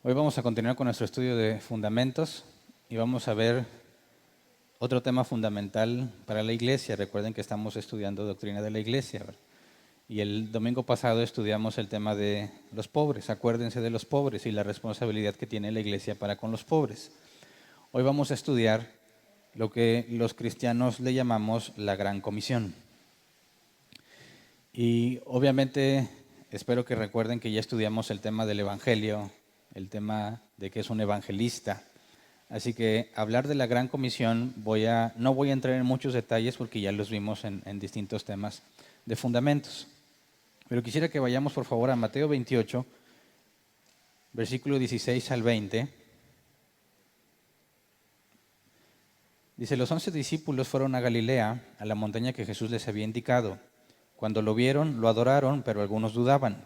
Hoy vamos a continuar con nuestro estudio de fundamentos y vamos a ver otro tema fundamental para la iglesia. Recuerden que estamos estudiando doctrina de la iglesia, ¿verdad? Y el domingo pasado estudiamos el tema de los pobres. Acuérdense de los pobres y la responsabilidad que tiene la iglesia para con los pobres. Hoy vamos a estudiar lo que los cristianos le llamamos la Gran Comisión. Y obviamente espero que recuerden que ya estudiamos el tema del Evangelio, el tema de que es un evangelista. Así que hablar de la Gran Comisión, no voy a entrar en muchos detalles porque ya los vimos en distintos temas de fundamentos. Pero quisiera que vayamos por favor a Mateo 28, versículo 16 al 20. Dice, los 11 discípulos fueron a Galilea, a la montaña que Jesús les había indicado. Cuando lo vieron, lo adoraron, pero algunos dudaban.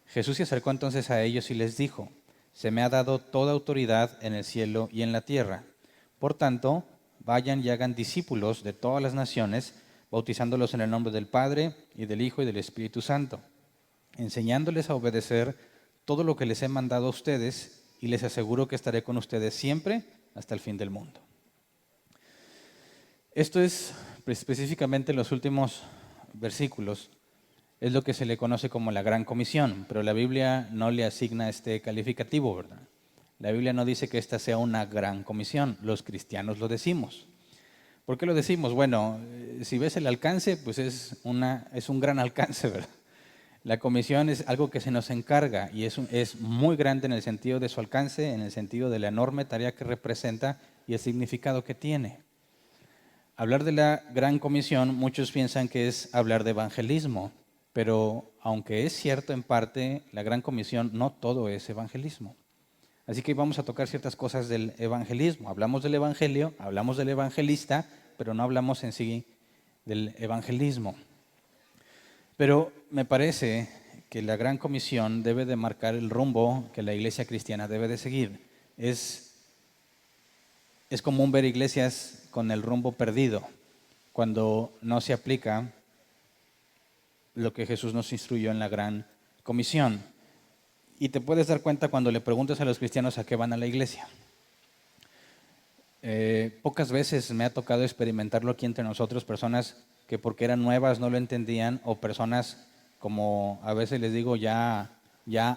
Jesús se acercó entonces a ellos y les dijo, se me ha dado toda autoridad en el cielo y en la tierra. Por tanto, vayan y hagan discípulos de todas las naciones, bautizándolos en el nombre del Padre, y del Hijo, y del Espíritu Santo, enseñándoles a obedecer todo lo que les he mandado a ustedes, y les aseguro que estaré con ustedes siempre hasta el fin del mundo. Esto es específicamente los últimos versículos. Es lo que se le conoce como la Gran Comisión, pero la Biblia no le asigna este calificativo, ¿verdad? La Biblia no dice que esta sea una gran comisión, los cristianos lo decimos. ¿Por qué lo decimos? Bueno, si ves el alcance, pues es un gran alcance, ¿verdad? La comisión es algo que se nos encarga y es muy grande en el sentido de su alcance, en el sentido de la enorme tarea que representa y el significado que tiene. Hablar de la Gran Comisión, muchos piensan que es hablar de evangelismo, pero aunque es cierto en parte, la Gran Comisión no todo es evangelismo. Así que vamos a tocar ciertas cosas del evangelismo. Hablamos del evangelio, hablamos del evangelista, pero no hablamos en sí del evangelismo. Pero me parece que la Gran Comisión debe de marcar el rumbo que la iglesia cristiana debe de seguir. Es común ver iglesias con el rumbo perdido cuando no se aplica lo que Jesús nos instruyó en la Gran Comisión. Y te puedes dar cuenta cuando le preguntas a los cristianos a qué van a la iglesia. Pocas veces me ha tocado experimentarlo aquí entre nosotros, personas que porque eran nuevas no lo entendían, o personas como a veces les digo ya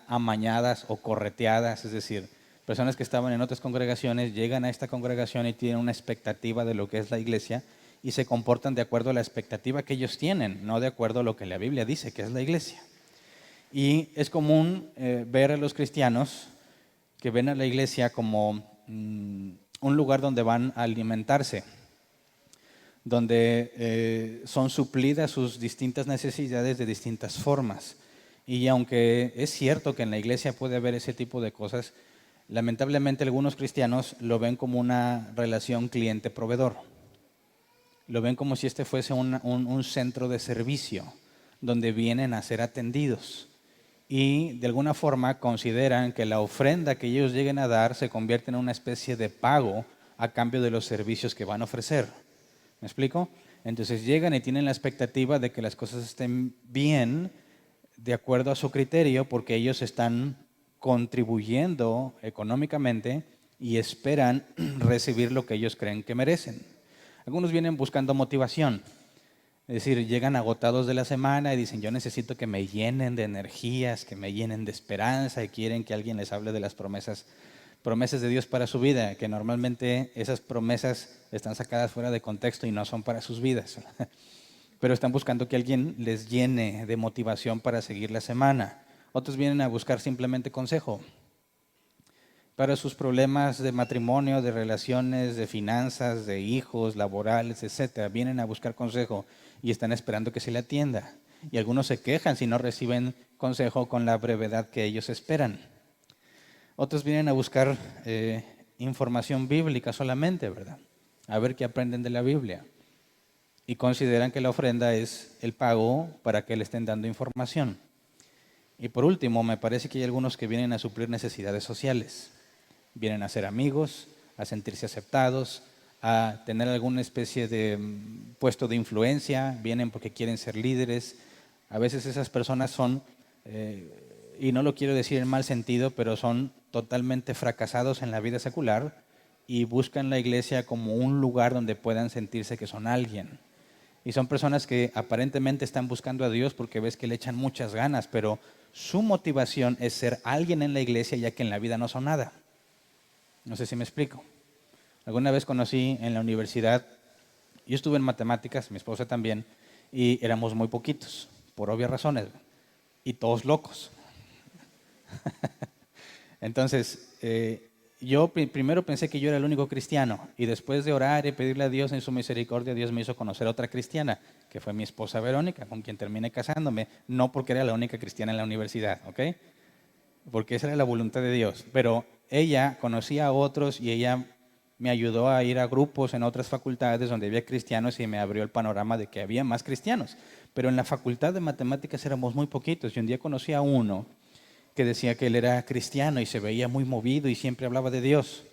amañadas o correteadas, es decir, personas que estaban en otras congregaciones, llegan a esta congregación y tienen una expectativa de lo que es la iglesia y se comportan de acuerdo a la expectativa que ellos tienen, no de acuerdo a lo que la Biblia dice que es la iglesia. Y es común ver a los cristianos que ven a la iglesia como un lugar donde van a alimentarse, donde son suplidas sus distintas necesidades de distintas formas. Y aunque es cierto que en la iglesia puede haber ese tipo de cosas, lamentablemente algunos cristianos lo ven como una relación cliente-proveedor. Lo ven como si este fuese un centro de servicio donde vienen a ser atendidos. Y de alguna forma consideran que la ofrenda que ellos lleguen a dar se convierte en una especie de pago a cambio de los servicios que van a ofrecer. ¿Me explico? Entonces llegan y tienen la expectativa de que las cosas estén bien de acuerdo a su criterio porque ellos están contribuyendo económicamente y esperan recibir lo que ellos creen que merecen. Algunos vienen buscando motivación. Es decir, llegan agotados de la semana y dicen, yo necesito que me llenen de energías, que me llenen de esperanza, y quieren que alguien les hable de las promesas de Dios para su vida, que normalmente esas promesas están sacadas fuera de contexto y no son para sus vidas. Pero están buscando que alguien les llene de motivación para seguir la semana. Otros vienen a buscar simplemente consejo para sus problemas de matrimonio, de relaciones, de finanzas, de hijos, laborales, etcétera. Vienen a buscar consejo y están esperando que se le atienda. Y algunos se quejan si no reciben consejo con la brevedad que ellos esperan. Otros vienen a buscar información bíblica solamente, ¿verdad? A ver qué aprenden de la Biblia. Y consideran que la ofrenda es el pago para que le estén dando información. Y por último, me parece que hay algunos que vienen a suplir necesidades sociales. Vienen a ser amigos, a sentirse aceptados, a tener alguna especie de puesto de influencia, vienen porque quieren ser líderes. A veces esas personas son y no lo quiero decir en mal sentido, pero son totalmente fracasados en la vida secular y buscan la iglesia como un lugar donde puedan sentirse que son alguien. Y son personas que aparentemente están buscando a Dios porque ves que le echan muchas ganas, pero su motivación es ser alguien en la iglesia, ya que en la vida no son nada. No sé si me explico. Alguna vez conocí en la universidad, yo estuve en matemáticas, mi esposa también, y éramos muy poquitos, por obvias razones, y todos locos. Entonces, yo primero pensé que yo era el único cristiano, y después de orar y pedirle a Dios en su misericordia, Dios me hizo conocer a otra cristiana, que fue mi esposa Verónica, con quien terminé casándome, no porque era la única cristiana en la universidad, ¿ok? Porque esa era la voluntad de Dios. Pero ella conocía a otros y ella me ayudó a ir a grupos en otras facultades donde había cristianos y me abrió el panorama de que había más cristianos. Pero en la facultad de matemáticas éramos muy poquitos y un día conocí a uno que decía que él era cristiano y se veía muy movido y siempre hablaba de Dios.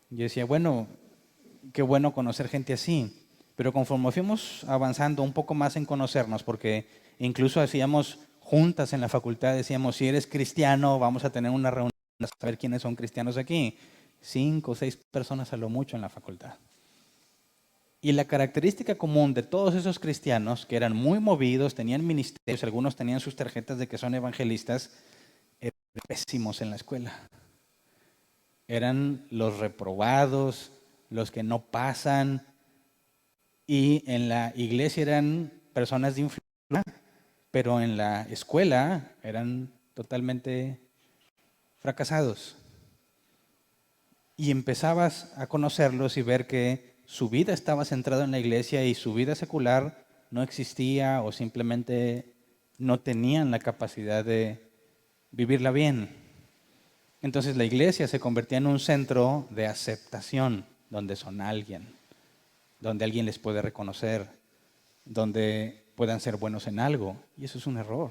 Yo decía, bueno, qué bueno conocer gente así. Pero conforme fuimos avanzando un poco más en conocernos, porque incluso hacíamos juntas en la facultad, decíamos, si eres cristiano, vamos a tener una reunión para saber quiénes son cristianos aquí. 5 o 6 personas a lo mucho en la facultad. Y la característica común de todos esos cristianos, que eran muy movidos, tenían ministerios, algunos tenían sus tarjetas de que son evangelistas, eran pésimos en la escuela. Eran los reprobados, los que no pasan, y en la iglesia eran personas de influencia, pero en la escuela eran totalmente fracasados. Y empezabas a conocerlos y ver que su vida estaba centrada en la iglesia y su vida secular no existía o simplemente no tenían la capacidad de vivirla bien. Entonces la iglesia se convertía en un centro de aceptación, donde son alguien, donde alguien les puede reconocer, donde puedan ser buenos en algo. Y eso es un error.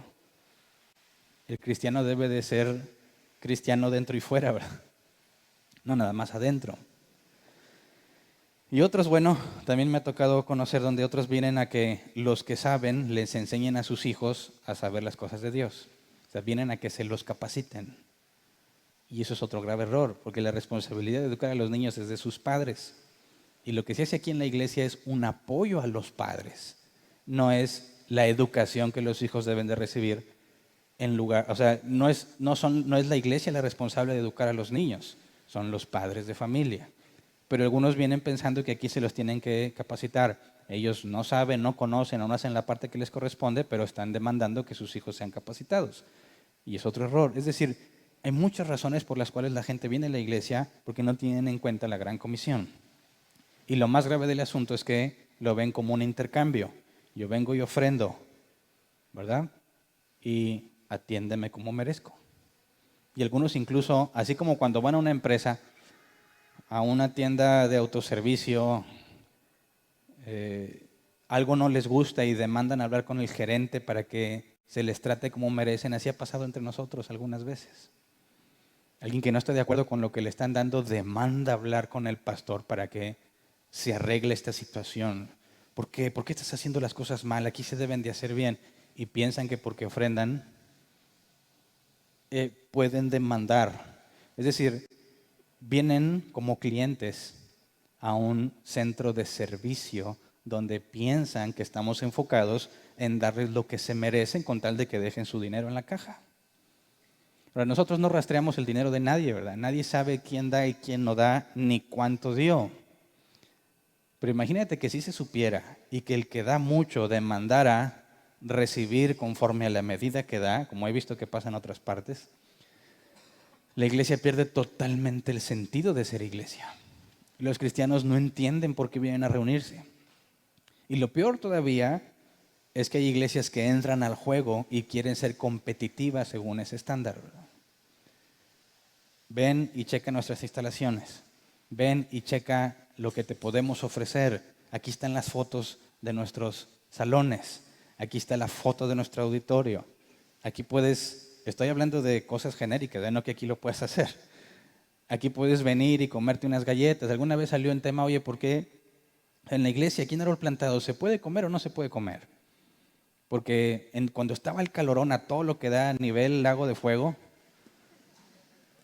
El cristiano debe de ser cristiano dentro y fuera, ¿verdad? No nada más adentro. Y otros, bueno, también me ha tocado conocer donde otros vienen a que los que saben les enseñen a sus hijos a saber las cosas de Dios. O sea, vienen a que se los capaciten. Y eso es otro grave error, porque la responsabilidad de educar a los niños es de sus padres. Y lo que se hace aquí en la iglesia es un apoyo a los padres. No es la educación que los hijos deben de recibir en lugar, o sea, no es la iglesia la responsable de educar a los niños, son los padres de familia. Pero algunos vienen pensando que aquí se los tienen que capacitar. Ellos no saben, no conocen, no hacen la parte que les corresponde, pero están demandando que sus hijos sean capacitados. Y es otro error. Es decir, hay muchas razones por las cuales la gente viene a la iglesia porque no tienen en cuenta la gran comisión. Y lo más grave del asunto es que lo ven como un intercambio. Yo vengo y ofrendo, ¿verdad? Y atiéndeme como merezco. Y algunos incluso, así como cuando van a una empresa, a una tienda de autoservicio, algo no les gusta y demandan hablar con el gerente para que se les trate como merecen. Así ha pasado entre nosotros algunas veces. Alguien que no está de acuerdo con lo que le están dando demanda hablar con el pastor para que se arregle esta situación. ¿Por qué? ¿Por qué estás haciendo las cosas mal? Aquí se deben de hacer bien. Y piensan que porque ofrendan pueden demandar. Es decir, vienen como clientes a un centro de servicio donde piensan que estamos enfocados en darles lo que se merecen con tal de que dejen su dinero en la caja. Ahora, nosotros no rastreamos el dinero de nadie, ¿verdad? Nadie sabe quién da y quién no da, ni cuánto dio. Pero imagínate que si se supiera y que el que da mucho demandara recibir conforme a la medida que da, como he visto que pasa en otras partes, la iglesia pierde totalmente el sentido de ser iglesia. Los cristianos no entienden por qué vienen a reunirse. Y lo peor todavía es que hay iglesias que entran al juego y quieren ser competitivas según ese estándar. Ven y checa nuestras instalaciones. Ven y checa lo que te podemos ofrecer. Aquí están las fotos de nuestros salones. Aquí está la foto de nuestro auditorio. Aquí estoy hablando de cosas genéricas, no que aquí lo puedas hacer. Aquí puedes venir y comerte unas galletas. Alguna vez salió en tema, oye, ¿por qué en la iglesia, aquí en Árbol Plantado, se puede comer o no se puede comer? porque cuando estaba el calorón a todo lo que da a nivel lago de fuego,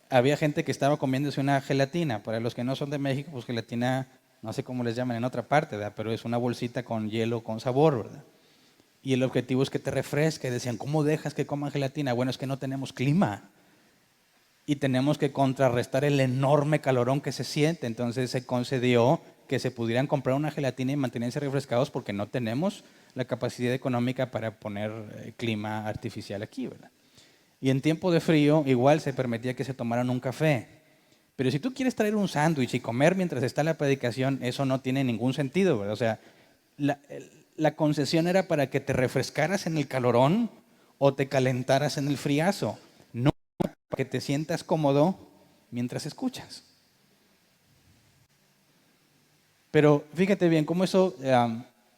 había gente que estaba comiéndose una gelatina. Para los que no son de México, pues gelatina, no sé cómo les llaman en otra parte, ¿verdad? Pero es una bolsita con hielo, con sabor, ¿verdad? Y el objetivo es que te refresque. Decían, ¿cómo dejas que coman gelatina? Bueno, es que no tenemos clima y tenemos que contrarrestar el enorme calorón que se siente. Entonces se concedió que se pudieran comprar una gelatina y mantenerse refrescados porque no tenemos la capacidad económica para poner clima artificial aquí, ¿verdad? Y en tiempo de frío igual se permitía que se tomaran un café. Pero si tú quieres traer un sándwich y comer mientras está la predicación, eso no tiene ningún sentido, ¿verdad? O sea, la concesión era para que te refrescaras en el calorón o te calentaras en el friazo, no para que te sientas cómodo mientras escuchas. Pero fíjate bien cómo eso,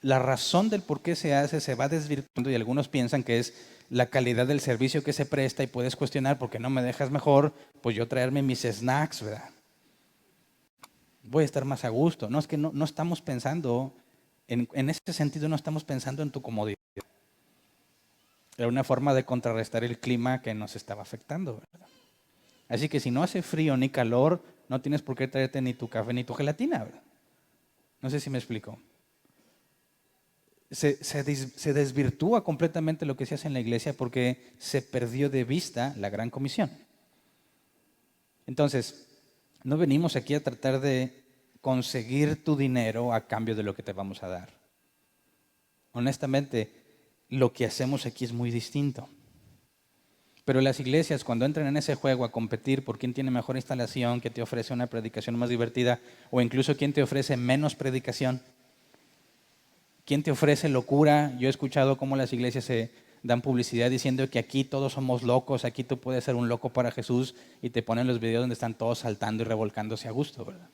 la razón del por qué se hace se va desvirtuando y algunos piensan que es la calidad del servicio que se presta y puedes cuestionar por qué no me dejas mejor, pues yo traerme mis snacks, ¿verdad? Voy a estar más a gusto. No, es que no estamos pensando, en ese sentido no estamos pensando en tu comodidad. Era una forma de contrarrestar el clima que nos estaba afectando, ¿verdad? Así que si no hace frío ni calor, no tienes por qué traerte ni tu café ni tu gelatina, ¿verdad? No sé si me explico. Se desvirtúa completamente lo que se hace en la iglesia porque se perdió de vista la gran comisión. Entonces, no venimos aquí a tratar de conseguir tu dinero a cambio de lo que te vamos a dar. Honestamente, lo que hacemos aquí es muy distinto. Pero las iglesias, cuando entran en ese juego a competir por quién tiene mejor instalación, quién te ofrece una predicación más divertida, o incluso quién te ofrece menos predicación, quién te ofrece locura. Yo he escuchado cómo las iglesias se dan publicidad diciendo que aquí todos somos locos, aquí tú puedes ser un loco para Jesús, y te ponen los videos donde están todos saltando y revolcándose a gusto, ¿verdad?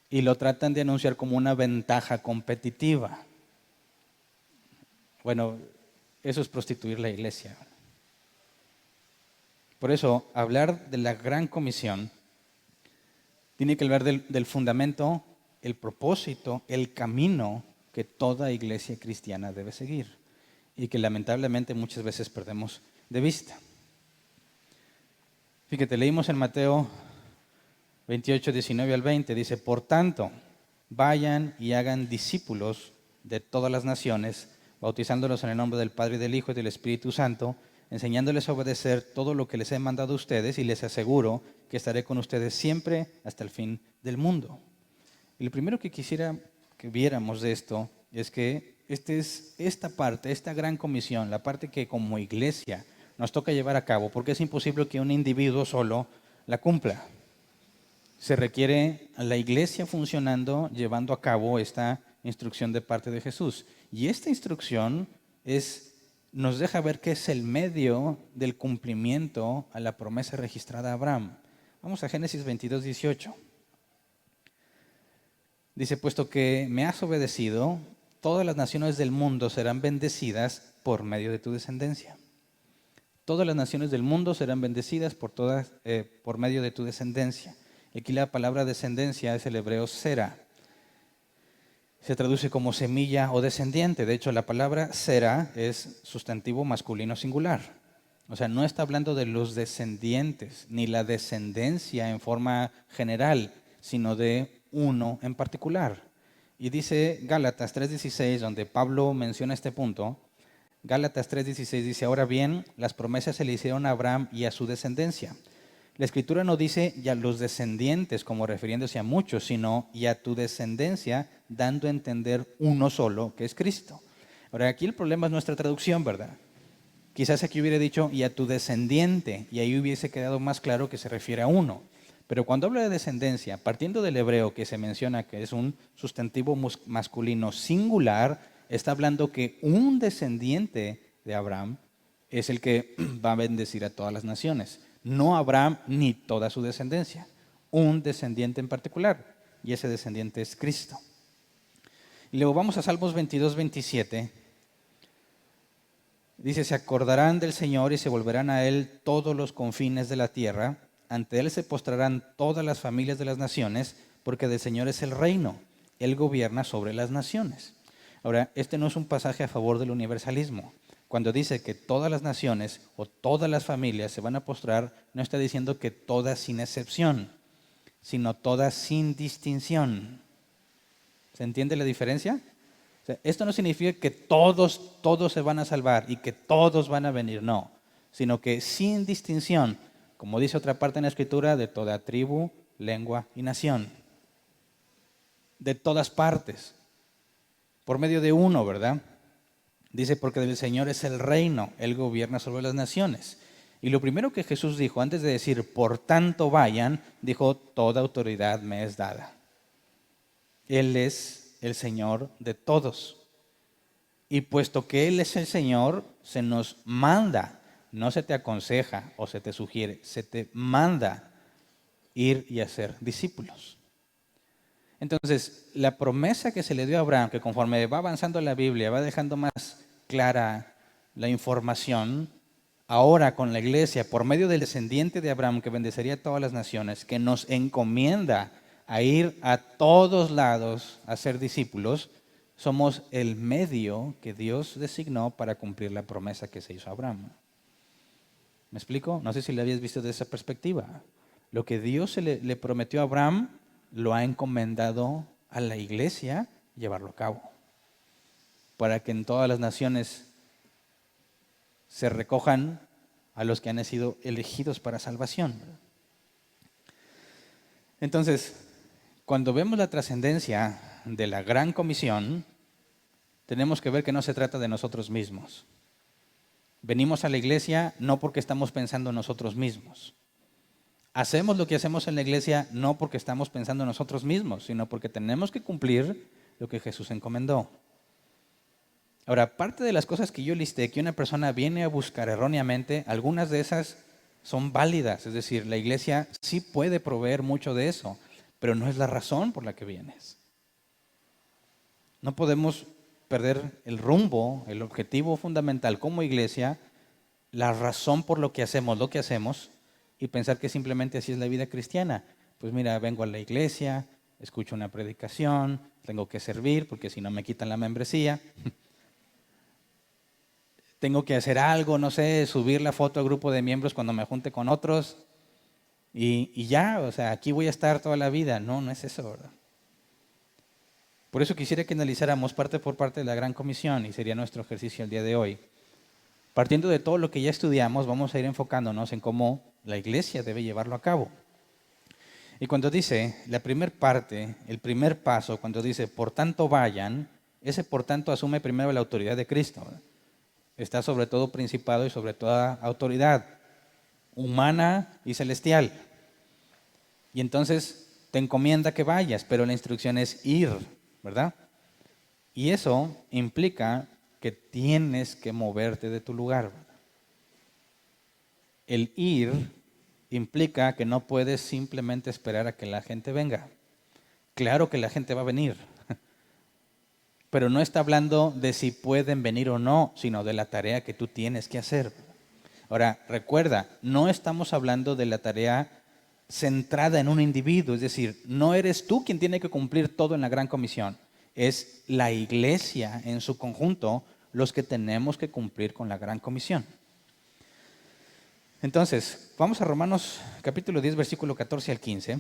Y lo tratan de anunciar como una ventaja competitiva. Bueno, eso es prostituir la iglesia. Por eso, hablar de la gran comisión tiene que hablar del fundamento, el propósito, el camino que toda iglesia cristiana debe seguir y que lamentablemente muchas veces perdemos de vista. Fíjate, leímos en Mateo 28, 19 al 20, dice, por tanto, vayan y hagan discípulos de todas las naciones, bautizándolos en el nombre del Padre, del Hijo y del Espíritu Santo, enseñándoles a obedecer todo lo que les he mandado a ustedes, y les aseguro que estaré con ustedes siempre hasta el fin del mundo. Y lo primero que quisiera que viéramos de esto es que esta parte, esta gran comisión, la parte que como iglesia nos toca llevar a cabo, porque es imposible que un individuo solo la cumpla. Se requiere a la iglesia funcionando, llevando a cabo esta instrucción de parte de Jesús. Y esta instrucción nos deja ver que es el medio del cumplimiento a la promesa registrada a Abraham. Vamos a Génesis 22, 18. Dice, puesto que me has obedecido, todas las naciones del mundo serán bendecidas por medio de tu descendencia. Todas las naciones del mundo serán bendecidas por medio de tu descendencia. Aquí la palabra descendencia es el hebreo sera. Se traduce como semilla o descendiente. De hecho, la palabra sera es sustantivo masculino singular. O sea, no está hablando de los descendientes, ni la descendencia en forma general, sino de uno en particular. Y dice Gálatas 3:16, donde Pablo menciona este punto. Gálatas 3:16 dice, ahora bien, las promesas se le hicieron a Abraham y a su descendencia. La Escritura no dice y a los descendientes como refiriéndose a muchos, sino y a tu descendencia, dando a entender uno solo, que es Cristo. Ahora, aquí el problema es nuestra traducción, ¿verdad? Quizás aquí hubiera dicho y a tu descendiente, y ahí hubiese quedado más claro que se refiere a uno. Pero cuando habla de descendencia, partiendo del hebreo que se menciona que es un sustantivo masculino singular, está hablando que un descendiente de Abraham es el que va a bendecir a todas las naciones. No Abraham ni toda su descendencia, un descendiente en particular, y ese descendiente es Cristo. Y luego vamos a Salmos 22, 27. Dice, se acordarán del Señor y se volverán a Él todos los confines de la tierra. Ante Él se postrarán todas las familias de las naciones, porque del Señor es el reino. Él gobierna sobre las naciones. Ahora, este no es un pasaje a favor del universalismo. Cuando dice que todas las naciones o todas las familias se van a postrar, no está diciendo que todas sin excepción, sino todas sin distinción. ¿Se entiende la diferencia? O sea, esto no significa que todos se van a salvar y que todos van a venir, no, sino que sin distinción, como dice otra parte en la Escritura, de toda tribu, lengua y nación. De todas partes, por medio de uno, ¿verdad? Dice, porque del Señor es el reino, Él gobierna sobre las naciones. Y lo primero que Jesús dijo, antes de decir, por tanto vayan, dijo, toda autoridad me es dada. Él es el Señor de todos. Y puesto que Él es el Señor, se nos manda, no se te aconseja o se te sugiere, se te manda ir y hacer discípulos. Entonces, la promesa que se le dio a Abraham, que conforme va avanzando la Biblia, va dejando más clara la información, ahora con la iglesia, por medio del descendiente de Abraham, que bendecería a todas las naciones, que nos encomienda a ir a todos lados a ser discípulos, somos el medio que Dios designó para cumplir la promesa que se hizo a Abraham. ¿Me explico? No sé si lo habías visto de esa perspectiva. Lo que Dios le prometió a Abraham, lo ha encomendado a la iglesia llevarlo a cabo, para que en todas las naciones se recojan a los que han sido elegidos para salvación. Entonces, cuando vemos la trascendencia de la gran comisión, tenemos que ver que no se trata de nosotros mismos. Venimos a la iglesia no porque estamos pensando en nosotros mismos. Hacemos lo que hacemos en la iglesia no porque estamos pensando en nosotros mismos, sino porque tenemos que cumplir lo que Jesús encomendó. Ahora, parte de las cosas que yo listé que una persona viene a buscar erróneamente, algunas de esas son válidas, es decir, la iglesia sí puede proveer mucho de eso, pero no es la razón por la que vienes. No podemos perder el rumbo, el objetivo fundamental como iglesia, la razón por lo que hacemos, y pensar que simplemente así es la vida cristiana. Pues mira, vengo a la iglesia, escucho una predicación, tengo que servir porque si no me quitan la membresía. Tengo que hacer algo, no sé, subir la foto al grupo de miembros cuando me junte con otros y ya, o sea, aquí voy a estar toda la vida. No, no es eso, ¿verdad? Por eso quisiera que analizáramos parte por parte de la Gran Comisión y sería nuestro ejercicio el día de hoy. Partiendo de todo lo que ya estudiamos, vamos a ir enfocándonos en cómo la iglesia debe llevarlo a cabo. Y cuando dice la primera parte, el primer paso, cuando dice, por tanto vayan, ese por tanto asume primero la autoridad de Cristo, ¿verdad? Está sobre todo principado y sobre toda autoridad, humana y celestial. Y entonces te encomienda que vayas, pero la instrucción es ir, ¿verdad? Y eso implica que tienes que moverte de tu lugar. El ir implica que no puedes simplemente esperar a que la gente venga. Claro que la gente va a venir, pero no está hablando de si pueden venir o no, sino de la tarea que tú tienes que hacer. Ahora, recuerda, no estamos hablando de la tarea centrada en un individuo, es decir, no eres tú quien tiene que cumplir todo en la Gran Comisión, es la iglesia en su conjunto los que tenemos que cumplir con la Gran Comisión. Entonces, vamos a Romanos capítulo 10, versículo 14 al 15.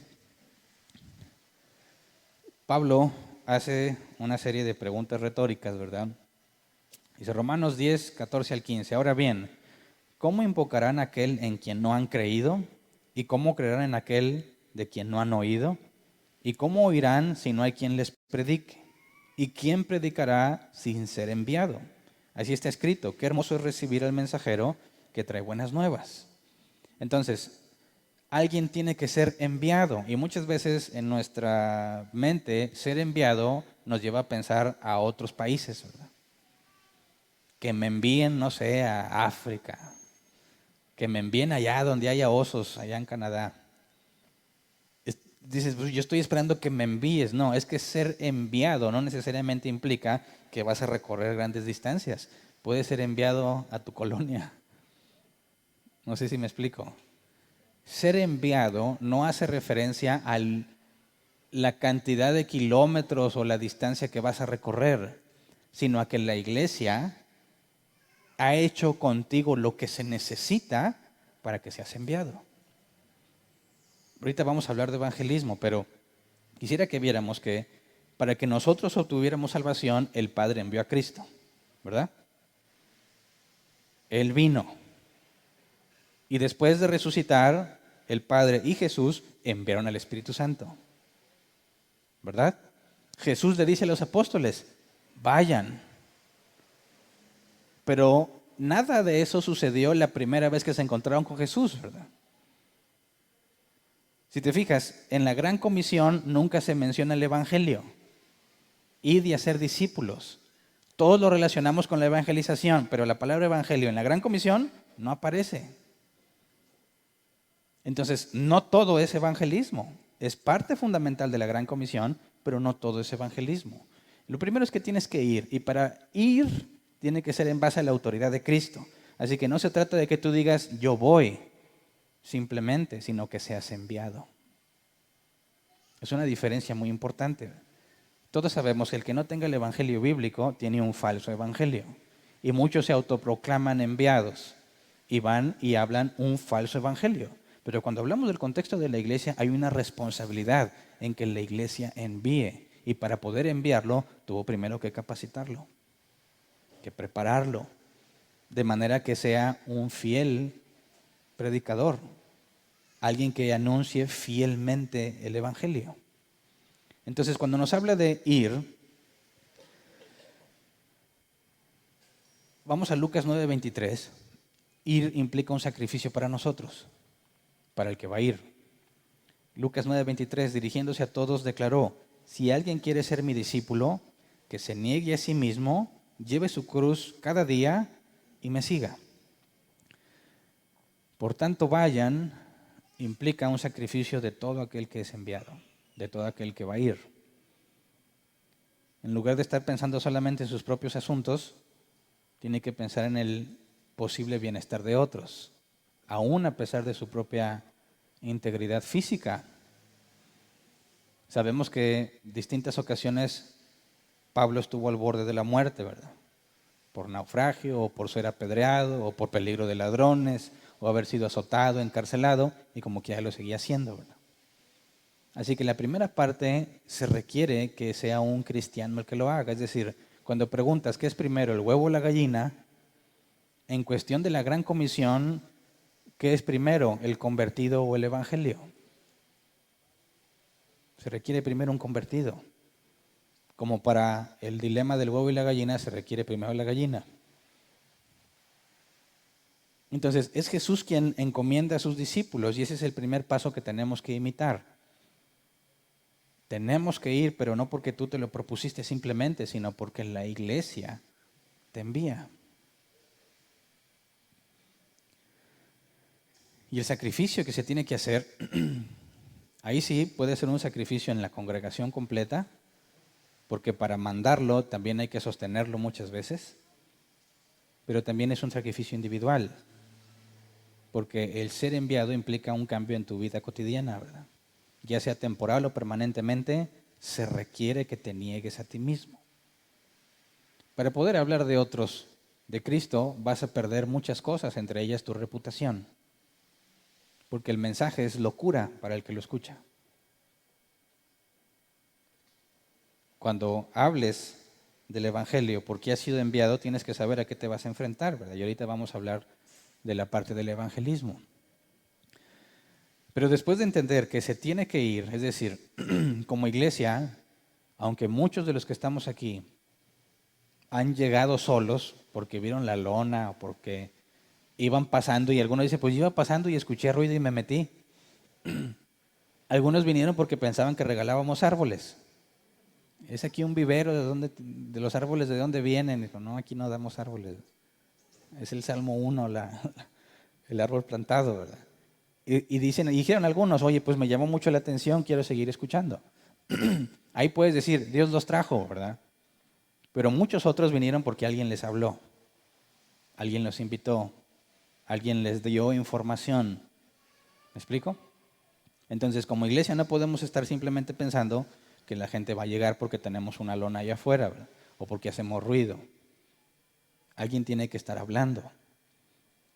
Pablo hace una serie de preguntas retóricas, ¿verdad? Dice Romanos 10, 14 al 15. Ahora bien, ¿cómo invocarán a aquel en quien no han creído? ¿Y cómo creerán en aquel de quien no han oído? ¿Y cómo oirán si no hay quien les predique? ¿Y quién predicará sin ser enviado? Así está escrito, qué hermoso es recibir al mensajero que trae buenas nuevas. Entonces, alguien tiene que ser enviado y muchas veces en nuestra mente ser enviado nos lleva a pensar a otros países, ¿verdad? Que me envíen, no sé, a África, que me envíen allá donde haya osos, allá en Canadá. Dices, pues yo estoy esperando que me envíes. No, es que ser enviado no necesariamente implica que vas a recorrer grandes distancias. Puedes ser enviado a tu colonia. No sé si me explico. Ser enviado no hace referencia a la cantidad de kilómetros o la distancia que vas a recorrer, sino a que la iglesia ha hecho contigo lo que se necesita para que seas enviado. Ahorita vamos a hablar de evangelismo, pero quisiera que viéramos que para que nosotros obtuviéramos salvación, el Padre envió a Cristo, ¿verdad? Él vino. Y después de resucitar, el Padre y Jesús enviaron al Espíritu Santo, ¿verdad? Jesús le dice a los apóstoles, vayan. Pero nada de eso sucedió la primera vez que se encontraron con Jesús, ¿verdad? Si te fijas, en la Gran Comisión nunca se menciona el Evangelio. Id y hacer discípulos. Todos lo relacionamos con la evangelización, pero la palabra evangelio en la Gran Comisión no aparece. Entonces, no todo es evangelismo. Es parte fundamental de la Gran Comisión, pero no todo es evangelismo. Lo primero es que tienes que ir, y para ir tiene que ser en base a la autoridad de Cristo. Así que no se trata de que tú digas, yo voy, simplemente, sino que seas enviado. Es una diferencia muy importante. Todos sabemos que el que no tenga el evangelio bíblico tiene un falso evangelio. Y muchos se autoproclaman enviados y van y hablan un falso evangelio. Pero cuando hablamos del contexto de la iglesia, hay una responsabilidad en que la iglesia envíe. Y para poder enviarlo, tuvo primero que capacitarlo, que prepararlo, de manera que sea un fiel predicador, alguien que anuncie fielmente el evangelio. Entonces, cuando nos habla de ir, vamos a Lucas 9:23. Ir implica un sacrificio para nosotros, para el que va a ir. Lucas 9:23, dirigiéndose a todos, declaró, si alguien quiere ser mi discípulo, que se niegue a sí mismo, lleve su cruz cada día y me siga. Por tanto, vayan, implica un sacrificio de todo aquel que es enviado, de todo aquel que va a ir. En lugar de estar pensando solamente en sus propios asuntos, tiene que pensar en el posible bienestar de otros, aún a pesar de su propia integridad física. Sabemos que en distintas ocasiones Pablo estuvo al borde de la muerte, ¿verdad? Por naufragio, o por ser apedreado, o por peligro de ladrones, o haber sido azotado, encarcelado, y como que ya lo seguía haciendo, ¿verdad? Así que la primera parte se requiere que sea un cristiano el que lo haga. Es decir, cuando preguntas qué es primero, el huevo o la gallina, en cuestión de la Gran Comisión, ¿qué es primero, el convertido o el evangelio? Se requiere primero un convertido. Como para el dilema del huevo y la gallina, se requiere primero la gallina. Entonces, es Jesús quien encomienda a sus discípulos y ese es el primer paso que tenemos que imitar. Tenemos que ir, pero no porque tú te lo propusiste simplemente, sino porque la iglesia te envía. Y el sacrificio que se tiene que hacer, ahí sí puede ser un sacrificio en la congregación completa, porque para mandarlo también hay que sostenerlo muchas veces, pero también es un sacrificio individual, porque el ser enviado implica un cambio en tu vida cotidiana, ¿verdad? Ya sea temporal o permanentemente, se requiere que te niegues a ti mismo. Para poder hablar de otros, de Cristo, vas a perder muchas cosas, entre ellas tu reputación, porque el mensaje es locura para el que lo escucha. Cuando hables del Evangelio, porque has sido enviado, tienes que saber a qué te vas a enfrentar, ¿verdad? Y ahorita vamos a hablar de la parte del evangelismo. Pero después de entender que se tiene que ir, es decir, como iglesia, aunque muchos de los que estamos aquí han llegado solos porque vieron la lona o porque iban pasando y algunos dicen, pues yo iba pasando y escuché ruido y me metí. Algunos vinieron porque pensaban que regalábamos árboles. Es aquí un vivero, de los árboles de dónde vienen. Dijo, no, aquí no damos árboles. Es el Salmo 1, el árbol plantado, ¿verdad? Y dijeron algunos, oye, pues me llamó mucho la atención, quiero seguir escuchando. Ahí puedes decir, Dios los trajo, ¿verdad? Pero muchos otros vinieron porque alguien les habló, alguien los invitó, alguien les dio información. ¿Me explico? Entonces, como iglesia no podemos estar simplemente pensando que la gente va a llegar porque tenemos una lona allá afuera, ¿verdad? O porque hacemos ruido. alguien tiene que estar hablando.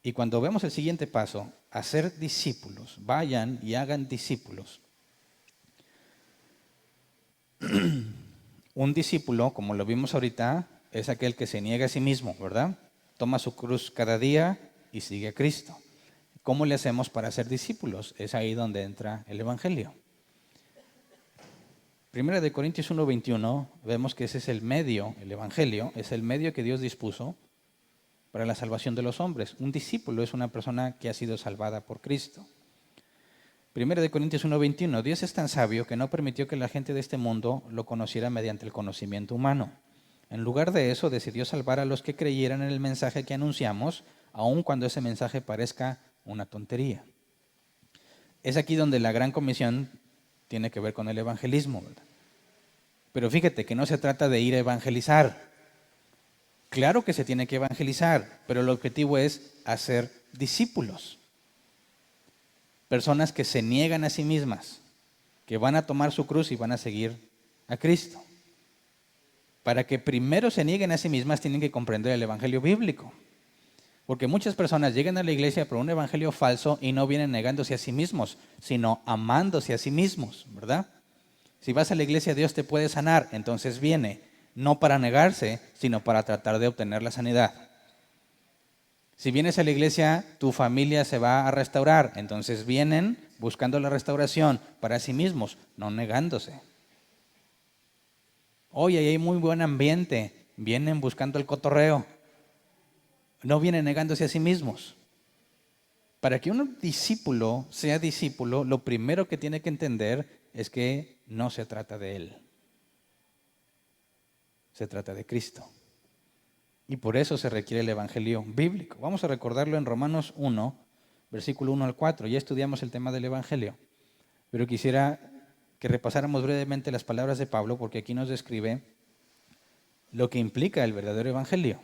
Y cuando vemos el siguiente paso, hacer discípulos, vayan y hagan discípulos. Un discípulo, como lo vimos ahorita, es aquel que se niega a sí mismo, ¿verdad? Toma su cruz cada día y sigue a Cristo. ¿Cómo le hacemos para ser discípulos? Es ahí donde entra el Evangelio. Primera de Corintios 1:21, vemos que ese es el medio, el Evangelio, es el medio que Dios dispuso para la salvación de los hombres. Un discípulo es una persona que ha sido salvada por Cristo. Primera de Corintios 1:21, Dios es tan sabio que no permitió que la gente de este mundo lo conociera mediante el conocimiento humano. En lugar de eso, decidió salvar a los que creyeran en el mensaje que anunciamos, aun cuando ese mensaje parezca una tontería. Es aquí donde la gran comisión tiene que ver con el evangelismo, ¿verdad? Pero fíjate que no se trata de ir a evangelizar. Claro que se tiene que evangelizar, pero el objetivo es hacer discípulos. Personas que se niegan a sí mismas, que van a tomar su cruz y van a seguir a Cristo. Para que primero se nieguen a sí mismas, tienen que comprender el evangelio bíblico. Porque muchas personas llegan a la iglesia por un evangelio falso y no vienen negándose a sí mismos, sino amándose a sí mismos, ¿verdad? Si vas a la iglesia, Dios te puede sanar, entonces viene, no para negarse, sino para tratar de obtener la sanidad. Si vienes a la iglesia, tu familia se va a restaurar, entonces vienen buscando la restauración para sí mismos, no negándose. Hoy hay muy buen ambiente, vienen buscando el cotorreo, no vienen negándose a sí mismos. Para que un discípulo sea discípulo, lo primero que tiene que entender es que no se trata de él, se trata de Cristo. Y por eso se requiere el evangelio bíblico. Vamos a recordarlo en Romanos 1, versículo 1 al 4. Ya estudiamos el tema del evangelio, pero quisiera que repasáramos brevemente las palabras de Pablo, porque aquí nos describe lo que implica el verdadero evangelio.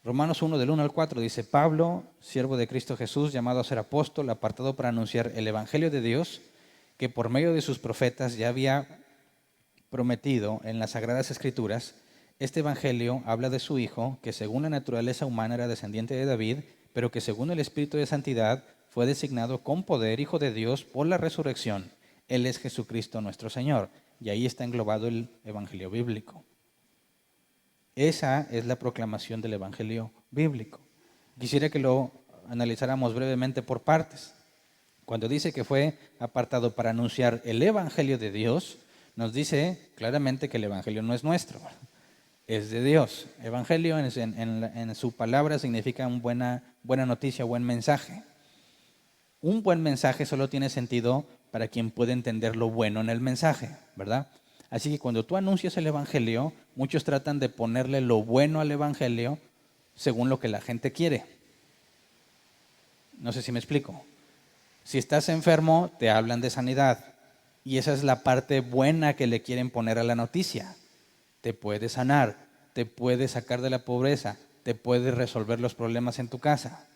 Romanos 1, del 1 al 4, dice: Pablo, siervo de Cristo Jesús, llamado a ser apóstol, apartado para anunciar el evangelio de Dios, que por medio de sus profetas ya había prometido en las Sagradas Escrituras. Este evangelio habla de su Hijo, que según la naturaleza humana era descendiente de David, pero que según el Espíritu de Santidad fue designado con poder Hijo de Dios por la resurrección. Él es Jesucristo nuestro Señor. Y ahí está englobado el evangelio bíblico. Esa es la proclamación del evangelio bíblico. Quisiera que lo analizáramos brevemente por partes. Cuando dice que fue apartado para anunciar el evangelio de Dios, nos dice claramente que el evangelio no es nuestro, es de Dios. Evangelio en su palabra significa buena noticia, buen mensaje. Un buen mensaje solo tiene sentido para quien puede entender lo bueno en el mensaje, ¿verdad? Así que cuando tú anuncias el evangelio, muchos tratan de ponerle lo bueno al evangelio según lo que la gente quiere. No sé si me explico. Si estás enfermo, te hablan de sanidad. Y esa es la parte buena que le quieren poner a la noticia. Te puede sanar, te puede sacar de la pobreza, te puede resolver los problemas en tu casa,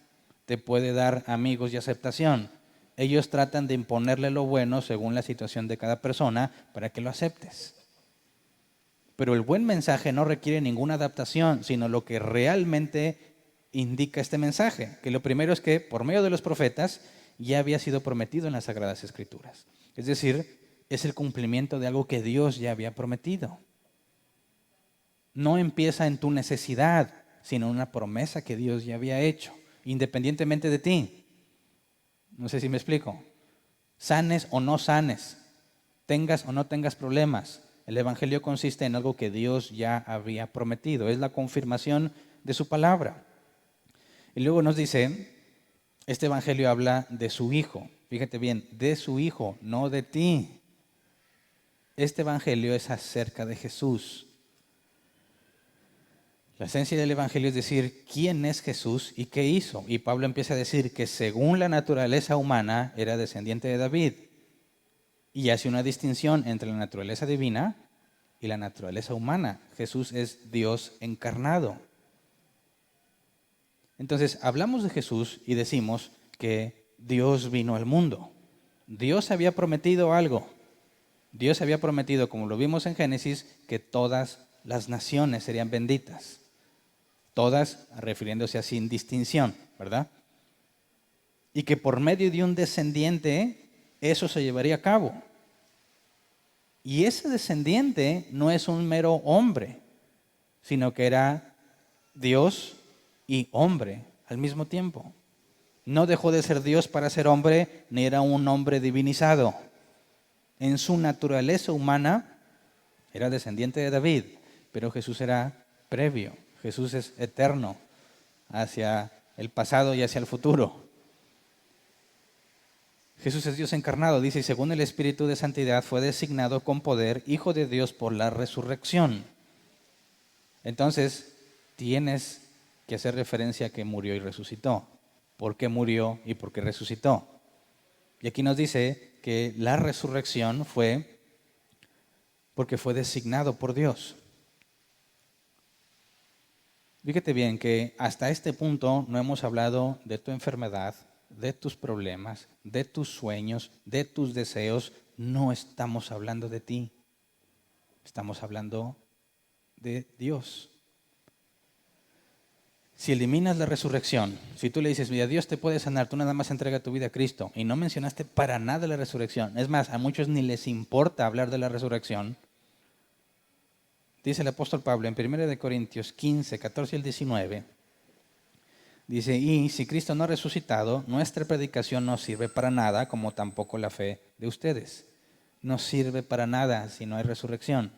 te puede dar amigos y aceptación. Ellos tratan de imponerle lo bueno según la situación de cada persona para que lo aceptes. Pero el buen mensaje no requiere ninguna adaptación, sino lo que realmente indica este mensaje. Que lo primero es que por medio de los profetas ya había sido prometido en las Sagradas Escrituras. Es decir, es el cumplimiento de algo que Dios ya había prometido. No empieza en tu necesidad, sino en una promesa que Dios ya había hecho, independientemente de ti. No sé si me explico. Sanes o no sanes, tengas o no tengas problemas, el evangelio consiste en algo que Dios ya había prometido. Es la confirmación de su palabra. Y luego nos dice, este evangelio habla de su Hijo. Fíjate bien, de su Hijo, no de ti. Este evangelio es acerca de Jesús. La esencia del evangelio es decir, ¿quién es Jesús y qué hizo? Y Pablo empieza a decir que según la naturaleza humana era descendiente de David. Y hace una distinción entre la naturaleza divina y la naturaleza humana. Jesús es Dios encarnado. Entonces, hablamos de Jesús y decimos que Dios vino al mundo. Dios había prometido algo. Dios había prometido, como lo vimos en Génesis, que todas las naciones serían benditas. Todas refiriéndose a sin distinción, ¿verdad? Y que por medio de un descendiente eso se llevaría a cabo. Y ese descendiente no es un mero hombre, sino que era Dios y hombre al mismo tiempo. No dejó de ser Dios para ser hombre, ni era un hombre divinizado. En su naturaleza humana era descendiente de David, pero Jesús era previo. Jesús es eterno hacia el pasado y hacia el futuro. Jesús es Dios encarnado, dice, y según el Espíritu de Santidad fue designado con poder Hijo de Dios por la resurrección. Entonces, tienes que hacer referencia a que murió y resucitó. ¿Por qué murió y por qué resucitó? Y aquí nos dice que la resurrección fue porque fue designado por Dios. Fíjate bien que hasta este punto no hemos hablado de tu enfermedad, de tus problemas, de tus sueños, de tus deseos. No estamos hablando de ti. Estamos hablando de Dios. Si eliminas la resurrección, si tú le dices, mira, Dios te puede sanar, tú nada más entrega tu vida a Cristo, y no mencionaste para nada la resurrección, es más, a muchos ni les importa hablar de la resurrección, dice el apóstol Pablo en 1 Corintios 15, 14 y 19, dice, y si Cristo no ha resucitado, nuestra predicación no sirve para nada, como tampoco la fe de ustedes. No sirve para nada si no hay resurrección.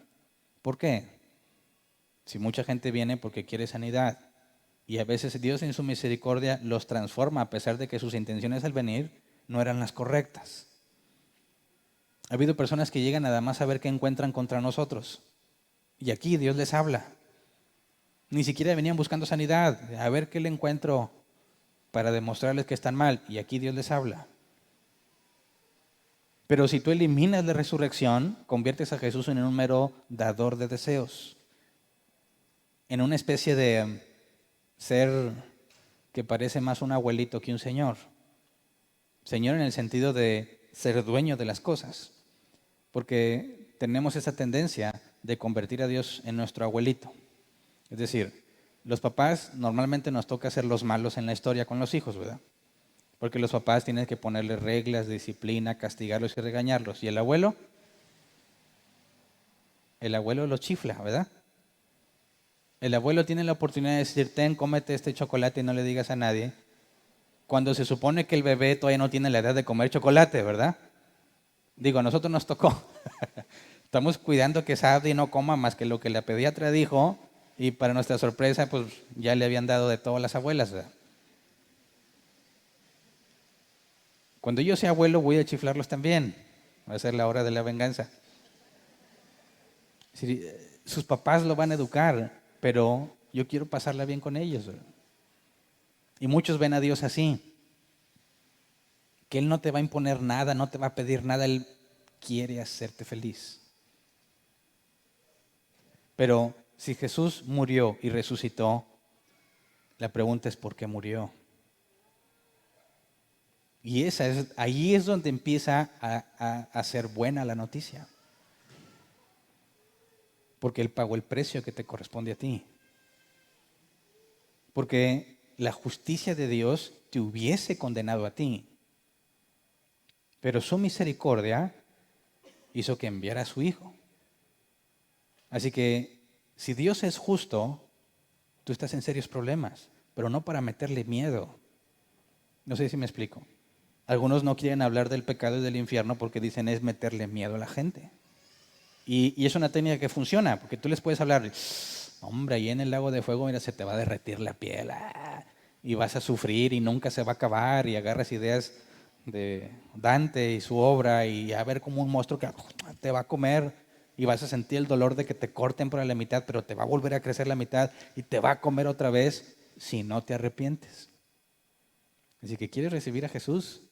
¿Por qué? Si mucha gente viene porque quiere sanidad, y a veces Dios en su misericordia los transforma a pesar de que sus intenciones al venir no eran las correctas. Ha habido personas que llegan nada más a ver qué encuentran contra nosotros. Y aquí Dios les habla. Ni siquiera venían buscando sanidad, a ver qué le encuentro para demostrarles que están mal. Y aquí Dios les habla. Pero si tú eliminas la resurrección, conviertes a Jesús en un mero dador de deseos. En una especie de ser que parece más un abuelito que un señor. Señor en el sentido de ser dueño de las cosas. Porque tenemos esa tendencia de convertir a Dios en nuestro abuelito. Es decir, los papás normalmente nos toca ser los malos en la historia con los hijos, ¿verdad? Porque los papás tienen que ponerles reglas, disciplina, castigarlos y regañarlos. ¿Y el abuelo? El abuelo los chifla, ¿verdad? El abuelo tiene la oportunidad de decir, ten, cómete este chocolate y no le digas a nadie. Cuando se supone que el bebé todavía no tiene la edad de comer chocolate, ¿verdad? Digo, a nosotros nos tocó. Estamos cuidando que Sadie no coma más que lo que la pediatra dijo y para nuestra sorpresa, pues ya le habían dado de todas las abuelas, ¿verdad? Cuando yo sea abuelo voy a chiflarlos también. Va a ser la hora de la venganza. Sus papás lo van a educar, pero yo quiero pasarla bien con ellos, ¿verdad? Y muchos ven a Dios así, que Él no te va a imponer nada, no te va a pedir nada, Él quiere hacerte feliz. Pero si Jesús murió y resucitó, la pregunta es ¿por qué murió? Y ahí es donde empieza a ser buena la noticia. Porque Él pagó el precio que te corresponde a ti. Porque la justicia de Dios te hubiese condenado a ti. Pero su misericordia hizo que enviara a su Hijo. Así que si Dios es justo, tú estás en serios problemas, pero no para meterle miedo. No sé si me explico. Algunos no quieren hablar del pecado y del infierno porque dicen es meterle miedo a la gente. Y es una técnica que funciona, porque tú les puedes hablar, hombre, ahí en el lago de fuego, mira, se te va a derretir la piel, y vas a sufrir y nunca se va a acabar, y agarras ideas de Dante y su obra, y a ver como un monstruo que te va a comer, y vas a sentir el dolor de que te corten por la mitad, pero te va a volver a crecer la mitad, y te va a comer otra vez, si no te arrepientes. Así que ¿quieres recibir a Jesús?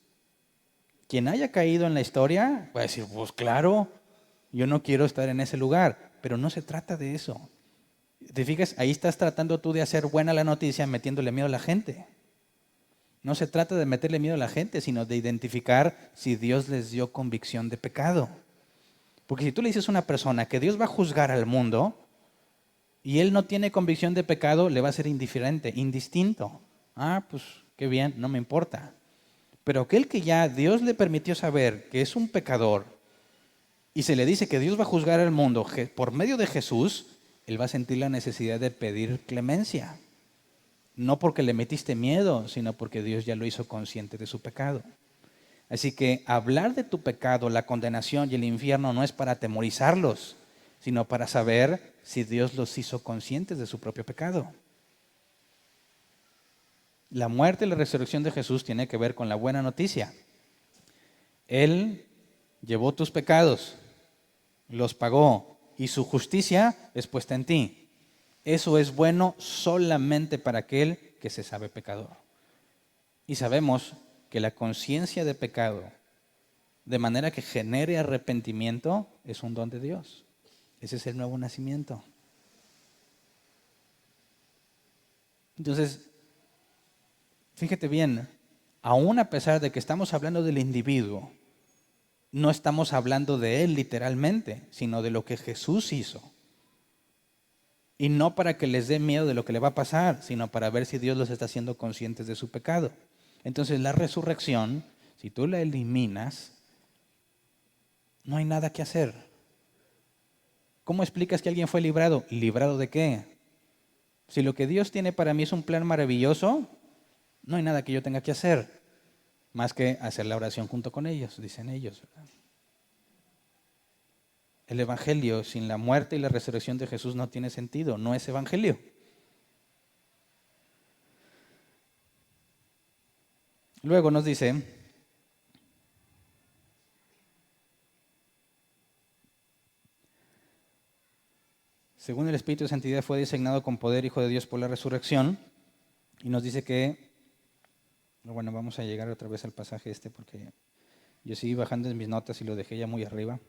Quien haya caído en la historia va a decir, pues claro, yo no quiero estar en ese lugar, pero no se trata de eso. ¿Te fijas? Ahí estás tratando tú de hacer buena la noticia metiéndole miedo a la gente. No se trata de meterle miedo a la gente, sino de identificar si Dios les dio convicción de pecado. Porque si tú le dices a una persona que Dios va a juzgar al mundo, y él no tiene convicción de pecado, le va a ser indiferente, indistinto. Ah, pues qué bien, no me importa. Pero aquel que ya Dios le permitió saber que es un pecador y se le dice que Dios va a juzgar al mundo por medio de Jesús, él va a sentir la necesidad de pedir clemencia. No porque le metiste miedo, sino porque Dios ya lo hizo consciente de su pecado. Así que hablar de tu pecado, la condenación y el infierno no es para atemorizarlos, sino para saber si Dios los hizo conscientes de su propio pecado. La muerte y la resurrección de Jesús tiene que ver con la buena noticia. Él llevó tus pecados, los pagó y su justicia es puesta en ti. Eso es bueno solamente para aquel que se sabe pecador. Y sabemos que la conciencia de pecado, de manera que genere arrepentimiento, es un don de Dios. Ese es el nuevo nacimiento. Entonces, fíjate bien, aún a pesar de que estamos hablando del individuo, no estamos hablando de él literalmente, sino de lo que Jesús hizo. Y no para que les dé miedo de lo que le va a pasar, sino para ver si Dios los está haciendo conscientes de su pecado. Entonces la resurrección, si tú la eliminas, no hay nada que hacer. ¿Cómo explicas que alguien fue librado? ¿Librado de qué? Si lo que Dios tiene para mí es un plan maravilloso, no hay nada que yo tenga que hacer, más que hacer la oración junto con ellos, dicen ellos. El evangelio sin la muerte y la resurrección de Jesús no tiene sentido, no es evangelio. Luego nos dice, según el Espíritu de Santidad fue designado con poder Hijo de Dios por la resurrección, y nos dice que, bueno, vamos a llegar otra vez al pasaje porque yo seguí bajando en mis notas y lo dejé ya muy arriba.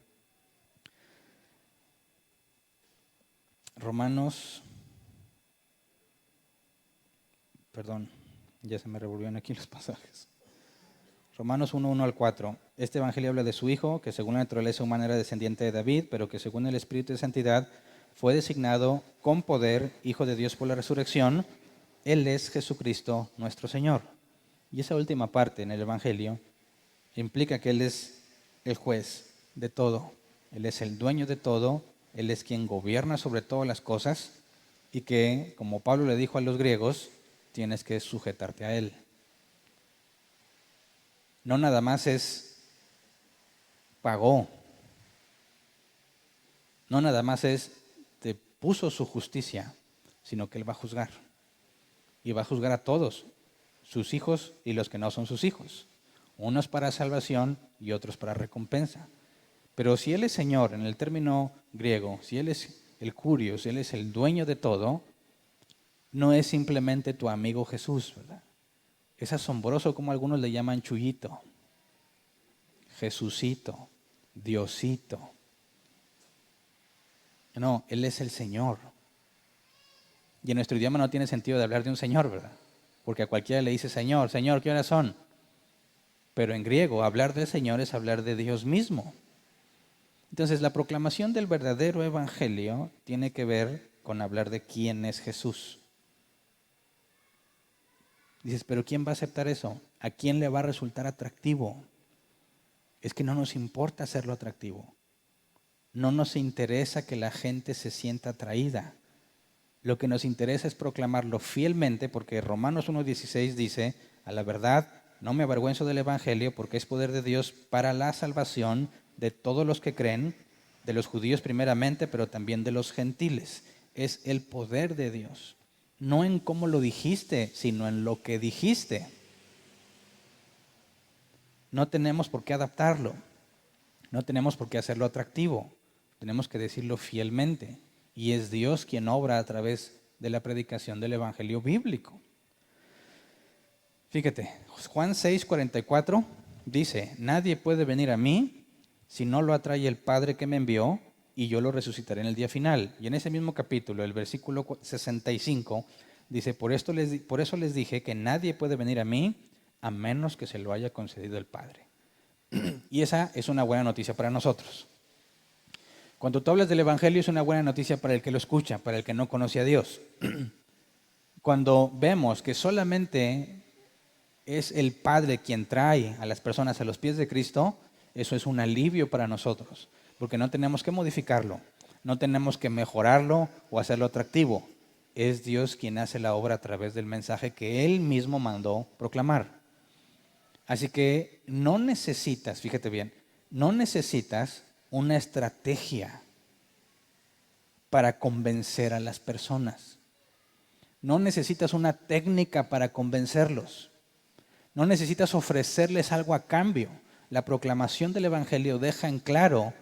Ya se me revolvieron aquí los pasajes. Romanos 1, 1 al 4. Este evangelio habla de su Hijo, que según la naturaleza humana era descendiente de David, pero que según el Espíritu de Santidad fue designado con poder Hijo de Dios por la resurrección. Él es Jesucristo nuestro Señor. Y esa última parte en el evangelio implica que Él es el juez de todo. Él es el dueño de todo. Él es quien gobierna sobre todas las cosas y que, como Pablo le dijo a los griegos, tienes que sujetarte a Él. No nada más pagó. No nada más te puso su justicia, sino que Él va a juzgar. Y va a juzgar a todos, sus hijos y los que no son sus hijos. Unos para salvación y otros para recompensa. Pero si Él es Señor, en el término griego, si Él es el Curios, Él es el dueño de todo, no es simplemente tu amigo Jesús, ¿verdad? Es asombroso como algunos le llaman Chuyito, Jesucito, Diosito. No, Él es el Señor. Y en nuestro idioma no tiene sentido de hablar de un Señor, ¿verdad? Porque a cualquiera le dice Señor, Señor, ¿qué horas son? Pero en griego, hablar del Señor es hablar de Dios mismo. Entonces, la proclamación del verdadero evangelio tiene que ver con hablar de quién es Jesús. Dices, ¿pero quién va a aceptar eso? ¿A quién le va a resultar atractivo? Es que no nos importa hacerlo atractivo. No nos interesa que la gente se sienta atraída. Lo que nos interesa es proclamarlo fielmente, porque Romanos 1:16 dice, a la verdad, no me avergüenzo del evangelio, porque es poder de Dios para la salvación de todos los que creen, de los judíos primeramente, pero también de los gentiles. Es el poder de Dios. No en cómo lo dijiste, sino en lo que dijiste. No tenemos por qué adaptarlo. No tenemos por qué hacerlo atractivo. Tenemos que decirlo fielmente. Y es Dios quien obra a través de la predicación del evangelio bíblico. Fíjate, Juan 6:44 dice, nadie puede venir a mí si no lo atrae el Padre que me envió, y yo lo resucitaré en el día final. Y en ese mismo capítulo, el versículo 65, dice, por eso les dije que nadie puede venir a mí a menos que se lo haya concedido el Padre. Y esa es una buena noticia para nosotros. Cuando tú hablas del Evangelio es una buena noticia para el que lo escucha, para el que no conoce a Dios. Cuando vemos que solamente es el Padre quien trae a las personas a los pies de Cristo, eso es un alivio para nosotros, porque no tenemos que modificarlo, no tenemos que mejorarlo o hacerlo atractivo. Es Dios quien hace la obra a través del mensaje que Él mismo mandó proclamar. Así que no necesitas, fíjate bien, no necesitas una estrategia para convencer a las personas. No necesitas una técnica para convencerlos. No necesitas ofrecerles algo a cambio. La proclamación del Evangelio deja en claro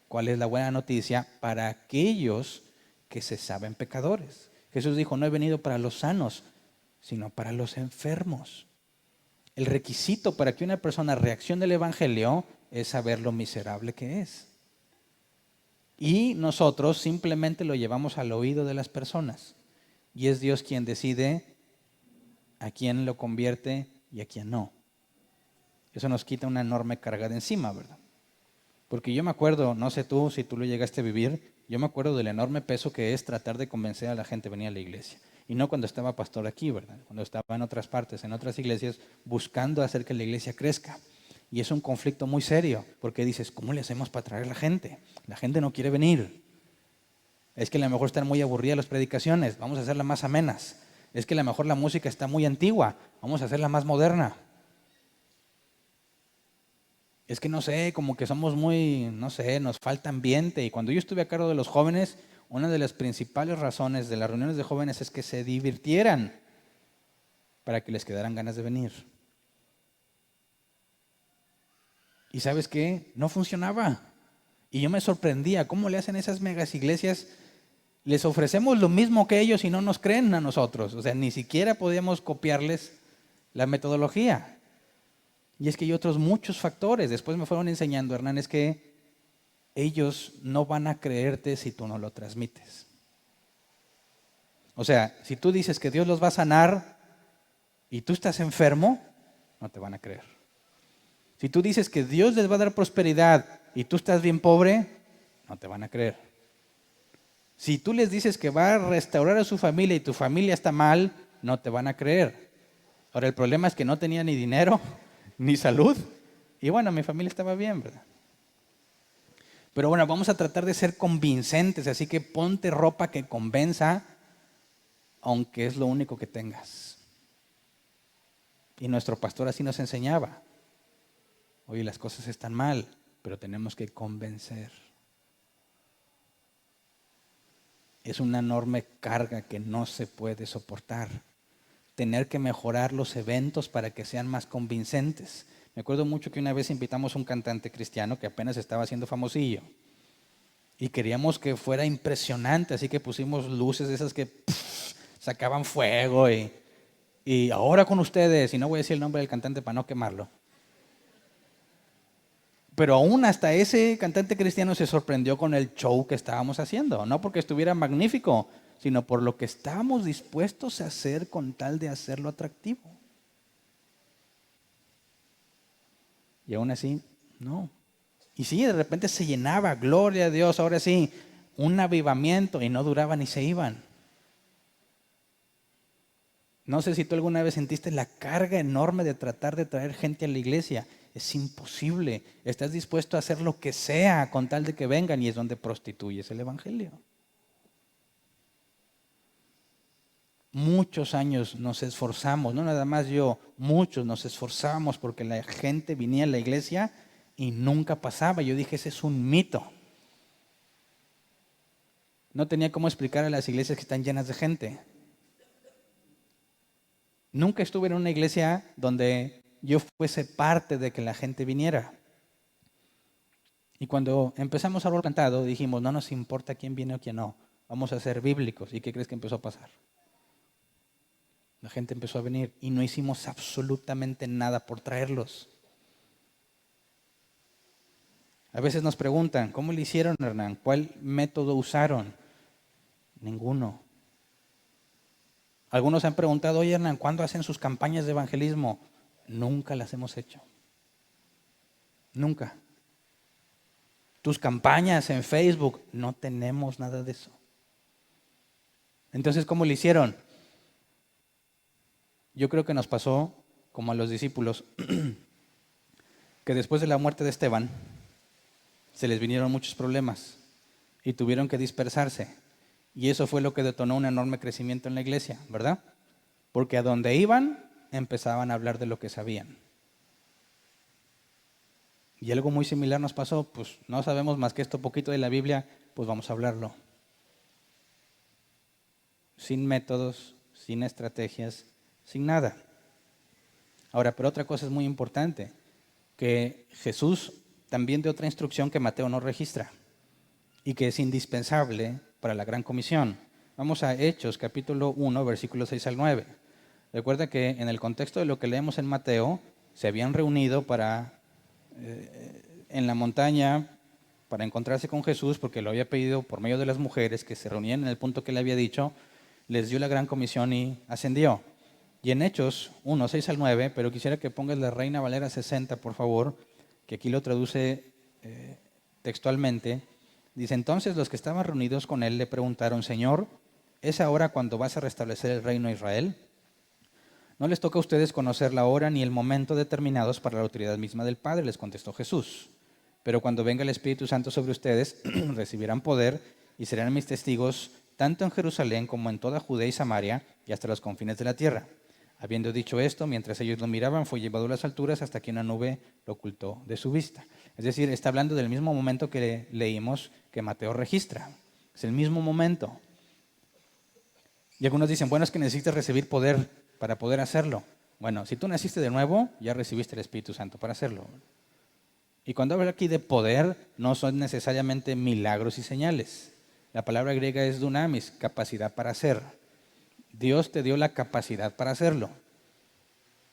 cuál es la buena noticia para aquellos que se saben pecadores. Jesús dijo, no he venido para los sanos, sino para los enfermos. El requisito para que una persona reaccione al Evangelio es saber lo miserable que es. Y nosotros simplemente lo llevamos al oído de las personas. Y es Dios quien decide a quién lo convierte y a quién no. Eso nos quita una enorme carga de encima, ¿verdad? Porque yo me acuerdo, no sé tú si tú lo llegaste a vivir, yo me acuerdo del enorme peso que es tratar de convencer a la gente a venir a la iglesia. Y no cuando estaba pastor aquí, ¿verdad? Cuando estaba en otras partes, en otras iglesias, buscando hacer que la iglesia crezca. Y es un conflicto muy serio, porque dices, ¿cómo le hacemos para traer a la gente? La gente no quiere venir. Es que a lo mejor están muy aburridas las predicaciones, vamos a hacerlas más amenas. Es que a lo mejor la música está muy antigua, vamos a hacerla más moderna. Es que no sé, como que somos muy, no sé, nos falta ambiente. Y cuando yo estuve a cargo de los jóvenes, una de las principales razones de las reuniones de jóvenes es que se divirtieran para que les quedaran ganas de venir. ¿Y sabes qué? No funcionaba. Y yo me sorprendía, ¿cómo le hacen esas megas iglesias? Les ofrecemos lo mismo que ellos y no nos creen a nosotros. O sea, ni siquiera podíamos copiarles la metodología. Y es que hay otros muchos factores. Después me fueron enseñando, Hernán, es que ellos no van a creerte si tú no lo transmites. O sea, si tú dices que Dios los va a sanar y tú estás enfermo, no te van a creer. Si tú dices que Dios les va a dar prosperidad y tú estás bien pobre, no te van a creer. Si tú les dices que va a restaurar a su familia y tu familia está mal, no te van a creer. Ahora, el problema es que no tenía ni dinero, ni salud. Y bueno, mi familia estaba bien, ¿verdad? Pero bueno, vamos a tratar de ser convincentes, así que ponte ropa que convenza, aunque es lo único que tengas. Y nuestro pastor así nos enseñaba. Oye, las cosas están mal, pero tenemos que convencer. Es una enorme carga que no se puede soportar. Tener que mejorar los eventos para que sean más convincentes. Me acuerdo mucho que una vez invitamos a un cantante cristiano que apenas estaba haciendo famosillo. Y queríamos que fuera impresionante, así que pusimos luces de esas que sacaban fuego y ahora con ustedes, y no voy a decir el nombre del cantante para no quemarlo. Pero aún hasta ese cantante cristiano se sorprendió con el show que estábamos haciendo. No porque estuviera magnífico, sino por lo que estábamos dispuestos a hacer con tal de hacerlo atractivo. Y aún así, no. Y sí, de repente se llenaba, gloria a Dios, ahora sí, un avivamiento y no duraba ni se iban. No sé si tú alguna vez sentiste la carga enorme de tratar de traer gente a la iglesia. Es imposible. Estás dispuesto a hacer lo que sea con tal de que vengan y es donde prostituyes el evangelio. Muchos años nos esforzamos, no nada más yo, muchos nos esforzábamos porque la gente venía a la iglesia y nunca pasaba. Yo dije, ese es un mito. No tenía cómo explicar a las iglesias que están llenas de gente. Nunca estuve en una iglesia donde yo fuese parte de que la gente viniera. Y cuando empezamos a hablar cantado, dijimos, no nos importa quién viene o quién no, vamos a ser bíblicos. ¿Y qué crees que empezó a pasar? La gente empezó a venir y no hicimos absolutamente nada por traerlos. A veces nos preguntan, ¿cómo le hicieron, Hernán? ¿Cuál método usaron? Ninguno. Algunos han preguntado, oye, Hernán, ¿cuándo hacen sus campañas de evangelismo? Nunca las hemos hecho. Nunca. tus campañas en Facebook. No tenemos nada de eso. Entonces, ¿cómo le hicieron? Yo creo que nos pasó como a los discípulos, que después de la muerte de Esteban, se les vinieron muchos problemas y tuvieron que dispersarse. Y eso fue lo que detonó un enorme crecimiento en la iglesia, ¿verdad? Porque a donde iban, empezaban a hablar de lo que sabían. Y algo muy similar nos pasó, pues no sabemos más que esto poquito de la Biblia, pues vamos a hablarlo. Sin métodos, sin estrategias, sin nada. Ahora, pero otra cosa es muy importante, que Jesús también dio otra instrucción que Mateo no registra y que es indispensable para la gran comisión. Vamos a Hechos, capítulo 1, versículos 6 al 9. Recuerda que en el contexto de lo que leemos en Mateo, se habían reunido en la montaña para encontrarse con Jesús, porque lo había pedido por medio de las mujeres que se reunían en el punto que le había dicho, les dio la gran comisión y ascendió. Y en Hechos 1, 6 al 9, pero quisiera que pongas la Reina Valera 60, por favor, que aquí lo traduce textualmente. Dice, entonces los que estaban reunidos con él le preguntaron, Señor, ¿es ahora cuando vas a restablecer el reino de Israel? No les toca a ustedes conocer la hora ni el momento determinados para la autoridad misma del Padre, les contestó Jesús. Pero cuando venga el Espíritu Santo sobre ustedes, recibirán poder y serán mis testigos tanto en Jerusalén como en toda Judea y Samaria y hasta los confines de la tierra. Habiendo dicho esto, mientras ellos lo miraban, fue llevado a las alturas hasta que una nube lo ocultó de su vista. Es decir, está hablando del mismo momento que leímos que Mateo registra. Es el mismo momento. Y algunos dicen, bueno, es que necesitas recibir poder para poder hacerlo. Bueno, si tú naciste de nuevo, ya recibiste el Espíritu Santo para hacerlo. Y cuando hablo aquí de poder, no son necesariamente milagros y señales. La palabra griega es dunamis, capacidad para hacer. Dios te dio la capacidad para hacerlo.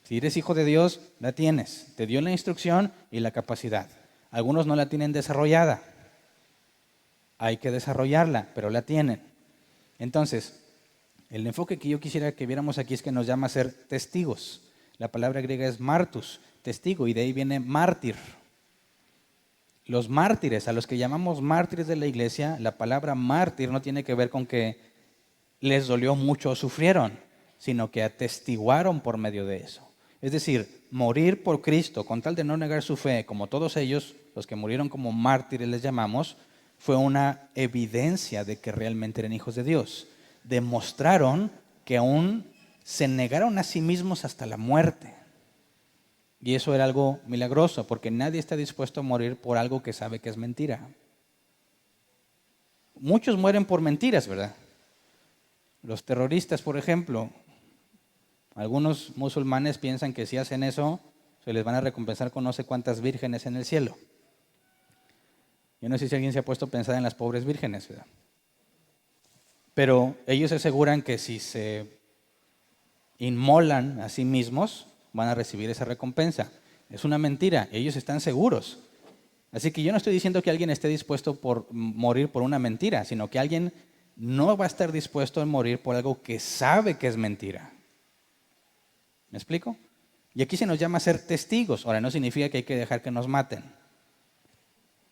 Si eres hijo de Dios, la tienes. Te dio la instrucción y la capacidad. Algunos no la tienen desarrollada. Hay que desarrollarla, pero la tienen. Entonces, el enfoque que yo quisiera que viéramos aquí es que nos llama a ser testigos. La palabra griega es martus, testigo, y de ahí viene mártir. Los mártires, a los que llamamos mártires de la iglesia, la palabra mártir no tiene que ver con que les dolió mucho o sufrieron, sino que atestiguaron por medio de eso. Es decir, morir por Cristo con tal de no negar su fe, como todos ellos, los que murieron como mártires les llamamos, fue una evidencia de que realmente eran hijos de Dios. Demostraron que aún se negaron a sí mismos hasta la muerte. Y eso era algo milagroso, porque nadie está dispuesto a morir por algo que sabe que es mentira. Muchos mueren por mentiras, ¿verdad? Los terroristas, por ejemplo, algunos musulmanes piensan que si hacen eso, se les van a recompensar con no sé cuántas vírgenes en el cielo. Yo no sé si alguien se ha puesto a pensar en las pobres vírgenes, ¿verdad? Pero ellos aseguran que si se inmolan a sí mismos, van a recibir esa recompensa. Es una mentira, ellos están seguros. Así que yo no estoy diciendo que alguien esté dispuesto por morir por una mentira, sino que alguien no va a estar dispuesto a morir por algo que sabe que es mentira. ¿Me explico? Y aquí se nos llama a ser testigos. Ahora, no significa que hay que dejar que nos maten.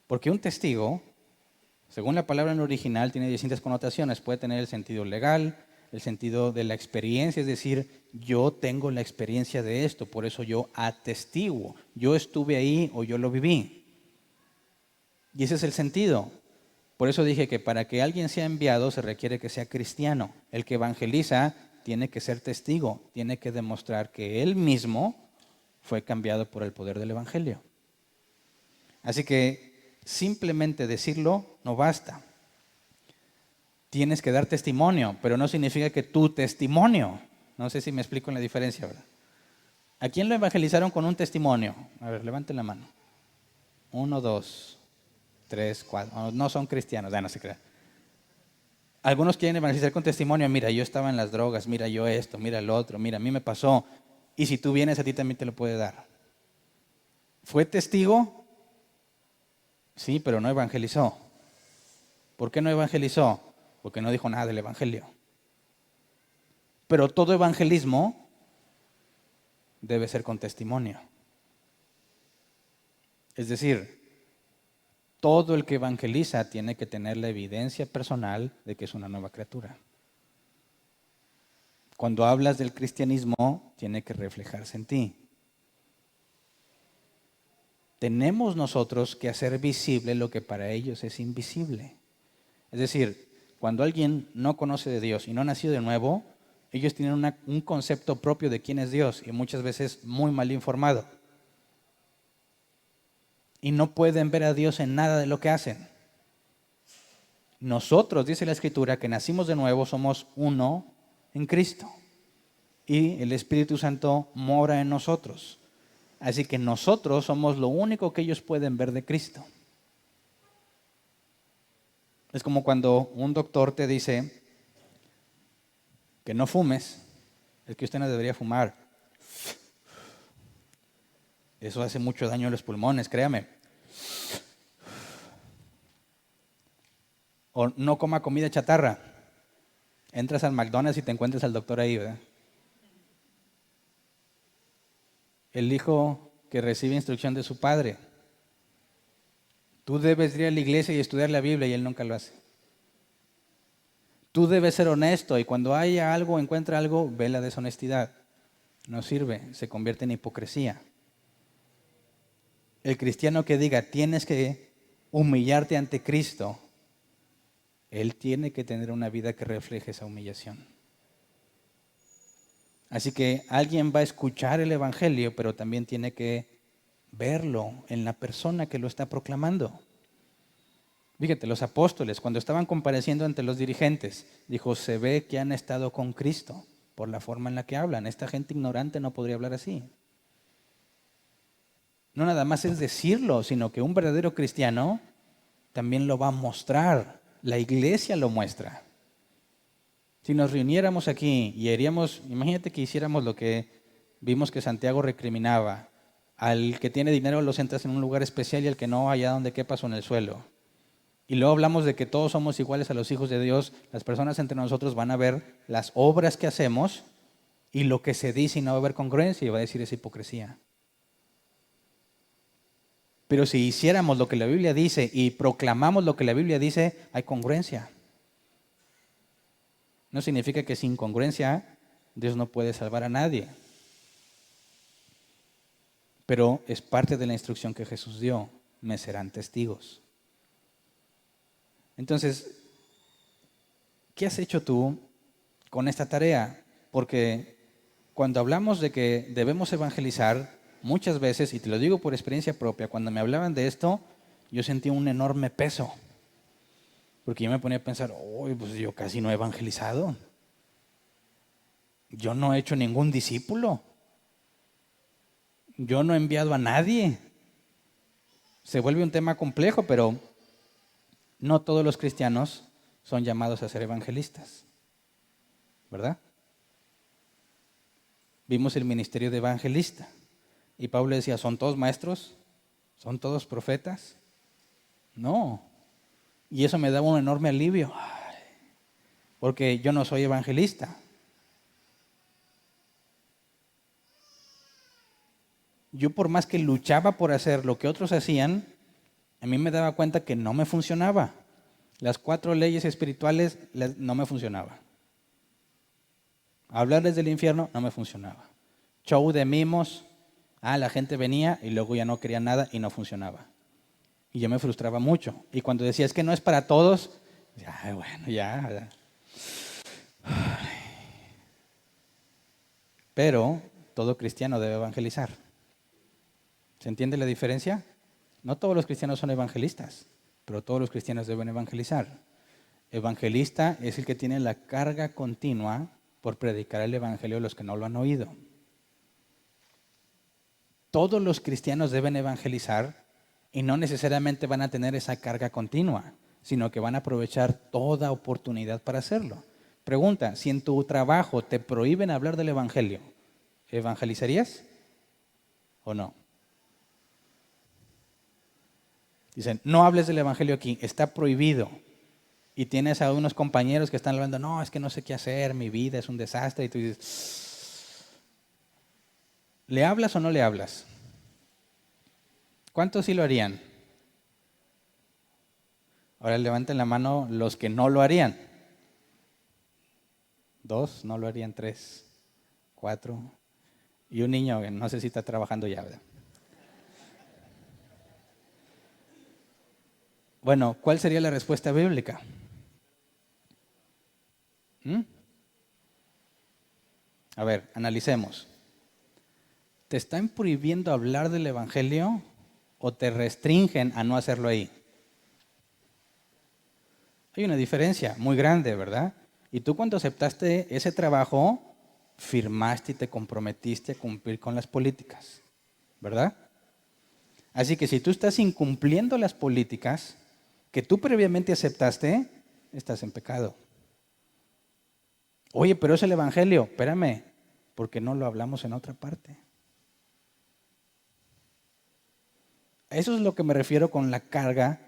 Porque un testigo, según la palabra en el original, tiene distintas connotaciones. Puede tener el sentido legal, el sentido de la experiencia, es decir, yo tengo la experiencia de esto, por eso yo atestiguo. Yo estuve ahí o yo lo viví. Y ese es el sentido. Por eso dije que para que alguien sea enviado se requiere que sea cristiano. El que evangeliza tiene que ser testigo, tiene que demostrar que él mismo fue cambiado por el poder del evangelio. Así que simplemente decirlo no basta. Tienes que dar testimonio, pero no significa que tu testimonio. No sé si me explico en la diferencia, ¿verdad? ¿A quién lo evangelizaron con un testimonio? A ver, levanten la mano. 1, 2, 3, 4. No son cristianos, ya no se crean. Algunos quieren evangelizar con testimonio. Mira, yo estaba en las drogas, mira yo esto, mira lo otro, mira, a mí me pasó. Y si tú vienes, a ti también te lo puede dar. ¿Fue testigo? Sí, pero no evangelizó. ¿Por qué no evangelizó? Porque no dijo nada del evangelio. Pero todo evangelismo debe ser con testimonio. Es decir, Todo el que evangeliza tiene que tener la evidencia personal de que es una nueva criatura. Cuando hablas del cristianismo, tiene que reflejarse en ti. Tenemos nosotros que hacer visible lo que para ellos es invisible. Es decir, cuando alguien no conoce de Dios y no ha nacido de nuevo, ellos tienen un concepto propio de quién es Dios y muchas veces muy mal informado. Y no pueden ver a Dios en nada de lo que hacen. Nosotros, dice la Escritura, que nacimos de nuevo, somos uno en Cristo. Y el Espíritu Santo mora en nosotros. Así que nosotros somos lo único que ellos pueden ver de Cristo. Es como cuando un doctor te dice que no fumes, es que usted no debería fumar. Eso hace mucho daño a los pulmones, créame. O no coma comida chatarra. Entras al McDonald's y te encuentras al doctor ahí, ¿verdad? El hijo que recibe instrucción de su padre. Tú debes ir a la iglesia y estudiar la Biblia y él nunca lo hace. Tú debes ser honesto y cuando haya algo, encuentra algo, ve la deshonestidad. No sirve, se convierte en hipocresía. El cristiano que diga, tienes que humillarte ante Cristo, él tiene que tener una vida que refleje esa humillación. Así que alguien va a escuchar el Evangelio, pero también tiene que verlo en la persona que lo está proclamando. Fíjate, los apóstoles, cuando estaban compareciendo ante los dirigentes, dijo, se ve que han estado con Cristo por la forma en la que hablan. Esta gente ignorante no podría hablar así. No nada más es decirlo, sino que un verdadero cristiano también lo va a mostrar. La iglesia lo muestra. Si nos reuniéramos aquí y haríamos, imagínate que hiciéramos lo que vimos que Santiago recriminaba. Al que tiene dinero lo sentas en un lugar especial y al que no, allá donde quepas o en el suelo. Y luego hablamos de que todos somos iguales a los hijos de Dios. Las personas entre nosotros van a ver las obras que hacemos y lo que se dice y no va a haber congruencia y va a decir esa hipocresía. Pero si hiciéramos lo que la Biblia dice y proclamamos lo que la Biblia dice, hay congruencia. No significa que sin congruencia Dios no puede salvar a nadie. Pero es parte de la instrucción que Jesús dio. Me serán testigos. Entonces, ¿qué has hecho tú con esta tarea? Porque cuando hablamos de que debemos evangelizar, muchas veces, y te lo digo por experiencia propia, cuando me hablaban de esto, yo sentí un enorme peso. Porque yo me ponía a pensar, pues yo casi no he evangelizado. Yo no he hecho ningún discípulo. Yo no he enviado a nadie. Se vuelve un tema complejo, pero no todos los cristianos son llamados a ser evangelistas. ¿Verdad? Vimos el ministerio de evangelista. Y Pablo decía, ¿son todos maestros? ¿Son todos profetas? No. Y eso me daba un enorme alivio. Porque yo no soy evangelista. Yo por más que luchaba por hacer lo que otros hacían, a mí me daba cuenta que no me funcionaba. Las 4 leyes espirituales no me funcionaba. Hablarles del infierno no me funcionaba. Show de mimos, la gente venía y luego ya no quería nada y no funcionaba. Y yo me frustraba mucho. Y cuando decía, es que no es para todos, ya. Pero todo cristiano debe evangelizar. ¿Se entiende la diferencia? No todos los cristianos son evangelistas, pero todos los cristianos deben evangelizar. Evangelista es el que tiene la carga continua por predicar el evangelio a los que no lo han oído. Todos los cristianos deben evangelizar y no necesariamente van a tener esa carga continua, sino que van a aprovechar toda oportunidad para hacerlo. Pregunta, si en tu trabajo te prohíben hablar del evangelio, ¿evangelizarías o no? Dicen, no hables del evangelio aquí, está prohibido. Y tienes a unos compañeros que están hablando, no, es que no sé qué hacer, mi vida es un desastre. Y tú dices, ¿le hablas o no le hablas? ¿Cuántos sí lo harían? Ahora levanten la mano los que no lo harían. 2, no lo harían. 3, 4. Y un niño que no sé si está trabajando ya, ¿verdad? Bueno, ¿cuál sería la respuesta bíblica? ¿Mm? A ver, analicemos. ¿Te están prohibiendo hablar del Evangelio o te restringen a no hacerlo ahí? Hay una diferencia muy grande, ¿verdad? Y tú cuando aceptaste ese trabajo, firmaste y te comprometiste a cumplir con las políticas, ¿verdad? Así que si tú estás incumpliendo las políticas que tú previamente aceptaste, estás en pecado. Oye, pero es el Evangelio. Espérame, porque no lo hablamos en otra parte. Eso es lo que me refiero con la carga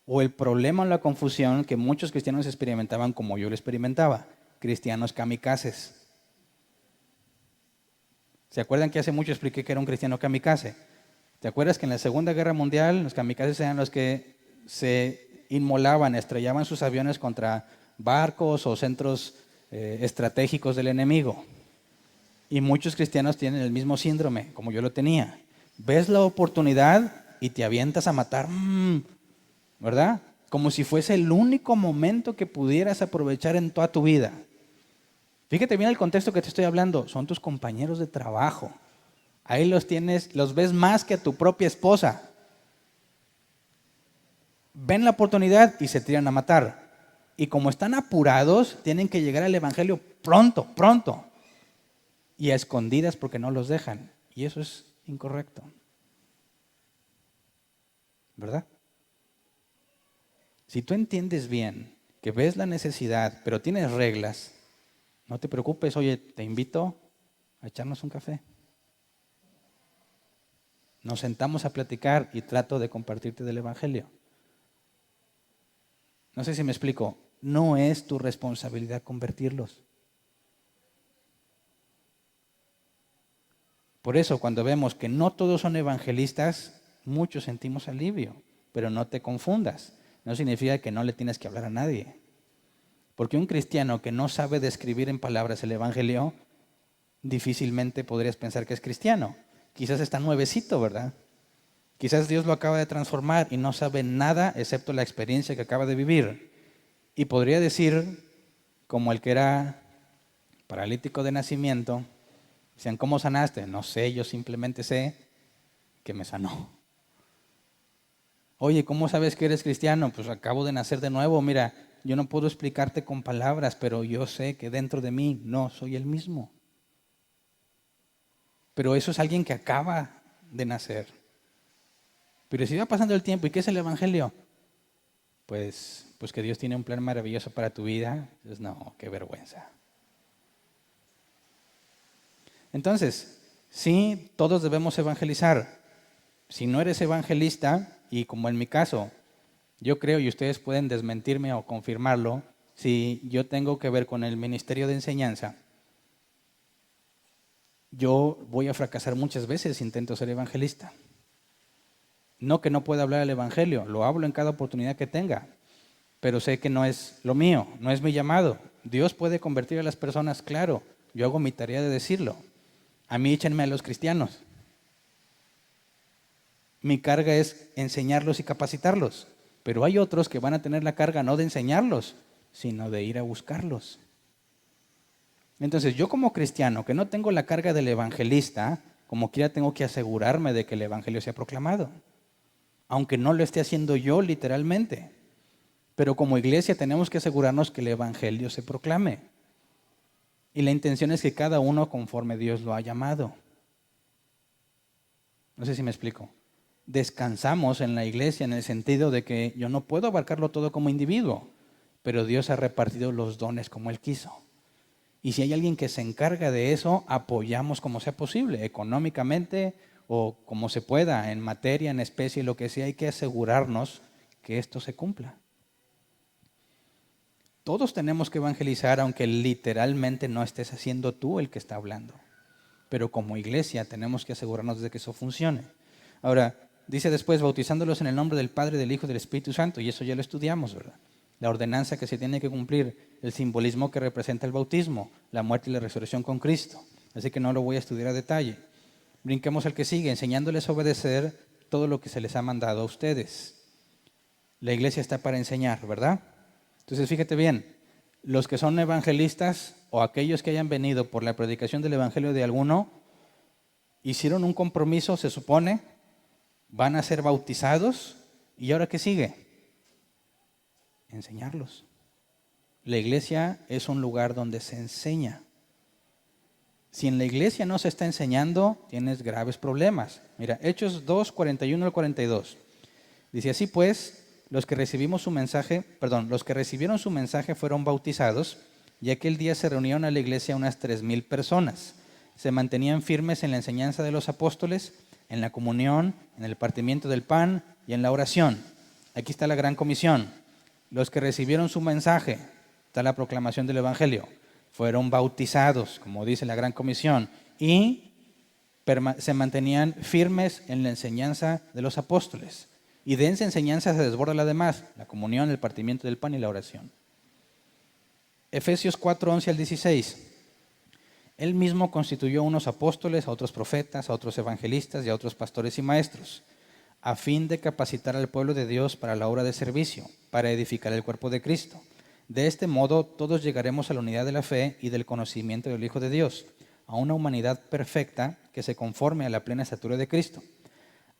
o el problema o la confusión que muchos cristianos experimentaban como yo lo experimentaba. Cristianos kamikazes. ¿Se acuerdan que hace mucho expliqué que era un cristiano kamikaze? ¿Te acuerdas que en la Segunda Guerra Mundial los kamikazes eran los que se inmolaban, estrellaban sus aviones contra barcos o centros estratégicos del enemigo? Y muchos cristianos tienen el mismo síndrome, como yo lo tenía. Ves la oportunidad y te avientas a matar, ¿verdad? Como si fuese el único momento que pudieras aprovechar en toda tu vida. Fíjate bien el contexto que te estoy hablando. Son tus compañeros de trabajo. Ahí los tienes, los ves más que a tu propia esposa. Ven la oportunidad y se tiran a matar. Y como están apurados, tienen que llegar al Evangelio pronto, pronto. Y a escondidas porque no los dejan. Y eso es incorrecto. ¿Verdad? Si tú entiendes bien que ves la necesidad, pero tienes reglas, no te preocupes, oye, te invito a echarnos un café. Nos sentamos a platicar y trato de compartirte del Evangelio. No sé si me explico. No es tu responsabilidad convertirlos. Por eso, cuando vemos que no todos son evangelistas, muchos sentimos alivio. Pero no te confundas. No significa que no le tienes que hablar a nadie. Porque un cristiano que no sabe describir en palabras el Evangelio, difícilmente podrías pensar que es cristiano. Quizás está nuevecito, ¿verdad? Quizás Dios lo acaba de transformar y no sabe nada excepto la experiencia que acaba de vivir. Y podría decir, como el que era paralítico de nacimiento, decían, ¿cómo sanaste? No sé, yo simplemente sé que me sanó. Oye, ¿cómo sabes que eres cristiano? Pues acabo de nacer de nuevo, mira, yo no puedo explicarte con palabras, pero yo sé que dentro de mí no soy el mismo. Pero eso es alguien que acaba de nacer. Pero si va pasando el tiempo, ¿y qué es el Evangelio? Pues que Dios tiene un plan maravilloso para tu vida. Pues no, qué vergüenza. Entonces, sí, todos debemos evangelizar. Si no eres evangelista, y como en mi caso, yo creo, y ustedes pueden desmentirme o confirmarlo, si yo tengo que ver con el ministerio de enseñanza, yo voy a fracasar muchas veces si intento ser evangelista. No que no pueda hablar el evangelio, lo hablo en cada oportunidad que tenga, pero sé que no es lo mío, no es mi llamado. Dios puede convertir a las personas, claro, yo hago mi tarea de decirlo. A mí échenme a los cristianos. Mi carga es enseñarlos y capacitarlos, pero hay otros que van a tener la carga no de enseñarlos, sino de ir a buscarlos. Entonces yo como cristiano que no tengo la carga del evangelista, como quiera tengo que asegurarme de que el evangelio sea proclamado, aunque no lo esté haciendo yo literalmente. Pero como iglesia tenemos que asegurarnos que el evangelio se proclame. Y la intención es que cada uno conforme Dios lo ha llamado. No sé si me explico. Descansamos en la iglesia en el sentido de que yo no puedo abarcarlo todo como individuo, pero Dios ha repartido los dones como Él quiso. Y si hay alguien que se encarga de eso, apoyamos como sea posible, económicamente o como se pueda, en materia, en especie, lo que sea, hay que asegurarnos que esto se cumpla. Todos tenemos que evangelizar, aunque literalmente no estés haciendo tú el que está hablando. Pero como iglesia tenemos que asegurarnos de que eso funcione. Ahora, Dice después, bautizándolos en el nombre del Padre, del Hijo y del Espíritu Santo. Y eso ya lo estudiamos, ¿verdad? La ordenanza que se tiene que cumplir, el simbolismo que representa el bautismo, la muerte y la resurrección con Cristo. Así que no lo voy a estudiar a detalle. Brinquemos al que sigue, enseñándoles a obedecer todo lo que se les ha mandado a ustedes. La iglesia está para enseñar, ¿verdad? Entonces fíjate bien, los que son evangelistas o aquellos que hayan venido por la predicación del evangelio de alguno, hicieron un compromiso, se supone, van a ser bautizados, ¿y ahora qué sigue? Enseñarlos. La iglesia es un lugar donde se enseña. Si en la iglesia no se está enseñando, tienes graves problemas. Mira, Hechos 2, 41 al 42. Dice, así pues, los que recibieron su mensaje fueron bautizados, y aquel día se reunieron a la iglesia unas 3,000 personas. Se mantenían firmes en la enseñanza de los apóstoles, en la comunión, en el partimiento del pan y en la oración. Aquí está la gran comisión. Los que recibieron su mensaje, está la proclamación del evangelio, fueron bautizados, como dice la gran comisión, y se mantenían firmes en la enseñanza de los apóstoles. Y de esa enseñanza se desborda la demás, la comunión, el partimiento del pan y la oración. Efesios 4, 11 al 16. Él mismo constituyó a unos apóstoles, a otros profetas, a otros evangelistas y a otros pastores y maestros, a fin de capacitar al pueblo de Dios para la obra de servicio, para edificar el cuerpo de Cristo. De este modo, todos llegaremos a la unidad de la fe y del conocimiento del Hijo de Dios, a una humanidad perfecta que se conforme a la plena estatura de Cristo.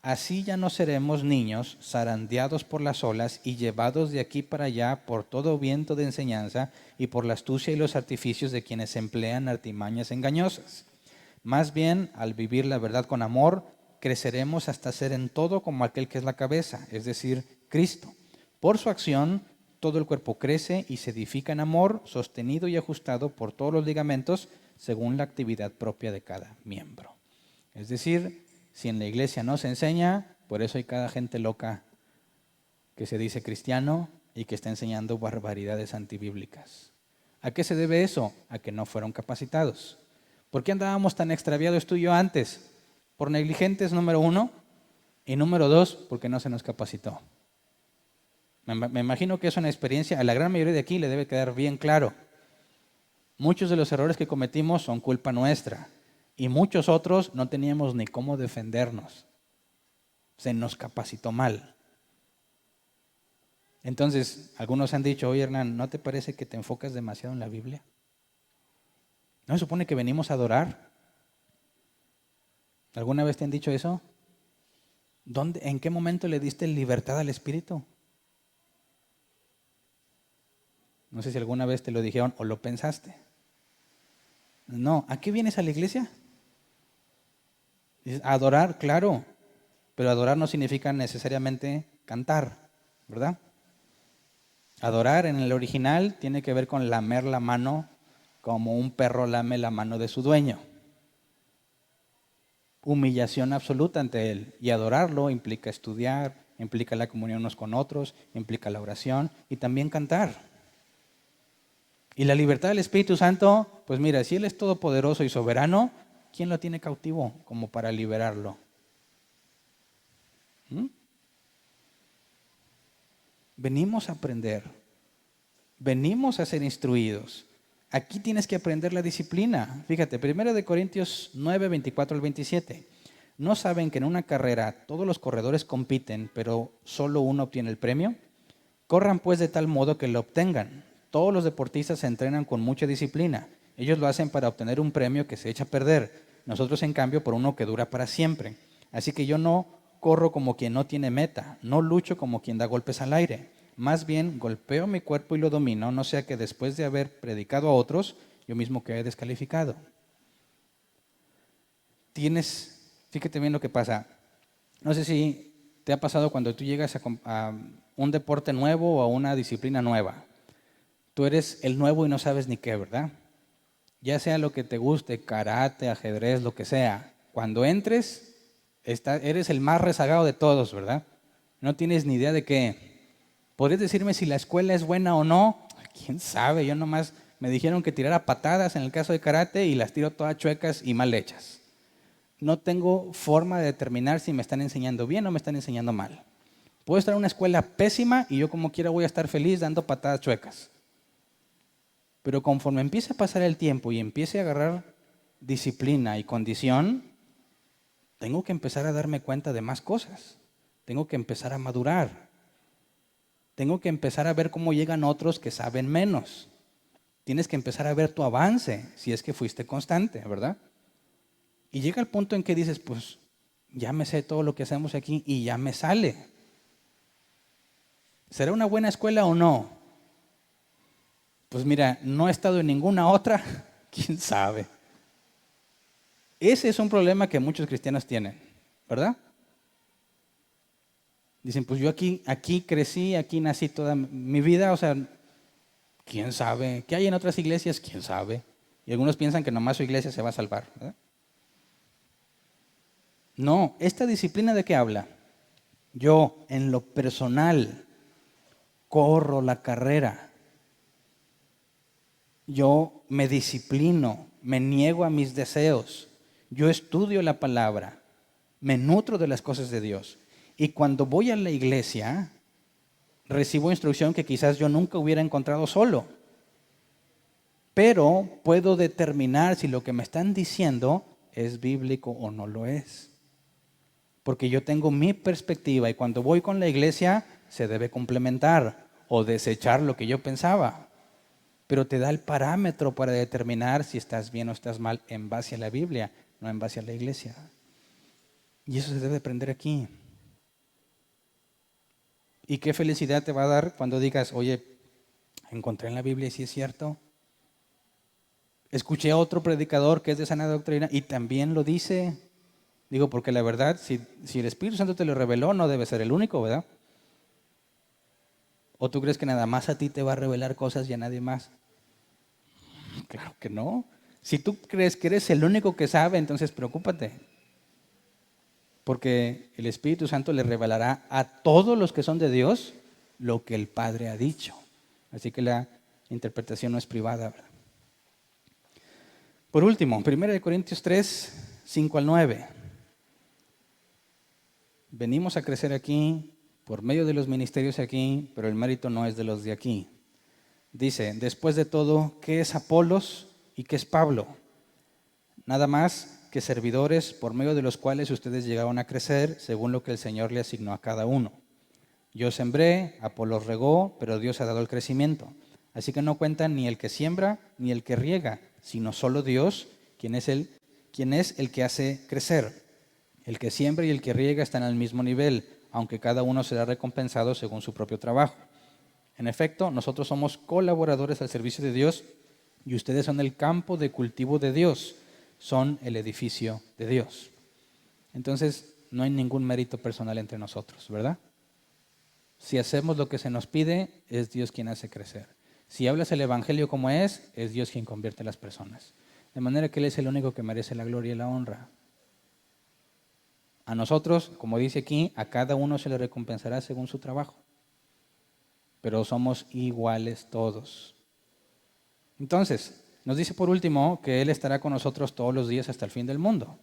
Así ya no seremos niños zarandeados por las olas y llevados de aquí para allá por todo viento de enseñanza y por la astucia y los artificios de quienes emplean artimañas engañosas. Más bien, al vivir la verdad con amor, creceremos hasta ser en todo como aquel que es la cabeza, es decir, Cristo. Por su acción, todo el cuerpo crece y se edifica en amor, sostenido y ajustado por todos los ligamentos según la actividad propia de cada miembro. Es decir, si en la iglesia no se enseña, por eso hay cada gente loca que se dice cristiano y que está enseñando barbaridades antibíblicas. ¿A qué se debe eso? A que no fueron capacitados. ¿Por qué andábamos tan extraviados tú y yo antes? Por negligentes, número 1, y número 2, porque no se nos capacitó. Me imagino que es una experiencia, a la gran mayoría de aquí le debe quedar bien claro. Muchos de los errores que cometimos son culpa nuestra. Y muchos otros no teníamos ni cómo defendernos. Se nos capacitó mal. Entonces, algunos han dicho, oye Hernán, ¿no te parece que te enfocas demasiado en la Biblia? ¿No se supone que venimos a adorar? ¿Alguna vez te han dicho eso? ¿En qué momento le diste libertad al Espíritu? No sé si alguna vez te lo dijeron o lo pensaste. No, ¿a qué vienes a la iglesia? Adorar, claro, pero adorar no significa necesariamente cantar, ¿verdad? Adorar en el original tiene que ver con lamer la mano como un perro lame la mano de su dueño. Humillación absoluta ante él. Y adorarlo implica estudiar, implica la comunión unos con otros, implica la oración y también cantar. Y la libertad del Espíritu Santo, pues mira, si Él es todopoderoso y soberano, ¿quién lo tiene cautivo como para liberarlo? Venimos a aprender, venimos a ser instruidos. Aquí tienes que aprender la disciplina. Fíjate, 1 Corintios 9, 24 al 27. ¿No saben que en una carrera todos los corredores compiten, pero solo uno obtiene el premio? Corran pues de tal modo que lo obtengan. Todos los deportistas se entrenan con mucha disciplina. Ellos lo hacen para obtener un premio que se echa a perder. Nosotros, en cambio, por uno que dura para siempre. Así que yo no corro como quien no tiene meta, no lucho como quien da golpes al aire. Más bien, golpeo mi cuerpo y lo domino, no sea que después de haber predicado a otros, yo mismo quede descalificado. Fíjate bien lo que pasa. No sé si te ha pasado cuando tú llegas a un deporte nuevo o a una disciplina nueva. Tú eres el nuevo y no sabes ni qué, ¿verdad? Ya sea lo que te guste, karate, ajedrez, lo que sea. Cuando entres, eres el más rezagado de todos, ¿verdad? No tienes ni idea de qué. ¿Podrías decirme si la escuela es buena o no? ¿Quién sabe? Yo nomás me dijeron que tirara patadas en el caso de karate y las tiro todas chuecas y mal hechas. no tengo forma de determinar si me están enseñando bien o me están enseñando mal. Puedo estar en una escuela pésima y yo como quiera voy a estar feliz dando patadas chuecas. Pero conforme empiece a pasar el tiempo y empiece a agarrar disciplina y condición, tengo que empezar a darme cuenta de más cosas. Tengo que empezar a madurar. Tengo que empezar a ver cómo llegan otros que saben menos. Tienes que empezar a ver tu avance, si es que fuiste constante, ¿verdad? Y llega el punto en que dices, pues ya me sé todo lo que hacemos aquí y ya me sale. ¿Será una buena escuela o no? Pues mira, no he estado en ninguna otra, quién sabe. Ese es un problema que muchos cristianos tienen, ¿verdad? Dicen, pues yo aquí crecí, aquí nací toda mi vida, o sea, quién sabe. ¿Qué hay en otras iglesias? Quién sabe. Y algunos piensan que nomás su iglesia se va a salvar, ¿verdad? No, esta disciplina ¿de qué habla? Yo, en lo personal, corro la carrera. Yo me disciplino, me niego a mis deseos. Yo estudio la palabra, me nutro de las cosas de Dios. Y cuando voy a la iglesia, recibo instrucción que quizás yo nunca hubiera encontrado solo. Pero puedo determinar si lo que me están diciendo es bíblico o no lo es. Porque yo tengo mi perspectiva y cuando voy con la iglesia se debe complementar o desechar lo que yo pensaba. Pero te da el parámetro para determinar si estás bien o estás mal en base a la Biblia, no en base a la iglesia. Y eso se debe aprender aquí. Y qué felicidad te va a dar cuando digas, oye, encontré en la Biblia y sí es cierto. Escuché a otro predicador que es de sana doctrina y también lo dice. Digo, porque la verdad, si el Espíritu Santo te lo reveló, no debe ser el único, ¿verdad? ¿O tú crees que nada más a ti te va a revelar cosas y a nadie más? Claro que no. Si tú crees que eres el único que sabe, entonces preocúpate. Porque el Espíritu Santo le revelará a todos los que son de Dios lo que el Padre ha dicho. Así que la interpretación no es privada, ¿verdad? Por último, 1 Corintios 3, 5 al 9. Venimos a crecer aquí por medio de los ministerios aquí, pero el mérito no es de los de aquí. Dice, después de todo, ¿qué es Apolos y qué es Pablo? Nada más que servidores por medio de los cuales ustedes llegaron a crecer según lo que el Señor le asignó a cada uno. Yo sembré, Apolos regó, pero Dios ha dado el crecimiento. Así que no cuentan ni el que siembra ni el que riega, sino solo Dios, quien es el que hace crecer. El que siembra y el que riega están al mismo nivel, aunque cada uno será recompensado según su propio trabajo. En efecto, nosotros somos colaboradores al servicio de Dios y ustedes son el campo de cultivo de Dios, son el edificio de Dios. Entonces, no hay ningún mérito personal entre nosotros, ¿verdad? Si hacemos lo que se nos pide, es Dios quien hace crecer. Si hablas el Evangelio como es Dios quien convierte a las personas. De manera que Él es el único que merece la gloria y la honra. A nosotros, como dice aquí, a cada uno se le recompensará según su trabajo. Pero somos iguales todos. Entonces, nos dice por último que Él estará con nosotros todos los días hasta el fin del mundo.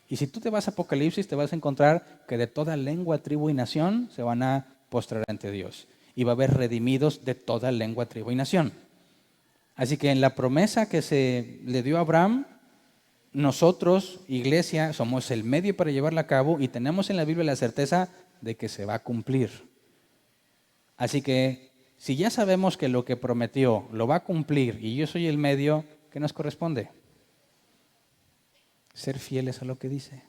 Y si tú te vas a Apocalipsis, te vas a encontrar que de toda lengua, tribu y nación se van a postrar ante Dios. Y va a haber redimidos de toda lengua, tribu y nación. Así que en la promesa que se le dio a Abraham, nosotros, iglesia, somos el medio para llevarla a cabo y tenemos en la Biblia la certeza de que se va a cumplir. Así que si ya sabemos que lo que prometió lo va a cumplir y yo soy el medio, ¿qué nos corresponde? Ser fieles a lo que dice.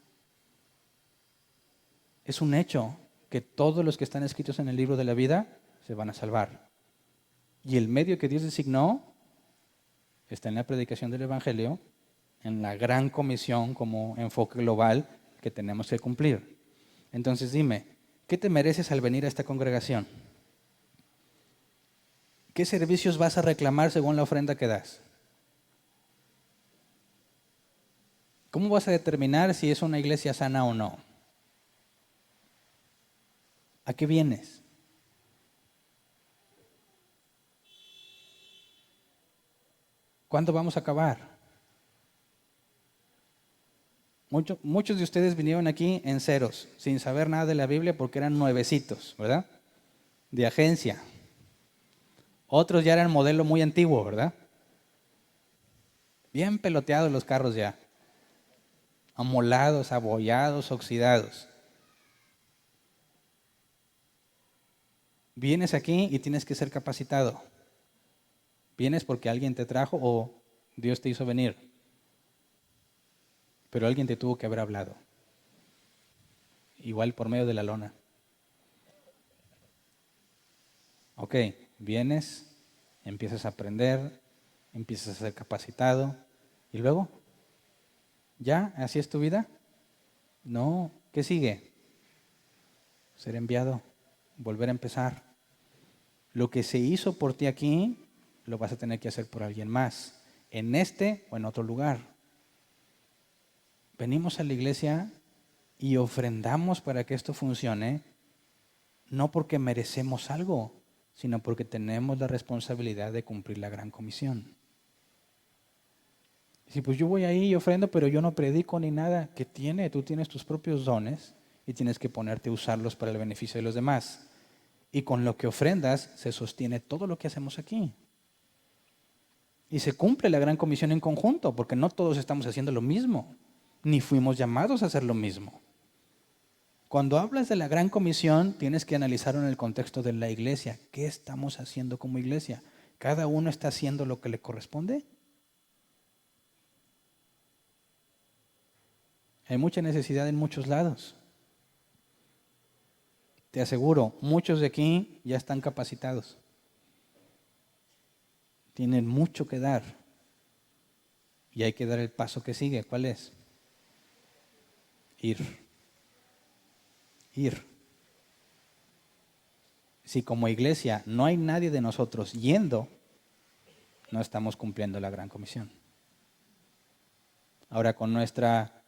Es un hecho que todos los que están escritos en el libro de la vida se van a salvar. Y el medio que Dios designó está en la predicación del Evangelio, en la gran comisión como enfoque global que tenemos que cumplir. Entonces dime, ¿qué te mereces al venir a esta congregación? ¿Qué servicios vas a reclamar según la ofrenda que das? ¿Cómo vas a determinar si es una iglesia sana o no? ¿A qué vienes? ¿Cuándo vamos a acabar? Muchos de ustedes vinieron aquí en ceros, sin saber nada de la Biblia porque eran nuevecitos, ¿verdad? De agencia. Otros ya eran modelo muy antiguo, ¿verdad? Bien peloteados los carros ya. Amolados, abollados, oxidados. Vienes aquí y tienes que ser capacitado. Vienes porque alguien te trajo o Dios te hizo venir. Pero alguien te tuvo que haber hablado. Igual por medio de la lona. Ok, vienes, empiezas a aprender, empiezas a ser capacitado. ¿Y luego? ¿Ya? ¿Así es tu vida? No. ¿Qué sigue? Ser enviado, volver a empezar. Lo que se hizo por ti aquí, lo vas a tener que hacer por alguien más, en este o en otro lugar. Venimos a la iglesia y ofrendamos para que esto funcione, no porque merecemos algo, sino porque tenemos la responsabilidad de cumplir la gran comisión. Si pues yo voy ahí y ofrendo, pero yo no predico ni nada, ¿qué tiene? Tú tienes tus propios dones y tienes que ponerte a usarlos para el beneficio de los demás. Y con lo que ofrendas se sostiene todo lo que hacemos aquí. Y se cumple la gran comisión en conjunto, porque no todos estamos haciendo lo mismo, ni fuimos llamados a hacer lo mismo. Cuando hablas de la gran comisión, tienes que analizarlo en el contexto de la iglesia. ¿Qué estamos haciendo como iglesia? ¿Cada uno está haciendo lo que le corresponde? Hay mucha necesidad en muchos lados. Te aseguro, muchos de aquí ya están capacitados. Tienen mucho que dar. Y hay que dar el paso que sigue. ¿Cuál es? Ir. Si como iglesia no hay nadie de nosotros yendo, no estamos cumpliendo la gran comisión. Ahora, con nuestra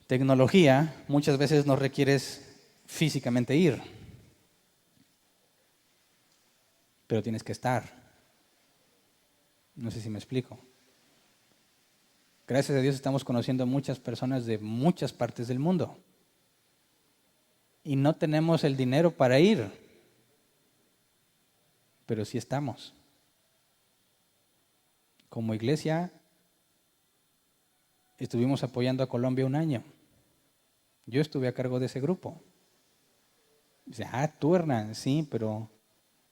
tecnología, muchas veces no requieres físicamente ir, pero tienes que estar. No sé si me explico. Gracias a Dios estamos conociendo a muchas personas de muchas partes del mundo. Y no tenemos el dinero para ir, pero sí estamos. Como iglesia, estuvimos apoyando a Colombia un año. Yo estuve a cargo de ese grupo. Dice, tú Hernán, sí, pero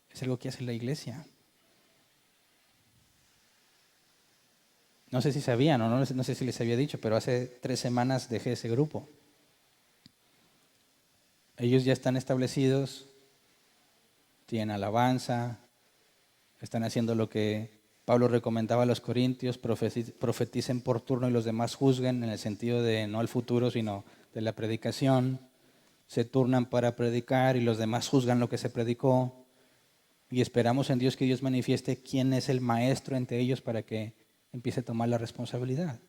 es algo que hace la iglesia. No sé si sabían o no sé si les había dicho, pero hace 3 semanas dejé ese grupo. Ellos ya están establecidos, tienen alabanza, están haciendo lo que Pablo recomendaba a los corintios, profeticen por turno y los demás juzguen, en el sentido de no al futuro, sino de la predicación. Se turnan para predicar y los demás juzgan lo que se predicó. Y esperamos en Dios que Dios manifieste quién es el maestro entre ellos para que empiece a tomar la responsabilidad.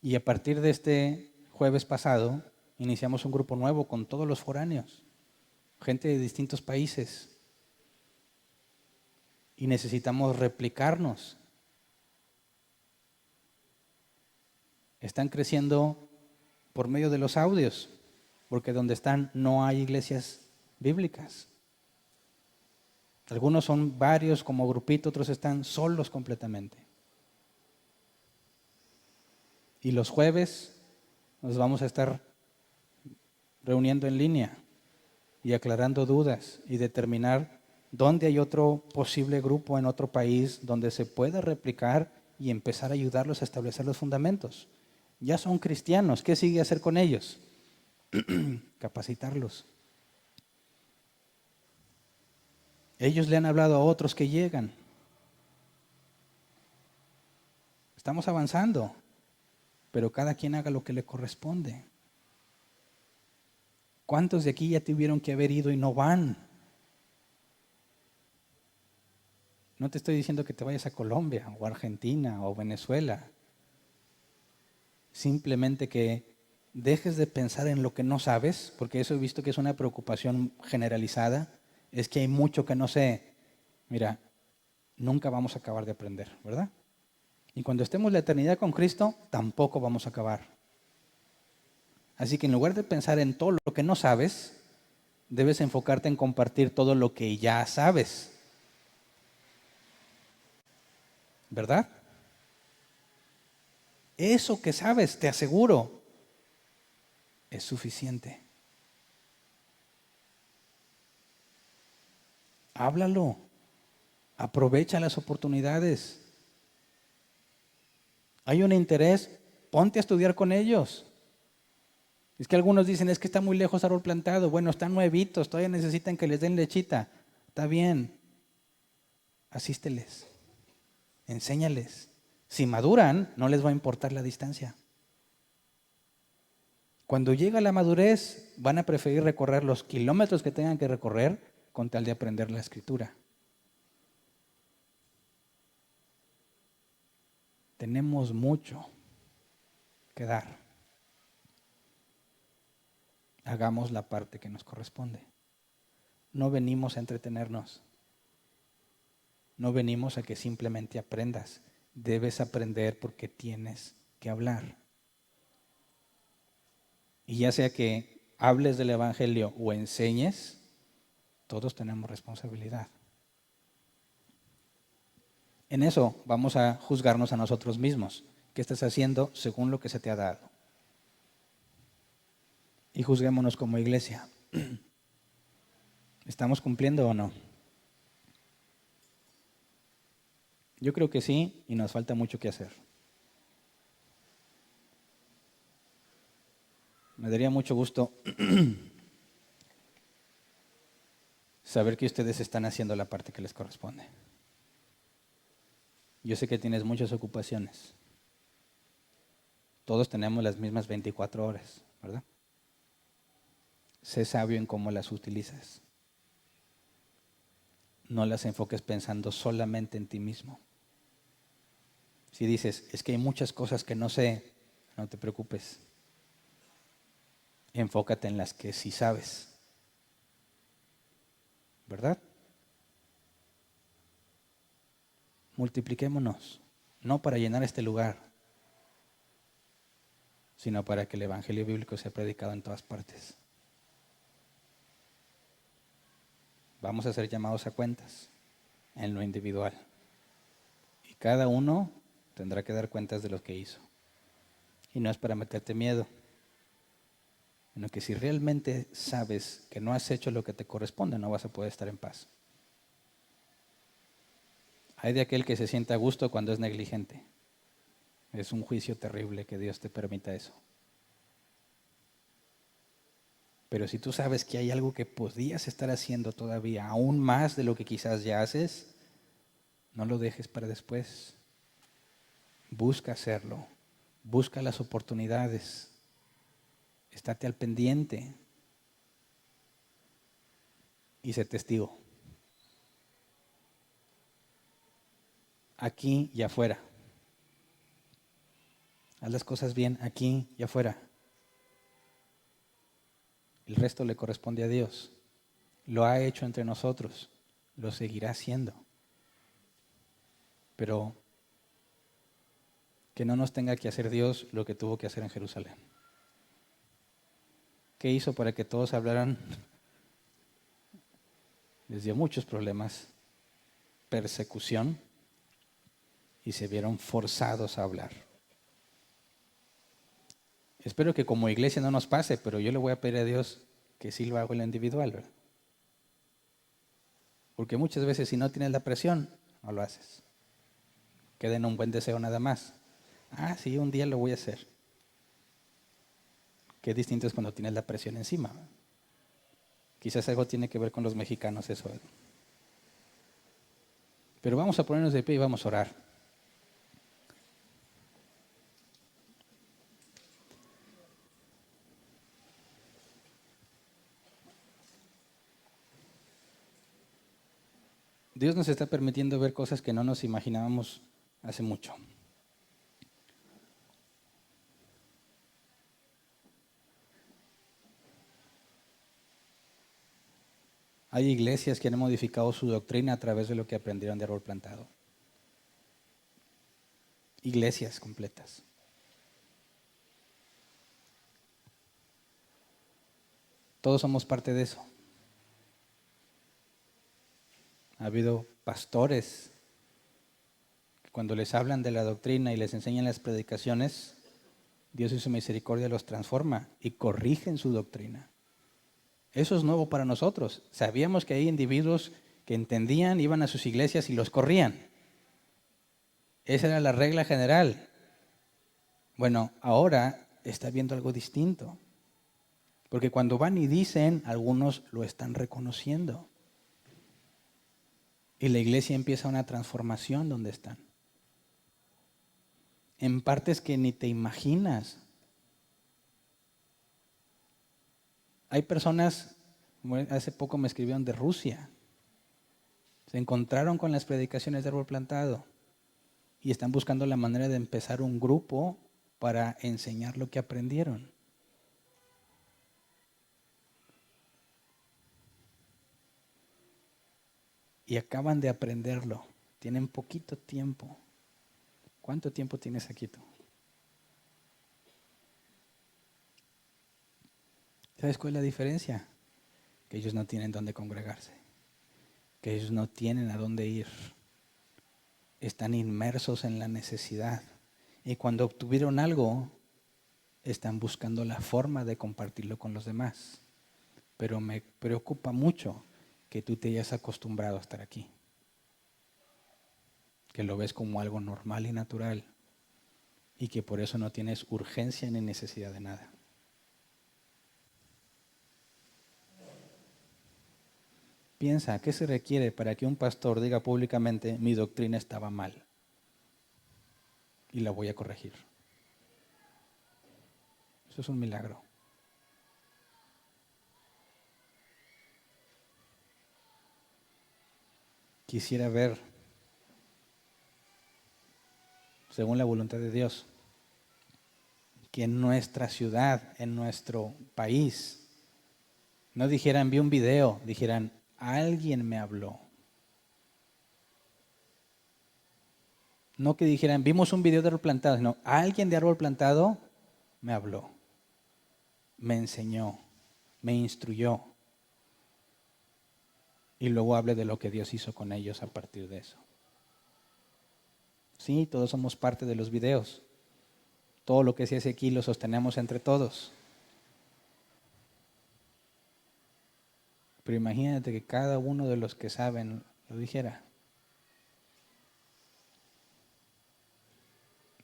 Y a partir de este jueves pasado, iniciamos un grupo nuevo con todos los foráneos, gente de distintos países. Y necesitamos replicarnos. Están creciendo por medio de los audios, porque donde están no hay iglesias bíblicas. Algunos son varios como grupito, otros están solos completamente. Y los jueves nos vamos a estar reuniendo en línea y aclarando dudas y determinar dónde hay otro posible grupo en otro país donde se pueda replicar y empezar a ayudarlos a establecer los fundamentos. Ya son cristianos, ¿qué sigue hacer con ellos? Capacitarlos. Ellos le han hablado a otros que llegan. Estamos avanzando, pero cada quien haga lo que le corresponde. ¿Cuántos de aquí ya tuvieron que haber ido y no van? No te estoy diciendo que te vayas a Colombia o Argentina o Venezuela. Simplemente que dejes de pensar en lo que no sabes, porque eso he visto que es una preocupación generalizada, es que hay mucho que no sé. Mira, nunca vamos a acabar de aprender, ¿verdad? Y cuando estemos la eternidad con Cristo, tampoco vamos a acabar. Así que en lugar de pensar en todo lo que no sabes, debes enfocarte en compartir todo lo que ya sabes. ¿Verdad? Eso que sabes, te aseguro, es suficiente. Háblalo. Aprovecha las oportunidades. Hay un interés, ponte a estudiar con ellos. Es que algunos dicen, es que está muy lejos árbol plantado. Bueno, están nuevitos, todavía necesitan que les den lechita. Está bien, asísteles, enséñales. Si maduran, no les va a importar la distancia. Cuando llega la madurez, van a preferir recorrer los kilómetros que tengan que recorrer con tal de aprender la escritura. Tenemos mucho que dar. Hagamos la parte que nos corresponde. No venimos a entretenernos. No venimos a que simplemente aprendas. Debes aprender porque tienes que hablar. Y ya sea que hables del Evangelio o enseñes, todos tenemos responsabilidad. En eso vamos a juzgarnos a nosotros mismos. ¿Qué estás haciendo según lo que se te ha dado? Y juzguémonos como iglesia. ¿Estamos cumpliendo o no? Yo creo que sí, y nos falta mucho que hacer. Me daría mucho gusto saber que ustedes están haciendo la parte que les corresponde. Yo sé que tienes muchas ocupaciones. Todos tenemos las mismas 24 horas, ¿verdad? Sé sabio en cómo las utilizas. No las enfoques pensando solamente en ti mismo. Si dices, es que hay muchas cosas que no sé, no te preocupes. Enfócate en las que sí sabes. ¿Verdad? Multipliquémonos, no para llenar este lugar, sino para que el Evangelio bíblico sea predicado en todas partes. Vamos a ser llamados a cuentas en lo individual. Y cada uno tendrá que dar cuentas de lo que hizo. Y no es para meterte miedo, sino que si realmente sabes que no has hecho lo que te corresponde, no vas a poder estar en paz. Hay de aquel que se sienta a gusto cuando es negligente. Es un juicio terrible que Dios te permita eso. Pero si tú sabes que hay algo que podías estar haciendo todavía, aún más de lo que quizás ya haces, no lo dejes para después. Busca hacerlo. Busca las oportunidades. Estate al pendiente. Y sé testigo. Aquí y afuera. Haz las cosas bien aquí y afuera. El resto le corresponde a Dios. Lo ha hecho entre nosotros. Lo seguirá haciendo. Pero que no nos tenga que hacer Dios lo que tuvo que hacer en Jerusalén. ¿Qué hizo para que todos hablaran? Les dio muchos problemas, persecución, y se vieron forzados a hablar. Espero que como iglesia no nos pase, pero yo le voy a pedir a Dios que sí lo haga en lo individual, ¿verdad? Porque muchas veces si no tienes la presión, no lo haces. Queda en un buen deseo nada más. Ah, sí, un día lo voy a hacer. Qué distinto es cuando tienes la presión encima. Quizás algo tiene que ver con los mexicanos eso. Pero vamos a ponernos de pie y vamos a orar. Dios nos está permitiendo ver cosas que no nos imaginábamos hace mucho. Hay iglesias que han modificado su doctrina a través de lo que aprendieron de árbol plantado. iglesias completas. Todos somos parte de eso. Ha habido pastores que cuando les hablan de la doctrina y les enseñan las predicaciones, Dios en su misericordia los transforma y corrigen su doctrina. Eso es nuevo para nosotros. Sabíamos que hay individuos que entendían, iban a sus iglesias y los corrían. Esa era la regla general. Bueno, ahora está viendo algo distinto. Porque cuando van y dicen, algunos lo están reconociendo. Y la iglesia empieza una transformación donde están. En partes que ni te imaginas. Hay personas, hace poco me escribieron de Rusia. Se encontraron con las predicaciones de Árbol Plantado y están buscando la manera de empezar un grupo para enseñar lo que aprendieron. Y acaban de aprenderlo. Tienen poquito tiempo. ¿Cuánto tiempo tienes aquí tú? ¿Sabes cuál es la diferencia? Que ellos no tienen dónde congregarse. Que ellos no tienen a dónde ir. Están inmersos en la necesidad. Y cuando obtuvieron algo, están buscando la forma de compartirlo con los demás. Pero me preocupa mucho que tú te hayas acostumbrado a estar aquí. Que lo ves como algo normal y natural. Y que por eso no tienes urgencia ni necesidad de nada. Piensa, ¿qué se requiere para que un pastor diga públicamente, mi doctrina estaba mal y la voy a corregir? Eso es un milagro. Quisiera ver, según la voluntad de Dios, que en nuestra ciudad, en nuestro país, no dijeran, vi un video, dijeran, alguien me habló. No que dijeran, vimos un video de árbol plantado, sino alguien de árbol plantado me habló, me enseñó, me instruyó. Y luego hable de lo que Dios hizo con ellos a partir de eso. Sí, todos somos parte de los videos. Todo lo que se hace aquí lo sostenemos entre todos. Pero imagínate que cada uno de los que saben lo dijera.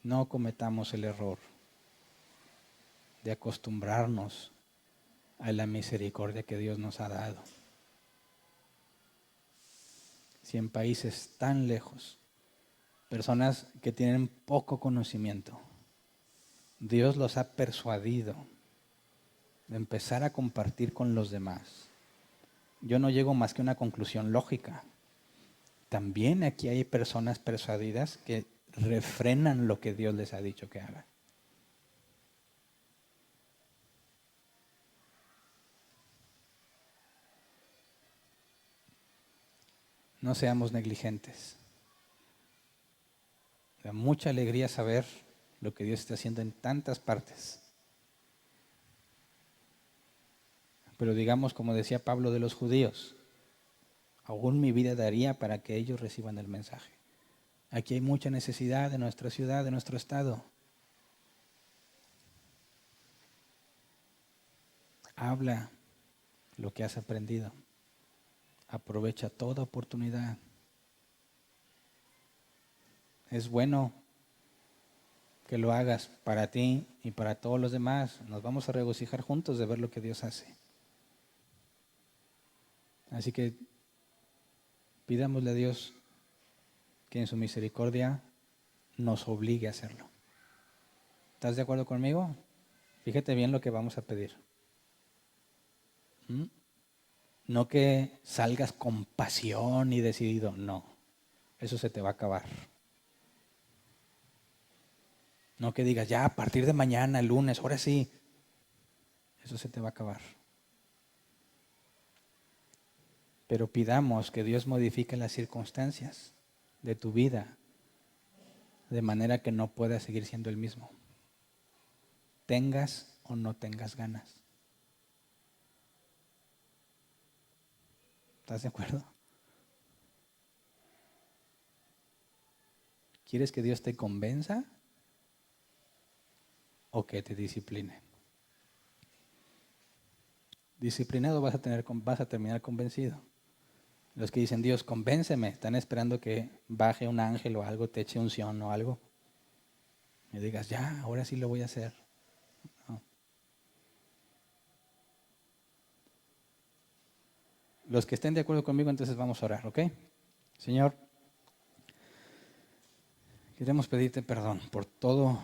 No cometamos el error de acostumbrarnos a la misericordia que Dios nos ha dado. Si en países tan lejos, personas que tienen poco conocimiento, Dios los ha persuadido de empezar a compartir con los demás. Yo no llego más que a una conclusión lógica. También aquí hay personas persuadidas que refrenan lo que Dios les ha dicho que hagan. No seamos negligentes. Me da mucha alegría saber lo que Dios está haciendo en tantas partes. Pero digamos, como decía Pablo de los judíos, aún mi vida daría para que ellos reciban el mensaje. Aquí hay mucha necesidad de nuestra ciudad, de nuestro estado. Habla lo que has aprendido. Aprovecha toda oportunidad. Es bueno que lo hagas para ti y para todos los demás. Nos vamos a regocijar juntos de ver lo que Dios hace. Así que pidámosle a Dios que en su misericordia nos obligue a hacerlo. ¿Estás de acuerdo conmigo? Fíjate bien lo que vamos a pedir. No que salgas con pasión y decidido, no. Eso se te va a acabar. No que digas, ya a partir de mañana, el lunes, ahora sí. Eso se te va a acabar. Pero pidamos que Dios modifique las circunstancias de tu vida, de manera que no pueda seguir siendo el mismo. Tengas o no tengas ganas. ¿Estás de acuerdo? ¿Quieres que Dios te convenza o que te discipline? Disciplinado vas a terminar convencido. Los que dicen, Dios, convénceme, están esperando que baje un ángel o algo, te eche unción o algo. Y digas, ya, ahora sí lo voy a hacer. No. Los que estén de acuerdo conmigo, entonces vamos a orar, ¿ok? Señor, queremos pedirte perdón por todo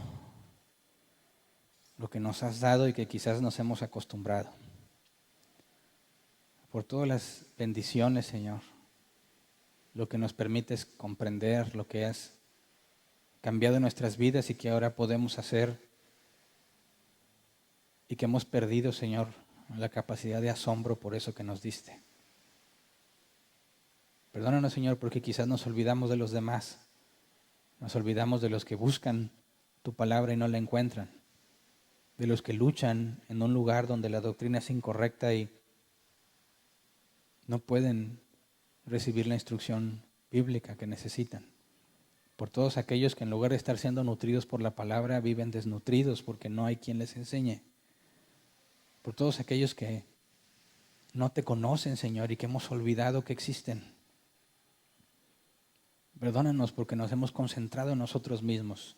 lo que nos has dado y que quizás nos hemos acostumbrado. Por todas las bendiciones, Señor. Lo que nos permite es comprender lo que has cambiado en nuestras vidas y que ahora podemos hacer y que hemos perdido, Señor, la capacidad de asombro por eso que nos diste. Perdónanos, Señor, porque quizás nos olvidamos de los demás, nos olvidamos de los que buscan tu palabra y no la encuentran, de los que luchan en un lugar donde la doctrina es incorrecta y no pueden recibir la instrucción bíblica que necesitan. Por todos aquellos que en lugar de estar siendo nutridos por la palabra, viven desnutridos porque no hay quien les enseñe. Por todos aquellos que no te conocen, Señor, y que hemos olvidado que existen. Perdónanos porque nos hemos concentrado en nosotros mismos,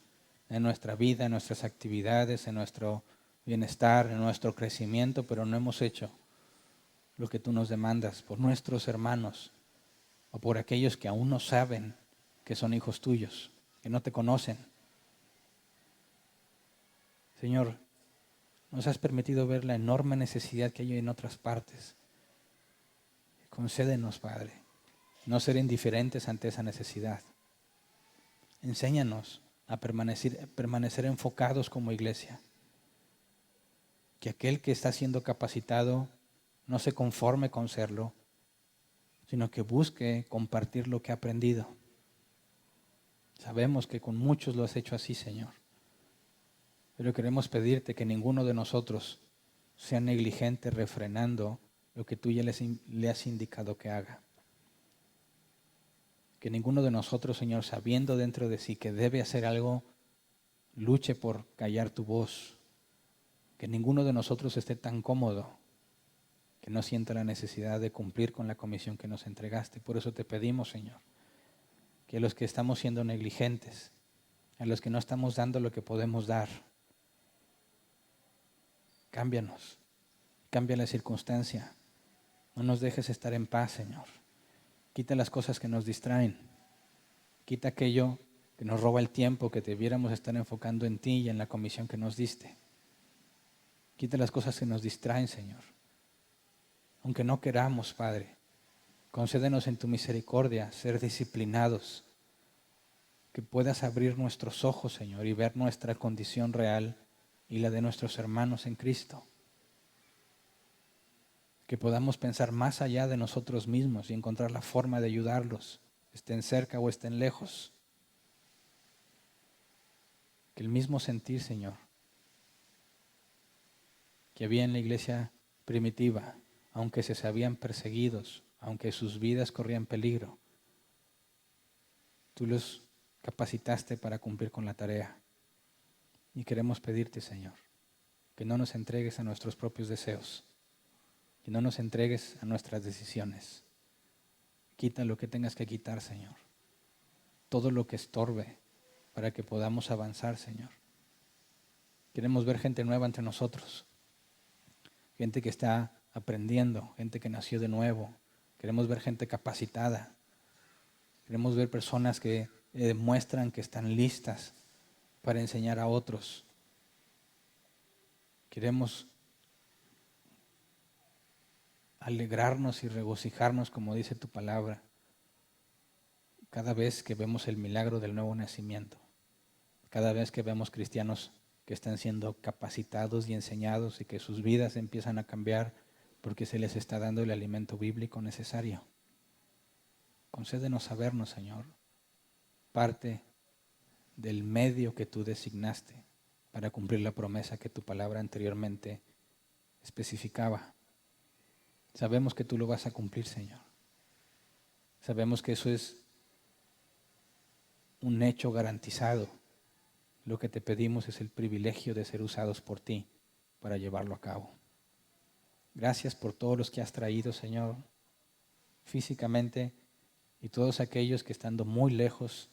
en nuestra vida, en nuestras actividades, en nuestro bienestar, en nuestro crecimiento, pero no hemos hecho lo que tú nos demandas por nuestros hermanos o por aquellos que aún no saben que son hijos tuyos, que no te conocen. Señor, nos has permitido ver la enorme necesidad que hay en otras partes. Concédenos, Padre, no ser indiferentes ante esa necesidad. Enséñanos a permanecer enfocados como iglesia. Que aquel que está siendo capacitado no se conforme con serlo, sino que busque compartir lo que ha aprendido. Sabemos que con muchos lo has hecho así, Señor. Pero queremos pedirte que ninguno de nosotros sea negligente refrenando lo que tú ya le has indicado que haga. Que ninguno de nosotros, Señor, sabiendo dentro de sí que debe hacer algo, luche por callar tu voz. Que ninguno de nosotros esté tan cómodo que no sienta la necesidad de cumplir con la comisión que nos entregaste. Por eso te pedimos, Señor, que a los que estamos siendo negligentes, a los que no estamos dando lo que podemos dar, cámbianos, cambia la circunstancia. No nos dejes estar en paz, Señor. Quita las cosas que nos distraen. Quita aquello que nos roba el tiempo, que debiéramos estar enfocando en ti y en la comisión que nos diste. Quita las cosas que nos distraen, Señor. Aunque no queramos, Padre, concédenos en tu misericordia ser disciplinados, que puedas abrir nuestros ojos, Señor, y ver nuestra condición real y la de nuestros hermanos en Cristo. Que podamos pensar más allá de nosotros mismos y encontrar la forma de ayudarlos, estén cerca o estén lejos. Que el mismo sentir, Señor, que había en la iglesia primitiva, aunque se sabían perseguidos, aunque sus vidas corrían peligro, tú los capacitaste para cumplir con la tarea. Y queremos pedirte, Señor, que no nos entregues a nuestros propios deseos, que no nos entregues a nuestras decisiones. Quita lo que tengas que quitar, Señor. Todo lo que estorbe para que podamos avanzar, Señor. Queremos ver gente nueva entre nosotros, gente que está aprendiendo, gente que nació de nuevo. Queremos ver gente capacitada. Queremos ver personas que demuestran que están listas para enseñar a otros. Queremos alegrarnos y regocijarnos, como dice tu palabra, cada vez que vemos el milagro del nuevo nacimiento, cada vez que vemos cristianos que están siendo capacitados y enseñados y que sus vidas empiezan a cambiar porque se les está dando el alimento bíblico necesario. Concédenos sabernos, Señor, parte del medio que tú designaste para cumplir la promesa que tu palabra anteriormente especificaba. Sabemos que tú lo vas a cumplir, Señor. Sabemos que eso es un hecho garantizado. Lo que te pedimos es el privilegio de ser usados por ti para llevarlo a cabo. Gracias por todos los que has traído, Señor, físicamente, y todos aquellos que estando muy lejos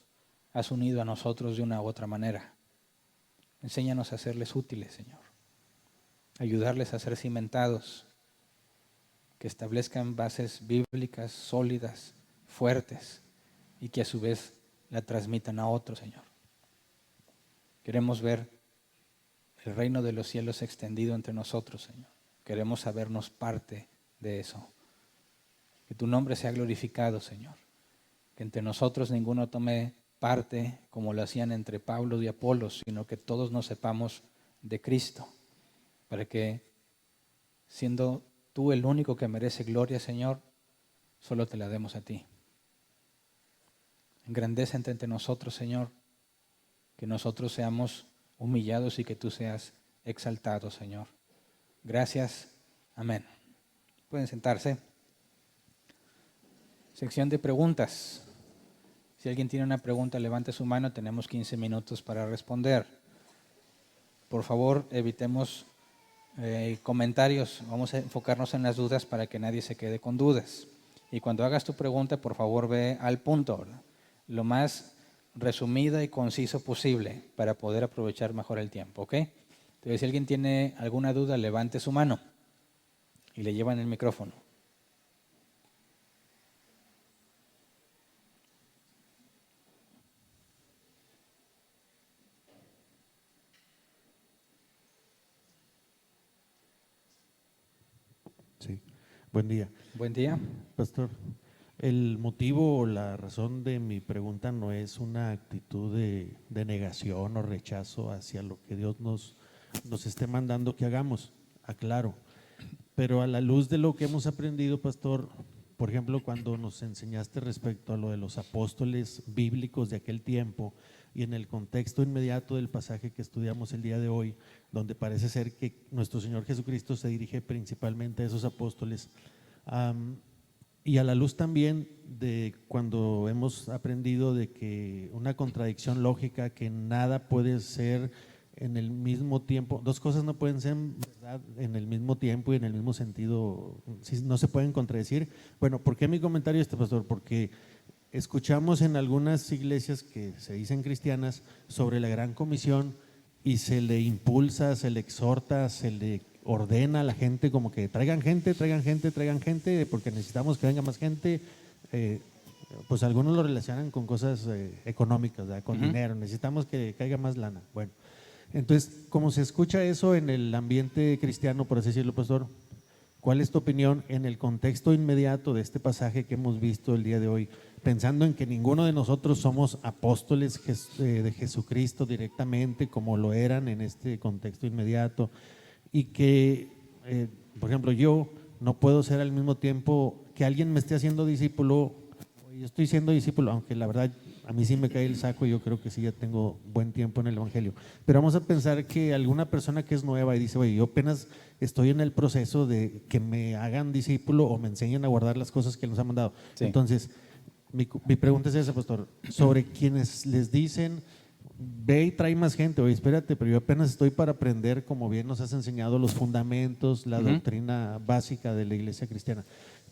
has unido a nosotros de una u otra manera. Enséñanos a serles útiles, Señor. Ayudarles a ser cimentados, que establezcan bases bíblicas sólidas, fuertes, y que a su vez la transmitan a otros, Señor. Queremos ver el reino de los cielos extendido entre nosotros, Señor. Queremos sabernos parte de eso. Que tu nombre sea glorificado, Señor. Que entre nosotros ninguno tome parte como lo hacían entre Pablo y Apolos, sino que todos nos sepamos de Cristo, para que, siendo tú el único que merece gloria, Señor, solo te la demos a ti. Engrandece entre nosotros, Señor, que nosotros seamos humillados y que tú seas exaltado, Señor. Gracias. Amén. Pueden sentarse. Sección de preguntas. Si alguien tiene una pregunta, levante su mano. Tenemos 15 minutos para responder. Por favor, evitemos comentarios. Vamos a enfocarnos en las dudas para que nadie se quede con dudas. Y cuando hagas tu pregunta, por favor, ve al punto, ¿verdad? Lo más resumido y conciso posible para poder aprovechar mejor el tiempo, ¿ok? Entonces, si alguien tiene alguna duda, levante su mano y le llevan el micrófono. Sí, buen día. Buen día. Pastor, el motivo o la razón de mi pregunta no es una actitud de negación o rechazo hacia lo que Dios nos esté mandando que hagamos, aclaro. Pero a la luz de lo que hemos aprendido, Pastor, por ejemplo, cuando nos enseñaste respecto a lo de los apóstoles bíblicos de aquel tiempo y en el contexto inmediato del pasaje que estudiamos el día de hoy, donde parece ser que nuestro Señor Jesucristo se dirige principalmente a esos apóstoles, y a la luz también de cuando hemos aprendido de que una contradicción lógica, que nada puede ser en el mismo tiempo, dos cosas no pueden ser verdad en el mismo tiempo y en el mismo sentido, no se pueden contradecir. Bueno, ¿por qué mi comentario pastor? Porque escuchamos en algunas iglesias que se dicen cristianas sobre la gran comisión y se le impulsa, se le exhorta, se le ordena a la gente como que traigan gente, porque necesitamos que venga más gente. Pues algunos lo relacionan con cosas económicas, ¿verdad? Con dinero, necesitamos que caiga más lana. Bueno, entonces, como se escucha eso en el ambiente cristiano, por así decirlo, pastor, ¿cuál es tu opinión en el contexto inmediato de este pasaje que hemos visto el día de hoy? Pensando en que ninguno de nosotros somos apóstoles de Jesucristo directamente, como lo eran en este contexto inmediato, y que, por ejemplo, yo no puedo ser al mismo tiempo que alguien me esté haciendo discípulo, yo estoy siendo discípulo, aunque la verdad a mí sí me cae el saco y yo creo que sí ya tengo buen tiempo en el evangelio, pero vamos a pensar que alguna persona que es nueva y dice, oye, yo apenas estoy en el proceso de que me hagan discípulo o me enseñen a guardar las cosas que nos han mandado. Sí. Entonces, mi pregunta es esa, pastor, sobre quienes les dicen, ve y trae más gente, oye, espérate, pero yo apenas estoy para aprender, como bien nos has enseñado, los fundamentos, la doctrina básica de la iglesia cristiana.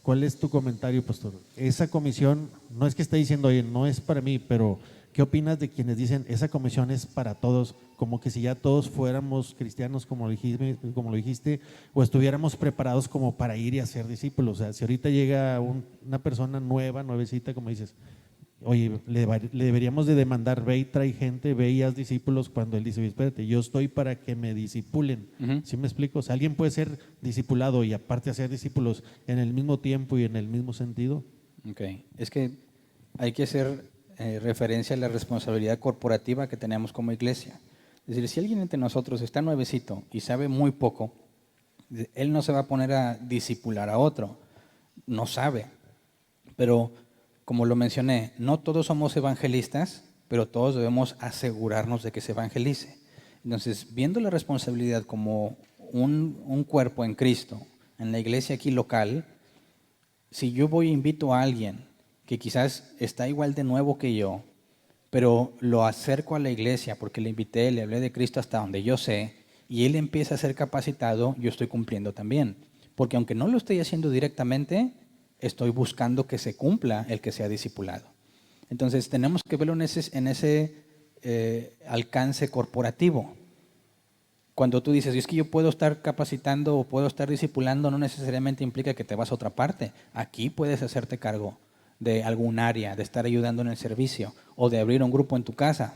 ¿Cuál es tu comentario, pastor? Esa comisión, no es que esté diciendo, oye, no es para mí, pero ¿qué opinas de quienes dicen, esa comisión es para todos? Como que si ya todos fuéramos cristianos, como lo dijiste, o estuviéramos preparados como para ir y hacer discípulos. O sea, si ahorita llega una persona nuevecita, como dices, oye, le deberíamos de demandar, ve y trae gente, ve y haz discípulos, cuando él dice, oye, espérate, yo estoy para que me discipulen. ¿Sí me explico? O sea, ¿alguien puede ser discipulado y aparte hacer discípulos en el mismo tiempo y en el mismo sentido? Ok, es que hay que hacer referencia a la responsabilidad corporativa que tenemos como iglesia. Es decir, si alguien entre nosotros está nuevecito y sabe muy poco, él no se va a poner a discipular a otro, no sabe, pero como lo mencioné, no todos somos evangelistas pero todos debemos asegurarnos de que se evangelice. Entonces, viendo la responsabilidad como un cuerpo en Cristo, en la iglesia aquí local, si yo voy e invito a alguien que quizás está igual de nuevo que yo, pero lo acerco a la iglesia porque le invité, le hablé de Cristo hasta donde yo sé, y él empieza a ser capacitado, yo estoy cumpliendo también. Porque aunque no lo estoy haciendo directamente, estoy buscando que se cumpla el que sea discipulado. Entonces tenemos que verlo en ese alcance corporativo. Cuando tú dices, es que yo puedo estar capacitando o puedo estar discipulando, no necesariamente implica que te vas a otra parte. Aquí puedes hacerte cargo de algún área, de estar ayudando en el servicio o de abrir un grupo en tu casa.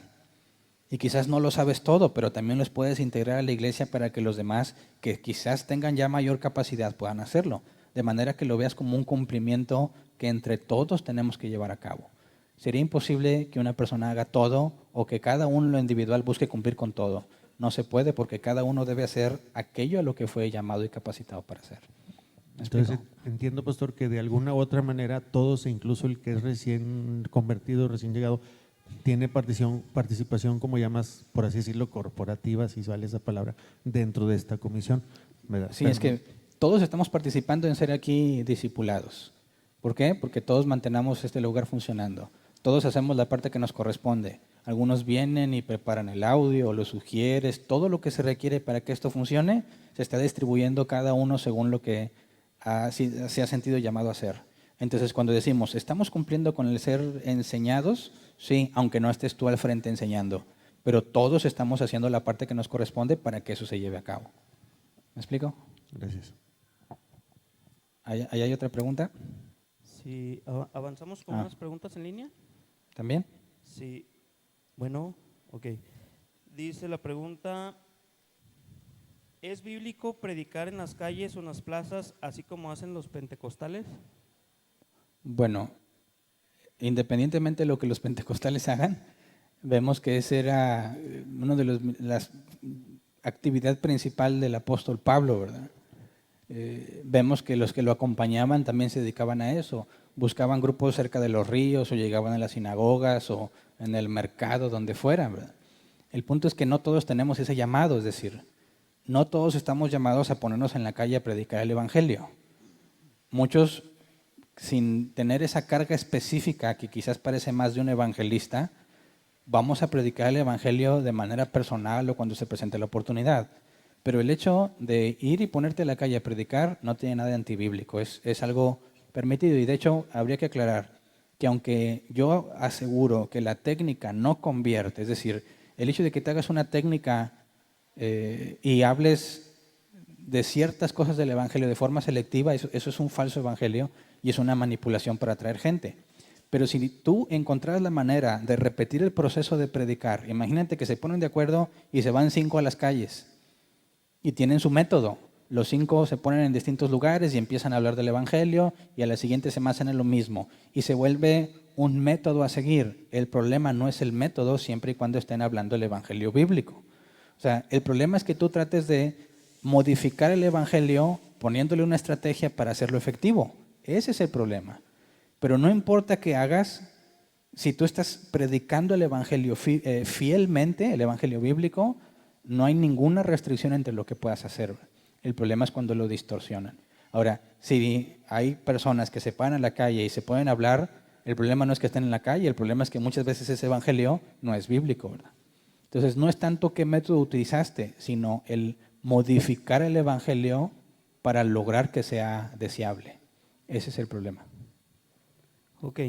Y quizás no lo sabes todo, pero también los puedes integrar a la iglesia para que los demás que quizás tengan ya mayor capacidad puedan hacerlo. De manera que lo veas como un cumplimiento que entre todos tenemos que llevar a cabo. Sería imposible que una persona haga todo o que cada uno en lo individual busque cumplir con todo. No se puede porque cada uno debe hacer aquello a lo que fue llamado y capacitado para hacer. ¿Me Entonces explico? entiendo, pastor, que de alguna u otra manera todos, e incluso el que es recién convertido, recién llegado, tiene participación como llamas, por así decirlo, corporativa, si vale esa palabra, dentro de esta comisión, ¿verdad? Sí, es que todos estamos participando en ser aquí discipulados. ¿Por qué? Porque todos mantenemos este lugar funcionando. Todos hacemos la parte que nos corresponde. Algunos vienen y preparan el audio o lo sugieres. Todo lo que se requiere para que esto funcione se está distribuyendo cada uno según lo que se ha sentido llamado a hacer. Entonces, cuando decimos, estamos cumpliendo con el ser enseñados, sí, aunque no estés tú al frente enseñando, pero todos estamos haciendo la parte que nos corresponde para que eso se lleve a cabo. ¿Me explico? Gracias. ¿Ahí hay otra pregunta? Sí, avanzamos con unas preguntas en línea. ¿También? Sí, bueno, ok. Dice la pregunta, ¿es bíblico predicar en las calles o en las plazas así como hacen los pentecostales? Bueno, independientemente de lo que los pentecostales hagan, vemos que esa era una de las actividad principal del apóstol Pablo, ¿verdad? Vemos que los que lo acompañaban también se dedicaban a eso, buscaban grupos cerca de los ríos o llegaban a las sinagogas o en el mercado, donde fuera, ¿verdad? El punto es que no todos tenemos ese llamado, es decir, no todos estamos llamados a ponernos en la calle a predicar el evangelio. Muchos, sin tener esa carga específica que quizás parece más de un evangelista, vamos a predicar el evangelio de manera personal o cuando se presente la oportunidad. Pero el hecho de ir y ponerte en la calle a predicar no tiene nada de antibíblico, es algo permitido. Y de hecho, habría que aclarar que aunque yo aseguro que la técnica no convierte, es decir, el hecho de que te hagas una técnica y hables de ciertas cosas del evangelio de forma selectiva, eso es un falso evangelio y es una manipulación para atraer gente. Pero si tú encontraras la manera de repetir el proceso de predicar, imagínate que se ponen de acuerdo y se van 5 a las calles y tienen su método. Los 5 se ponen en distintos lugares y empiezan a hablar del evangelio y a la siguiente semana hacen lo mismo y se vuelve un método a seguir. El problema no es el método siempre y cuando estén hablando el evangelio bíblico. O sea, el problema es que tú trates de modificar el evangelio poniéndole una estrategia para hacerlo efectivo. Ese es el problema. Pero no importa qué hagas, si tú estás predicando el evangelio fielmente, el evangelio bíblico, no hay ninguna restricción entre lo que puedas hacer. El problema es cuando lo distorsionan. Ahora, si hay personas que se paran en la calle y se pueden hablar, el problema no es que estén en la calle, el problema es que muchas veces ese evangelio no es bíblico, ¿verdad? Entonces, no es tanto qué método utilizaste, sino el modificar el evangelio para lograr que sea deseable. Ese es el problema. Ok.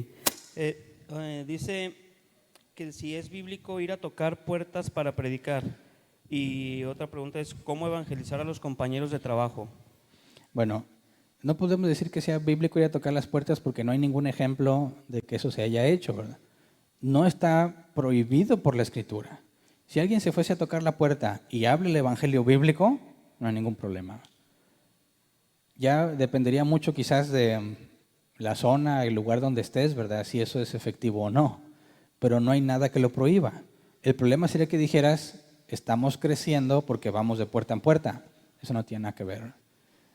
Dice que si es bíblico ir a tocar puertas para predicar. Y otra pregunta es, ¿cómo evangelizar a los compañeros de trabajo? Bueno, no podemos decir que sea bíblico ir a tocar las puertas porque no hay ningún ejemplo de que eso se haya hecho, ¿verdad? No está prohibido por la Escritura. Si alguien se fuese a tocar la puerta y habla el evangelio bíblico, no hay ningún problema. Ya dependería mucho quizás de la zona, el lugar donde estés, ¿verdad? Si eso es efectivo o no. Pero no hay nada que lo prohíba. El problema sería que dijeras, estamos creciendo porque vamos de puerta en puerta. Eso no tiene nada que ver.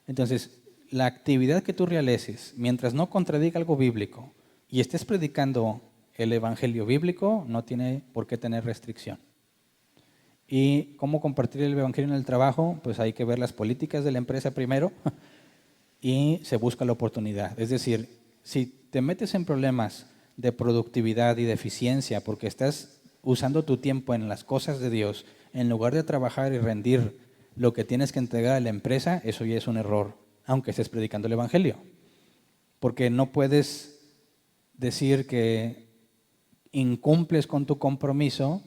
Entonces, la actividad que tú realices, mientras no contradiga algo bíblico y estés predicando el evangelio bíblico no tiene por qué tener restricción. ¿Y cómo compartir el evangelio en el trabajo? Pues hay que ver las políticas de la empresa primero y se busca la oportunidad. Es decir, si te metes en problemas de productividad y de eficiencia porque estás usando tu tiempo en las cosas de Dios, en lugar de trabajar y rendir lo que tienes que entregar a la empresa, eso ya es un error, aunque estés predicando el evangelio. Porque no puedes decir que incumples con tu compromiso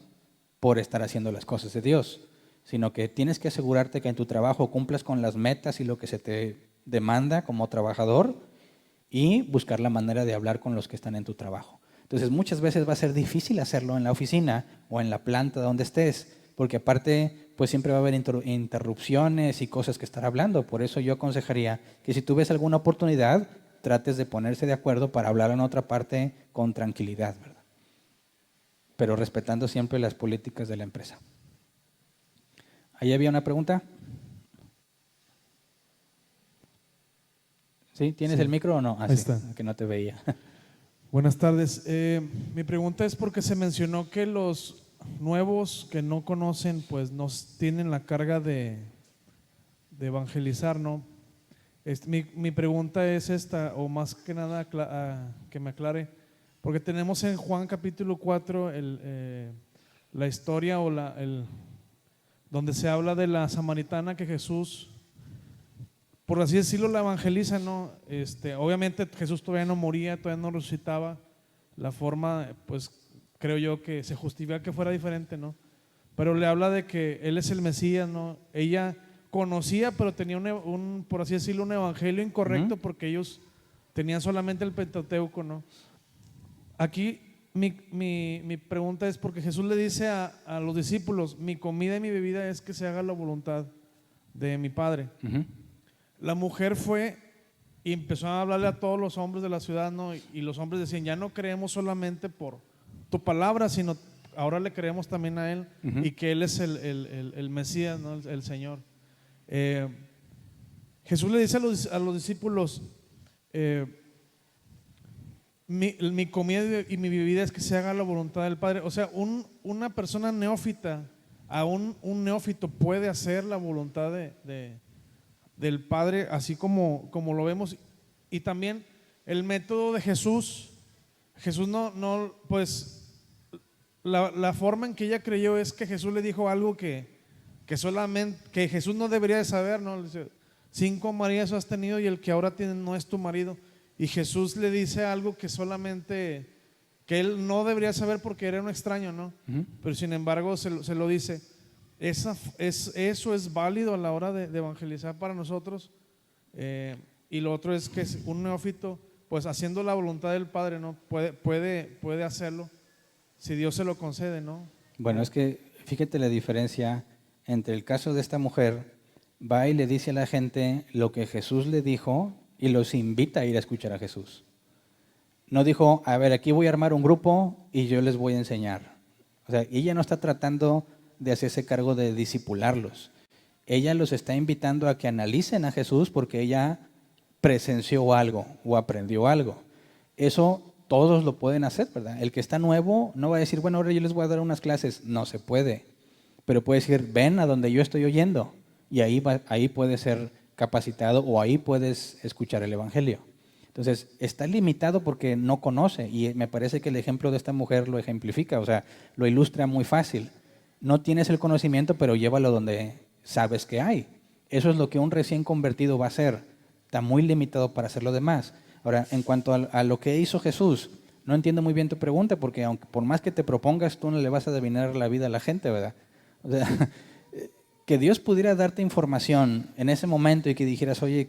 por estar haciendo las cosas de Dios, sino que tienes que asegurarte que en tu trabajo cumplas con las metas y lo que se te demanda como trabajador y buscar la manera de hablar con los que están en tu trabajo. Entonces muchas veces va a ser difícil hacerlo en la oficina o en la planta donde estés, porque aparte pues siempre va a haber interrupciones y cosas que estar hablando. Por eso yo aconsejaría que si tú ves alguna oportunidad, trates de ponerse de acuerdo para hablar en otra parte con tranquilidad, ¿verdad? Pero respetando siempre las políticas de la empresa. ¿Ahí había una pregunta? ¿Sí? ¿Tienes el micro o no? Ahí Sí, está. que no te veía. Buenas tardes. Mi pregunta es porque se mencionó que los nuevos que no conocen, pues nos tienen la carga de evangelizar, ¿no? Mi pregunta es esta, o más que nada que me aclare, porque tenemos en Juan capítulo 4 la historia o donde se habla de la samaritana que Jesús, por así decirlo, la evangeliza, ¿no? Obviamente Jesús todavía no moría, todavía no resucitaba. La forma, pues creo yo que se justifica que fuera diferente, ¿no? Pero le habla de que Él es el Mesías, ¿no? Ella conocía, pero tenía por así decirlo, un evangelio incorrecto porque ellos tenían solamente el Pentateuco, ¿no? Aquí mi pregunta es porque Jesús le dice a los discípulos, mi comida y mi bebida es que se haga la voluntad de mi Padre. La mujer fue y empezó a hablarle a todos los hombres de la ciudad, ¿no? Y los hombres decían, ya no creemos solamente por tu palabra, sino ahora le creemos también a Él y que Él es el Mesías, ¿no? El Señor. Jesús le dice a los discípulos, mi comida y mi bebida es que se haga la voluntad del Padre. O sea, una persona neófita, aún un neófito puede hacer la voluntad del Padre, así como lo vemos. Y también el método de Jesús pues la forma en que ella creyó es que Jesús le dijo algo que Jesús no debería de saber, ¿no? Le dice, 5 maridos has tenido y el que ahora tienes no es tu marido. Y Jesús le dice algo que solamente, que él no debería saber porque era un extraño, ¿no? Pero sin embargo se lo dice. Eso es válido a la hora de evangelizar para nosotros. Y lo otro es que un neófito, pues haciendo la voluntad del Padre, ¿no? Puede hacerlo si Dios se lo concede, ¿no? Bueno, es que fíjate la diferencia entre el caso de esta mujer, va y le dice a la gente lo que Jesús le dijo y los invita a ir a escuchar a Jesús. No dijo, a ver, aquí voy a armar un grupo y yo les voy a enseñar. O sea, ella no está tratando de hacerse cargo de discipularlos. Ella los está invitando a que analicen a Jesús porque ella presenció algo o aprendió algo. Eso todos lo pueden hacer, ¿verdad? El que está nuevo no va a decir, bueno, ahora yo les voy a dar unas clases. No se puede. Pero puede decir, ven a donde yo estoy oyendo. Y ahí puede ser capacitado o ahí puedes escuchar el evangelio. Entonces, está limitado porque no conoce y me parece que el ejemplo de esta mujer lo ejemplifica, o sea, lo ilustra muy fácil. No tienes el conocimiento, pero llévalo donde sabes que hay. Eso es lo que un recién convertido va a hacer. Está muy limitado para hacer lo demás. Ahora, en cuanto a lo que hizo Jesús, no entiendo muy bien tu pregunta porque aunque por más que te propongas, tú no le vas a adivinar la vida a la gente, ¿verdad? O sea, que Dios pudiera darte información en ese momento y que dijeras, oye,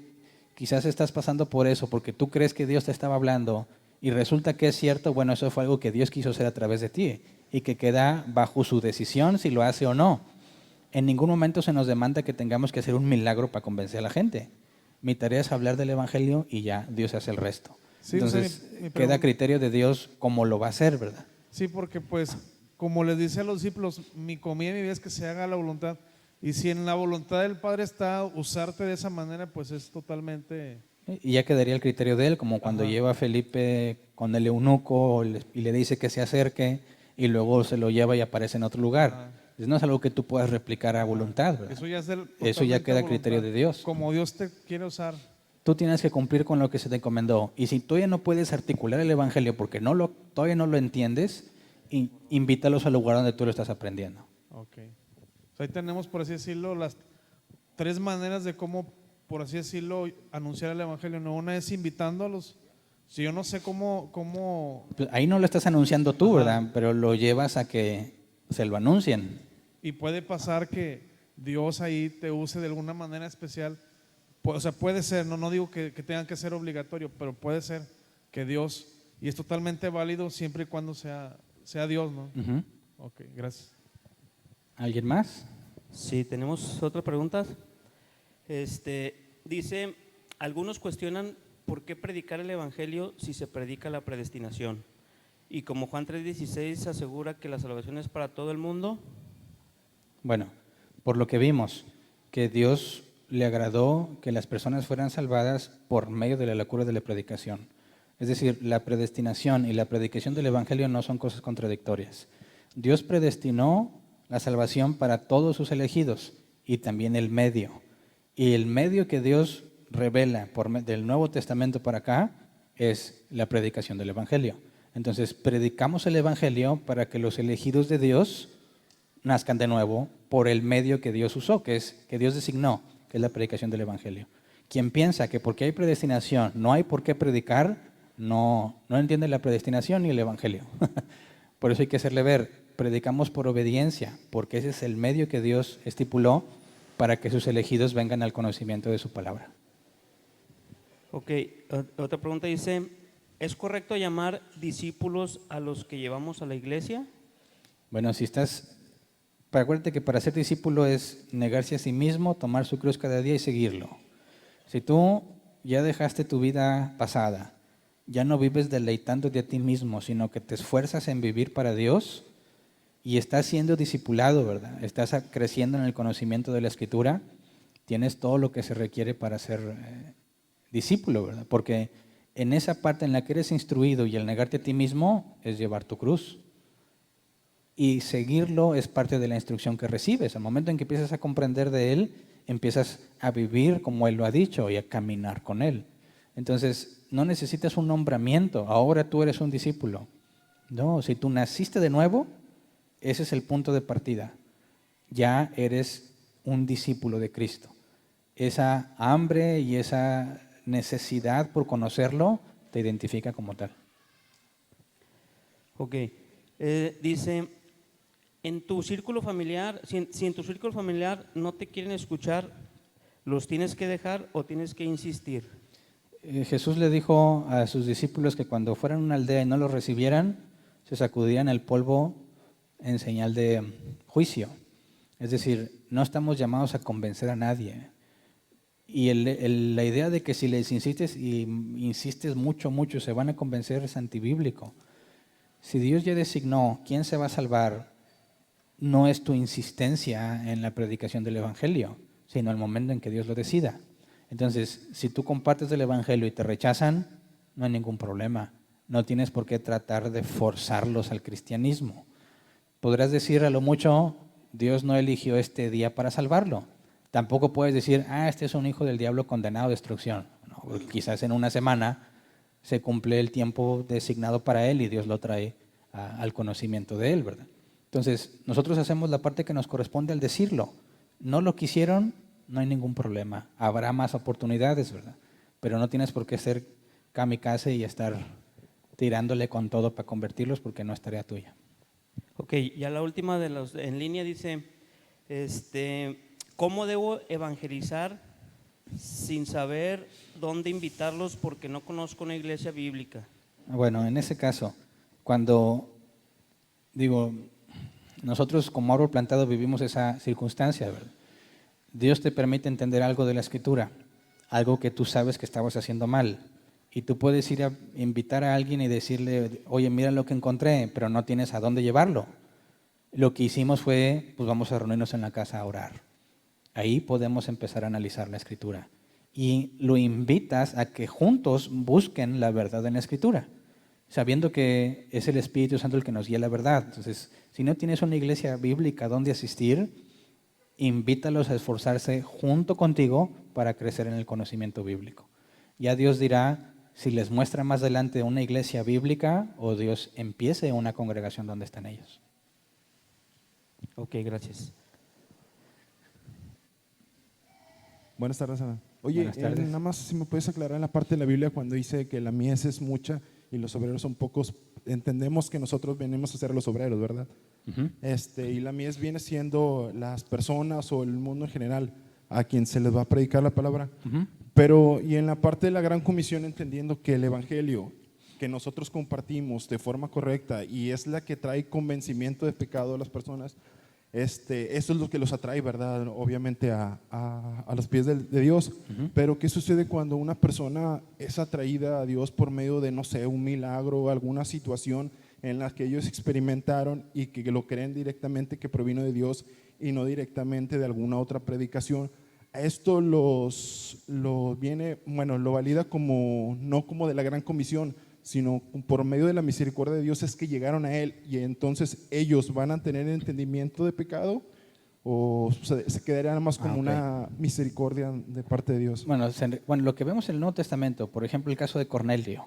quizás estás pasando por eso porque tú crees que Dios te estaba hablando y resulta que es cierto, bueno, eso fue algo que Dios quiso hacer a través de ti y que queda bajo su decisión si lo hace o no. En ningún momento se nos demanda que tengamos que hacer un milagro para convencer a la gente. Mi tarea es hablar del evangelio y ya Dios hace el resto. Sí, entonces, mi queda a criterio de Dios cómo lo va a hacer, ¿verdad? Sí, porque pues, como les dice a los discípulos, mi comida y mi vida es que se haga la voluntad. Y si en la voluntad del Padre está usarte de esa manera, pues es totalmente Y ya quedaría el criterio de él, como cuando Ajá. lleva a Felipe con el eunuco y le dice que se acerque y luego se lo lleva y aparece en otro lugar. Ajá. No es algo que tú puedas replicar a voluntad, ¿verdad? Eso ya es Eso ya totalmente queda a voluntad. criterio de Dios. Como Dios te quiere usar. Tú tienes que cumplir con lo que se te encomendó. Y si todavía no puedes articular el evangelio porque todavía no lo entiendes, invítalos al lugar donde tú lo estás aprendiendo. Ok. O sea, ahí tenemos, por así decirlo, las 3 maneras de cómo, por así decirlo, anunciar el evangelio. ¿No? Una es invitando a los. Si yo no sé cómo Pues ahí no lo estás anunciando tú, Ajá. ¿verdad? Pero lo llevas a que se lo anuncien. y puede pasar que Dios ahí te use de alguna manera especial. O sea, puede ser, no digo que tenga que ser obligatorio, pero puede ser que Dios, y es totalmente válido siempre y cuando sea Dios, ¿no? Ujú. Ok, gracias. ¿Alguien más? Sí, tenemos otras preguntas. Dice, algunos cuestionan por qué predicar el evangelio si se predica la predestinación. Y como Juan 3:16 asegura que la salvación es para todo el mundo. Bueno, por lo que vimos, que Dios le agradó que las personas fueran salvadas por medio de la locura de la predicación. Es decir, la predestinación y la predicación del evangelio no son cosas contradictorias. Dios predestinó la salvación para todos sus elegidos y también el medio. Y el medio que Dios revela del Nuevo Testamento para acá es la predicación del evangelio. Entonces, predicamos el evangelio para que los elegidos de Dios nazcan de nuevo por el medio que Dios usó, que Dios designó, que es la predicación del evangelio. Quien piensa que porque hay predestinación no hay por qué predicar, no entiende la predestinación ni el evangelio. Por eso hay que hacerle ver, predicamos por obediencia, porque ese es el medio que Dios estipuló para que sus elegidos vengan al conocimiento de su palabra. Ok, otra pregunta dice, ¿es correcto llamar discípulos a los que llevamos a la iglesia? Bueno, acuérdate que para ser discípulo es negarse a sí mismo, tomar su cruz cada día y seguirlo. Si tú ya dejaste tu vida pasada, ya no vives deleitándote a ti mismo, sino que te esfuerzas en vivir para Dios y estás siendo discipulado, ¿verdad? Estás creciendo en el conocimiento de la Escritura, tienes todo lo que se requiere para ser discípulo, ¿verdad? Porque en esa parte en la que eres instruido y el negarte a ti mismo es llevar tu cruz. Y seguirlo es parte de la instrucción que recibes. Al momento en que empiezas a comprender de Él, empiezas a vivir como Él lo ha dicho y a caminar con Él. Entonces, no necesitas un nombramiento, ahora tú eres un discípulo. No, si tú naciste de nuevo, ese es el punto de partida. Ya eres un discípulo de Cristo. Esa hambre y esa necesidad por conocerlo te identifica como tal. Ok, dice, en tu círculo familiar, si en tu círculo familiar no te quieren escuchar, ¿los tienes que dejar o tienes que insistir? Jesús le dijo a sus discípulos que cuando fueran a una aldea y no los recibieran, se sacudirían el polvo en señal de juicio. Es decir, no estamos llamados a convencer a nadie. Y la idea de que si les insistes y insistes mucho, se van a convencer es antibíblico. Si Dios ya designó quién se va a salvar, no es tu insistencia en la predicación del Evangelio, sino el momento en que Dios lo decida. Entonces, si tú compartes el Evangelio y te rechazan, no hay ningún problema. No tienes por qué tratar de forzarlos al cristianismo. Podrás decir a lo mucho, Dios no eligió este día para salvarlo. Tampoco puedes decir, este es un hijo del diablo condenado a destrucción. No, porque quizás en una semana se cumple el tiempo designado para él y Dios lo trae al conocimiento de él, ¿verdad? Entonces, nosotros hacemos la parte que nos corresponde al decirlo. No lo quisieron, no hay ningún problema. Habrá más oportunidades, ¿verdad? Pero no tienes por qué ser kamikaze y estar tirándole con todo para convertirlos porque no es tarea tuya. Ok, ya la última de los en línea dice, ¿cómo debo evangelizar sin saber dónde invitarlos porque no conozco una iglesia bíblica? Bueno, en ese caso, nosotros como árbol plantado vivimos esa circunstancia, ¿verdad? Dios te permite entender algo de la Escritura, algo que tú sabes que estabas haciendo mal. Y tú puedes ir a invitar a alguien y decirle, oye, mira lo que encontré, pero no tienes a dónde llevarlo. Lo que hicimos fue, pues vamos a reunirnos en la casa a orar. Ahí podemos empezar a analizar la Escritura. y lo invitas a que juntos busquen la verdad en la Escritura, sabiendo que es el Espíritu Santo el que nos guía la verdad. Entonces, si no tienes una iglesia bíblica donde asistir, invítalos a esforzarse junto contigo para crecer en el conocimiento bíblico. Ya Dios dirá si les muestra más adelante una iglesia bíblica o Dios empiece una congregación donde están ellos. Ok, gracias. Buenas tardes, Ana. Oye, Buenas tardes. nada más si me puedes aclarar en la parte de la Biblia cuando dice que la mies es mucha y los obreros son pocos. Entendemos que nosotros venimos a ser los obreros, ¿verdad? Ujú. Y la mies viene siendo las personas o el mundo en general a quien se les va a predicar la palabra. Ujú. Pero, y en la parte de la gran comisión, entendiendo que el evangelio que nosotros compartimos de forma correcta y es la que trae convencimiento de pecado a las personas, eso es lo que los atrae, ¿verdad? Obviamente a los pies de Dios. Ujú. Pero ¿qué sucede cuando una persona es atraída a Dios por medio de, no sé, un milagro o alguna situación en la que ellos experimentaron y que lo creen directamente que provino de Dios y no directamente de alguna otra predicación? Esto lo valida como, no como de la gran comisión, sino por medio de la misericordia de Dios es que llegaron a Él, y entonces ellos van a tener entendimiento de pecado, o se quedaría nada más como ok. una misericordia de parte de Dios. Bueno, lo que vemos en el Nuevo Testamento, por ejemplo, el caso de Cornelio,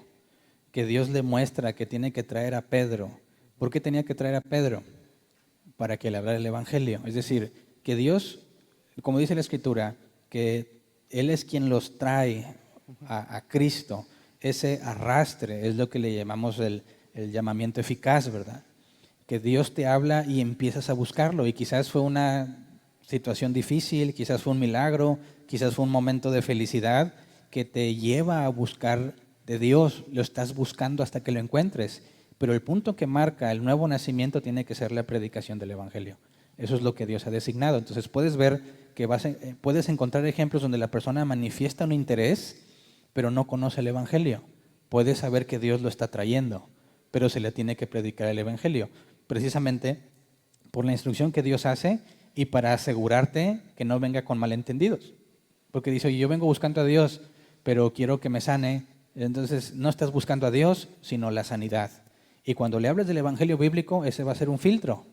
que Dios le muestra que tiene que traer a Pedro. ¿Por qué tenía que traer a Pedro? Para que le hablara el Evangelio. Es decir, que Dios, como dice la Escritura, que Él es quien los trae a Cristo. Ese arrastre es lo que le llamamos el llamamiento eficaz, ¿verdad? Que Dios te habla y empiezas a buscarlo, y quizás fue una situación difícil, quizás fue un milagro, quizás fue un momento de felicidad que te lleva a buscar de Dios, lo estás buscando hasta que lo encuentres, pero el punto que marca el nuevo nacimiento tiene que ser la predicación del Evangelio. Eso es lo que Dios ha designado. Entonces puedes ver que puedes encontrar ejemplos donde la persona manifiesta un interés, pero no conoce el Evangelio. Puedes saber que Dios lo está trayendo, pero se le tiene que predicar el Evangelio, precisamente por la instrucción que Dios hace y para asegurarte que no venga con malentendidos. Porque dice, oye, yo vengo buscando a Dios, pero quiero que me sane. Entonces no estás buscando a Dios, sino la sanidad. Y cuando le hables del Evangelio bíblico, ese va a ser un filtro.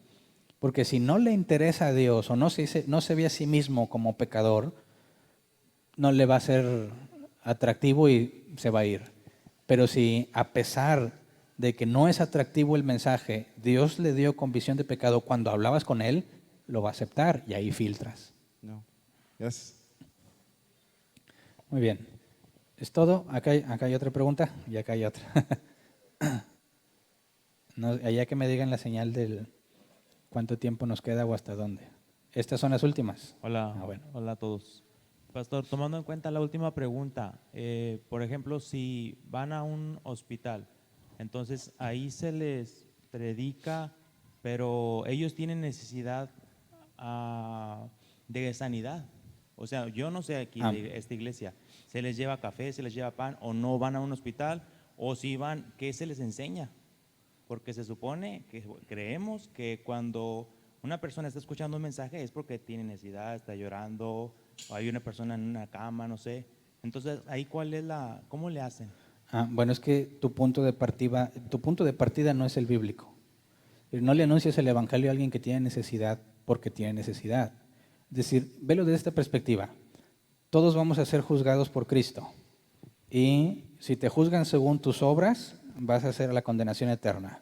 Porque si no le interesa a Dios o no se ve a sí mismo como pecador, no le va a ser atractivo y se va a ir. Pero si a pesar de que no es atractivo el mensaje, Dios le dio convicción de pecado cuando hablabas con Él, lo va a aceptar y ahí filtras. No. Gracias. Muy bien. ¿Es todo? Acá hay otra pregunta y acá hay otra. No, allá que me digan la señal del cuánto tiempo nos queda o hasta dónde. Estas son las últimas. Hola, Bueno. hola a todos. Pastor, tomando en cuenta la última pregunta, por ejemplo, si van a un hospital, entonces ahí se les predica, pero ellos tienen necesidad de sanidad. O sea, yo no sé aquí de esta iglesia, ¿se les lleva café, se les lleva pan o no van a un hospital? O si van, ¿qué se les enseña? Porque se supone que creemos que cuando una persona está escuchando un mensaje es porque tiene necesidad, está llorando, o hay una persona en una cama, no sé. Entonces, ahí ¿cómo le hacen? Bueno, es que tu punto de partida no es el bíblico. No le anuncias el Evangelio a alguien que tiene necesidad porque tiene necesidad. Es decir, velo desde esta perspectiva. Todos vamos a ser juzgados por Cristo. Y si te juzgan según tus obras, vas a ser la condenación eterna.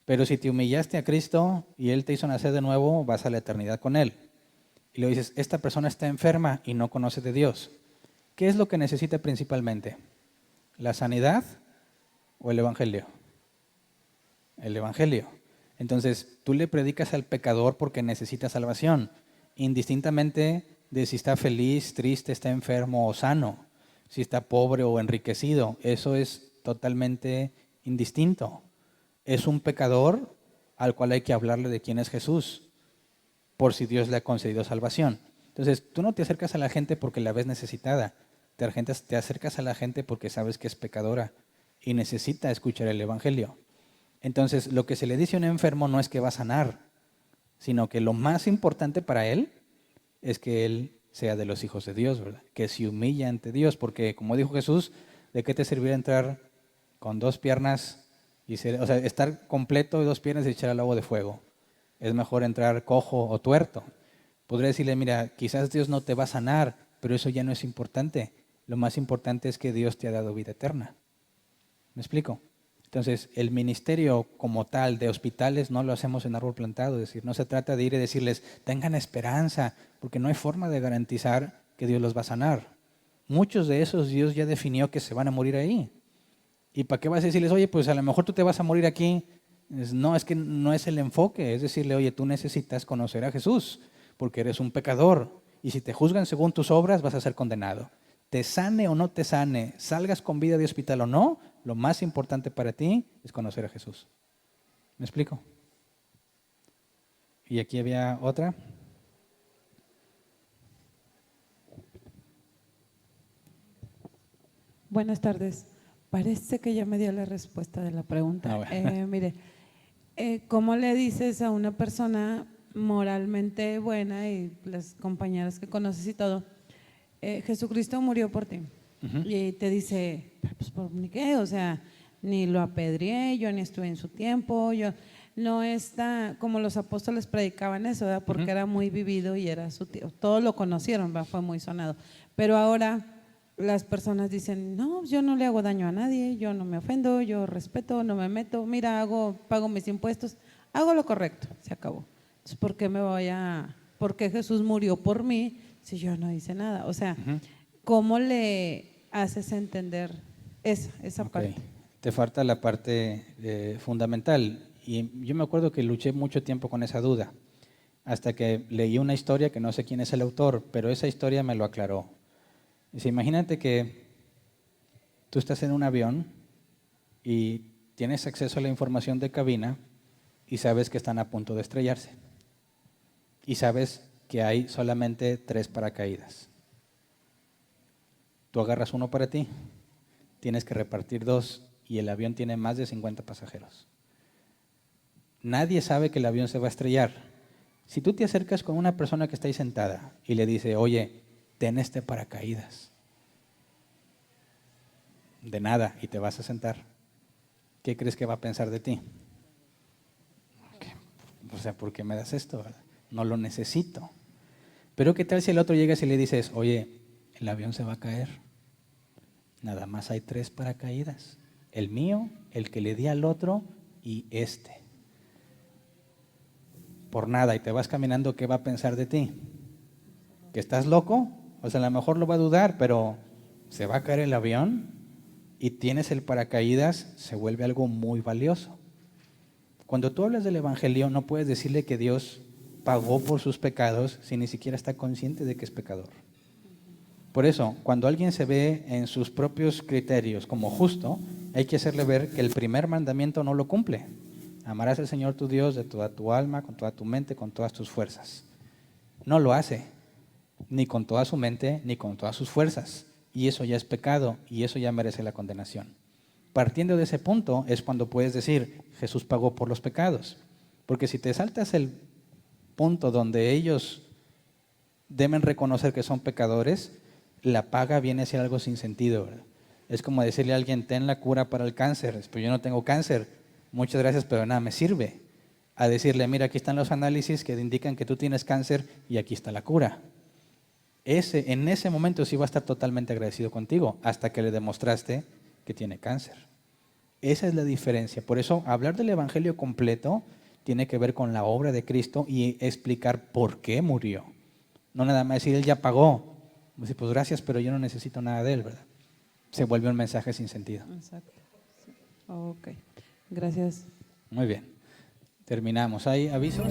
Pero si te humillaste a Cristo y Él te hizo nacer de nuevo, vas a la eternidad con Él. Y le dices, esta persona está enferma y no conoce de Dios. ¿Qué es lo que necesita principalmente? ¿La sanidad o el Evangelio? El Evangelio. Entonces, tú le predicas al pecador porque necesita salvación, indistintamente de si está feliz, triste, está enfermo o sano, si está pobre o enriquecido. Eso es totalmente indistinto. Es un pecador al cual hay que hablarle de quién es Jesús, por si Dios le ha concedido salvación. Entonces, tú no te acercas a la gente porque la ves necesitada, te acercas a la gente porque sabes que es pecadora y necesita escuchar el Evangelio. Entonces, lo que se le dice a un enfermo no es que va a sanar, sino que lo más importante para él es que él sea de los hijos de Dios, ¿verdad? Que se humilla ante Dios, porque como dijo Jesús, ¿de qué te servirá entrar con 2 piernas, o sea, estar completo y 2 piernas y echar al agua de fuego? Es mejor entrar cojo o tuerto. Podría decirle, mira, quizás Dios no te va a sanar, pero eso ya no es importante. Lo más importante es que Dios te ha dado vida eterna. ¿Me explico? Entonces, el ministerio como tal de hospitales no lo hacemos en árbol plantado. Es decir, no se trata de ir y decirles, tengan esperanza, porque no hay forma de garantizar que Dios los va a sanar. Muchos de esos Dios ya definió que se van a morir ahí. ¿Y para qué vas a decirles, oye, pues a lo mejor tú te vas a morir aquí? No, es que no es el enfoque. Es decirle, oye, tú necesitas conocer a Jesús, porque eres un pecador. Y si te juzgan según tus obras, vas a ser condenado. Te sane o no te sane, salgas con vida de hospital o no, lo más importante para ti es conocer a Jesús. ¿Me explico? Y aquí había otra. Buenas tardes. Parece que ya me dio la respuesta de la pregunta. Bueno. Mire, ¿cómo le dices a una persona moralmente buena y las compañeras que conoces y todo, Jesucristo murió por ti? Y te dice, pues por mí qué, o sea, ni lo apedreé, yo ni estuve en su tiempo, yo no está como los apóstoles predicaban eso, ¿verdad? Porque era muy vivido y era su tío, todos lo conocieron, ¿verdad? Fue muy sonado. Pero ahora las personas dicen, no, yo no le hago daño a nadie, yo no me ofendo, yo respeto, no me meto, mira, pago mis impuestos, hago lo correcto, se acabó. Entonces, ¿por qué Jesús murió por mí si yo no hice nada? O sea, ¿cómo le haces entender esa parte? Te falta la parte fundamental. Y yo me acuerdo que luché mucho tiempo con esa duda, hasta que leí una historia que no sé quién es el autor, pero esa historia me lo aclaró. Dice, imagínate que tú estás en un avión y tienes acceso a la información de cabina y sabes que están a punto de estrellarse. Y sabes que hay solamente 3 paracaídas. Tú agarras uno para ti, tienes que repartir 2 y el avión tiene más de 50 pasajeros. Nadie sabe que el avión se va a estrellar. Si tú te acercas con una persona que está ahí sentada y le dice, oye, ten este paracaídas, de nada, y te vas a sentar, ¿qué crees que va a pensar de ti? O sea, ¿por qué me das esto? No lo necesito. Pero ¿qué tal si el otro llega y le dices, oye, el avión se va a caer? Nada más hay 3 paracaídas. El mío, el que le di al otro y este. Por nada, y te vas caminando, ¿qué va a pensar de ti? ¿Que estás loco? O sea, a lo mejor lo va a dudar, pero se va a caer el avión y tienes el paracaídas, se vuelve algo muy valioso. Cuando tú hablas del evangelio, no puedes decirle que Dios pagó por sus pecados si ni siquiera está consciente de que es pecador. Por eso, cuando alguien se ve en sus propios criterios como justo, hay que hacerle ver que el primer mandamiento no lo cumple. Amarás al Señor tu Dios de toda tu alma, con toda tu mente, con todas tus fuerzas. No lo hace, ni con toda su mente, ni con todas sus fuerzas. Y eso ya es pecado, y eso ya merece la condenación. Partiendo de ese punto es cuando puedes decir, Jesús pagó por los pecados. Porque si te saltas el punto donde ellos deben reconocer que son pecadores, la paga viene a ser algo sin sentido, ¿verdad? Es como decirle a alguien, ten la cura para el cáncer, pero yo no tengo cáncer, muchas gracias, pero nada me sirve. A decirle, mira, aquí están los análisis que indican que tú tienes cáncer y aquí está la cura. En ese momento sí va a estar totalmente agradecido contigo, hasta que le demostraste que tiene cáncer. Esa es la diferencia. Por eso, hablar del evangelio completo tiene que ver con la obra de Cristo y explicar por qué murió. No nada más decir, Él ya pagó. Pues gracias, pero yo no necesito nada de Él, ¿verdad? Se vuelve un mensaje sin sentido. Exacto. Sí. Ok, gracias. Muy bien. Terminamos. ¿Hay avisos?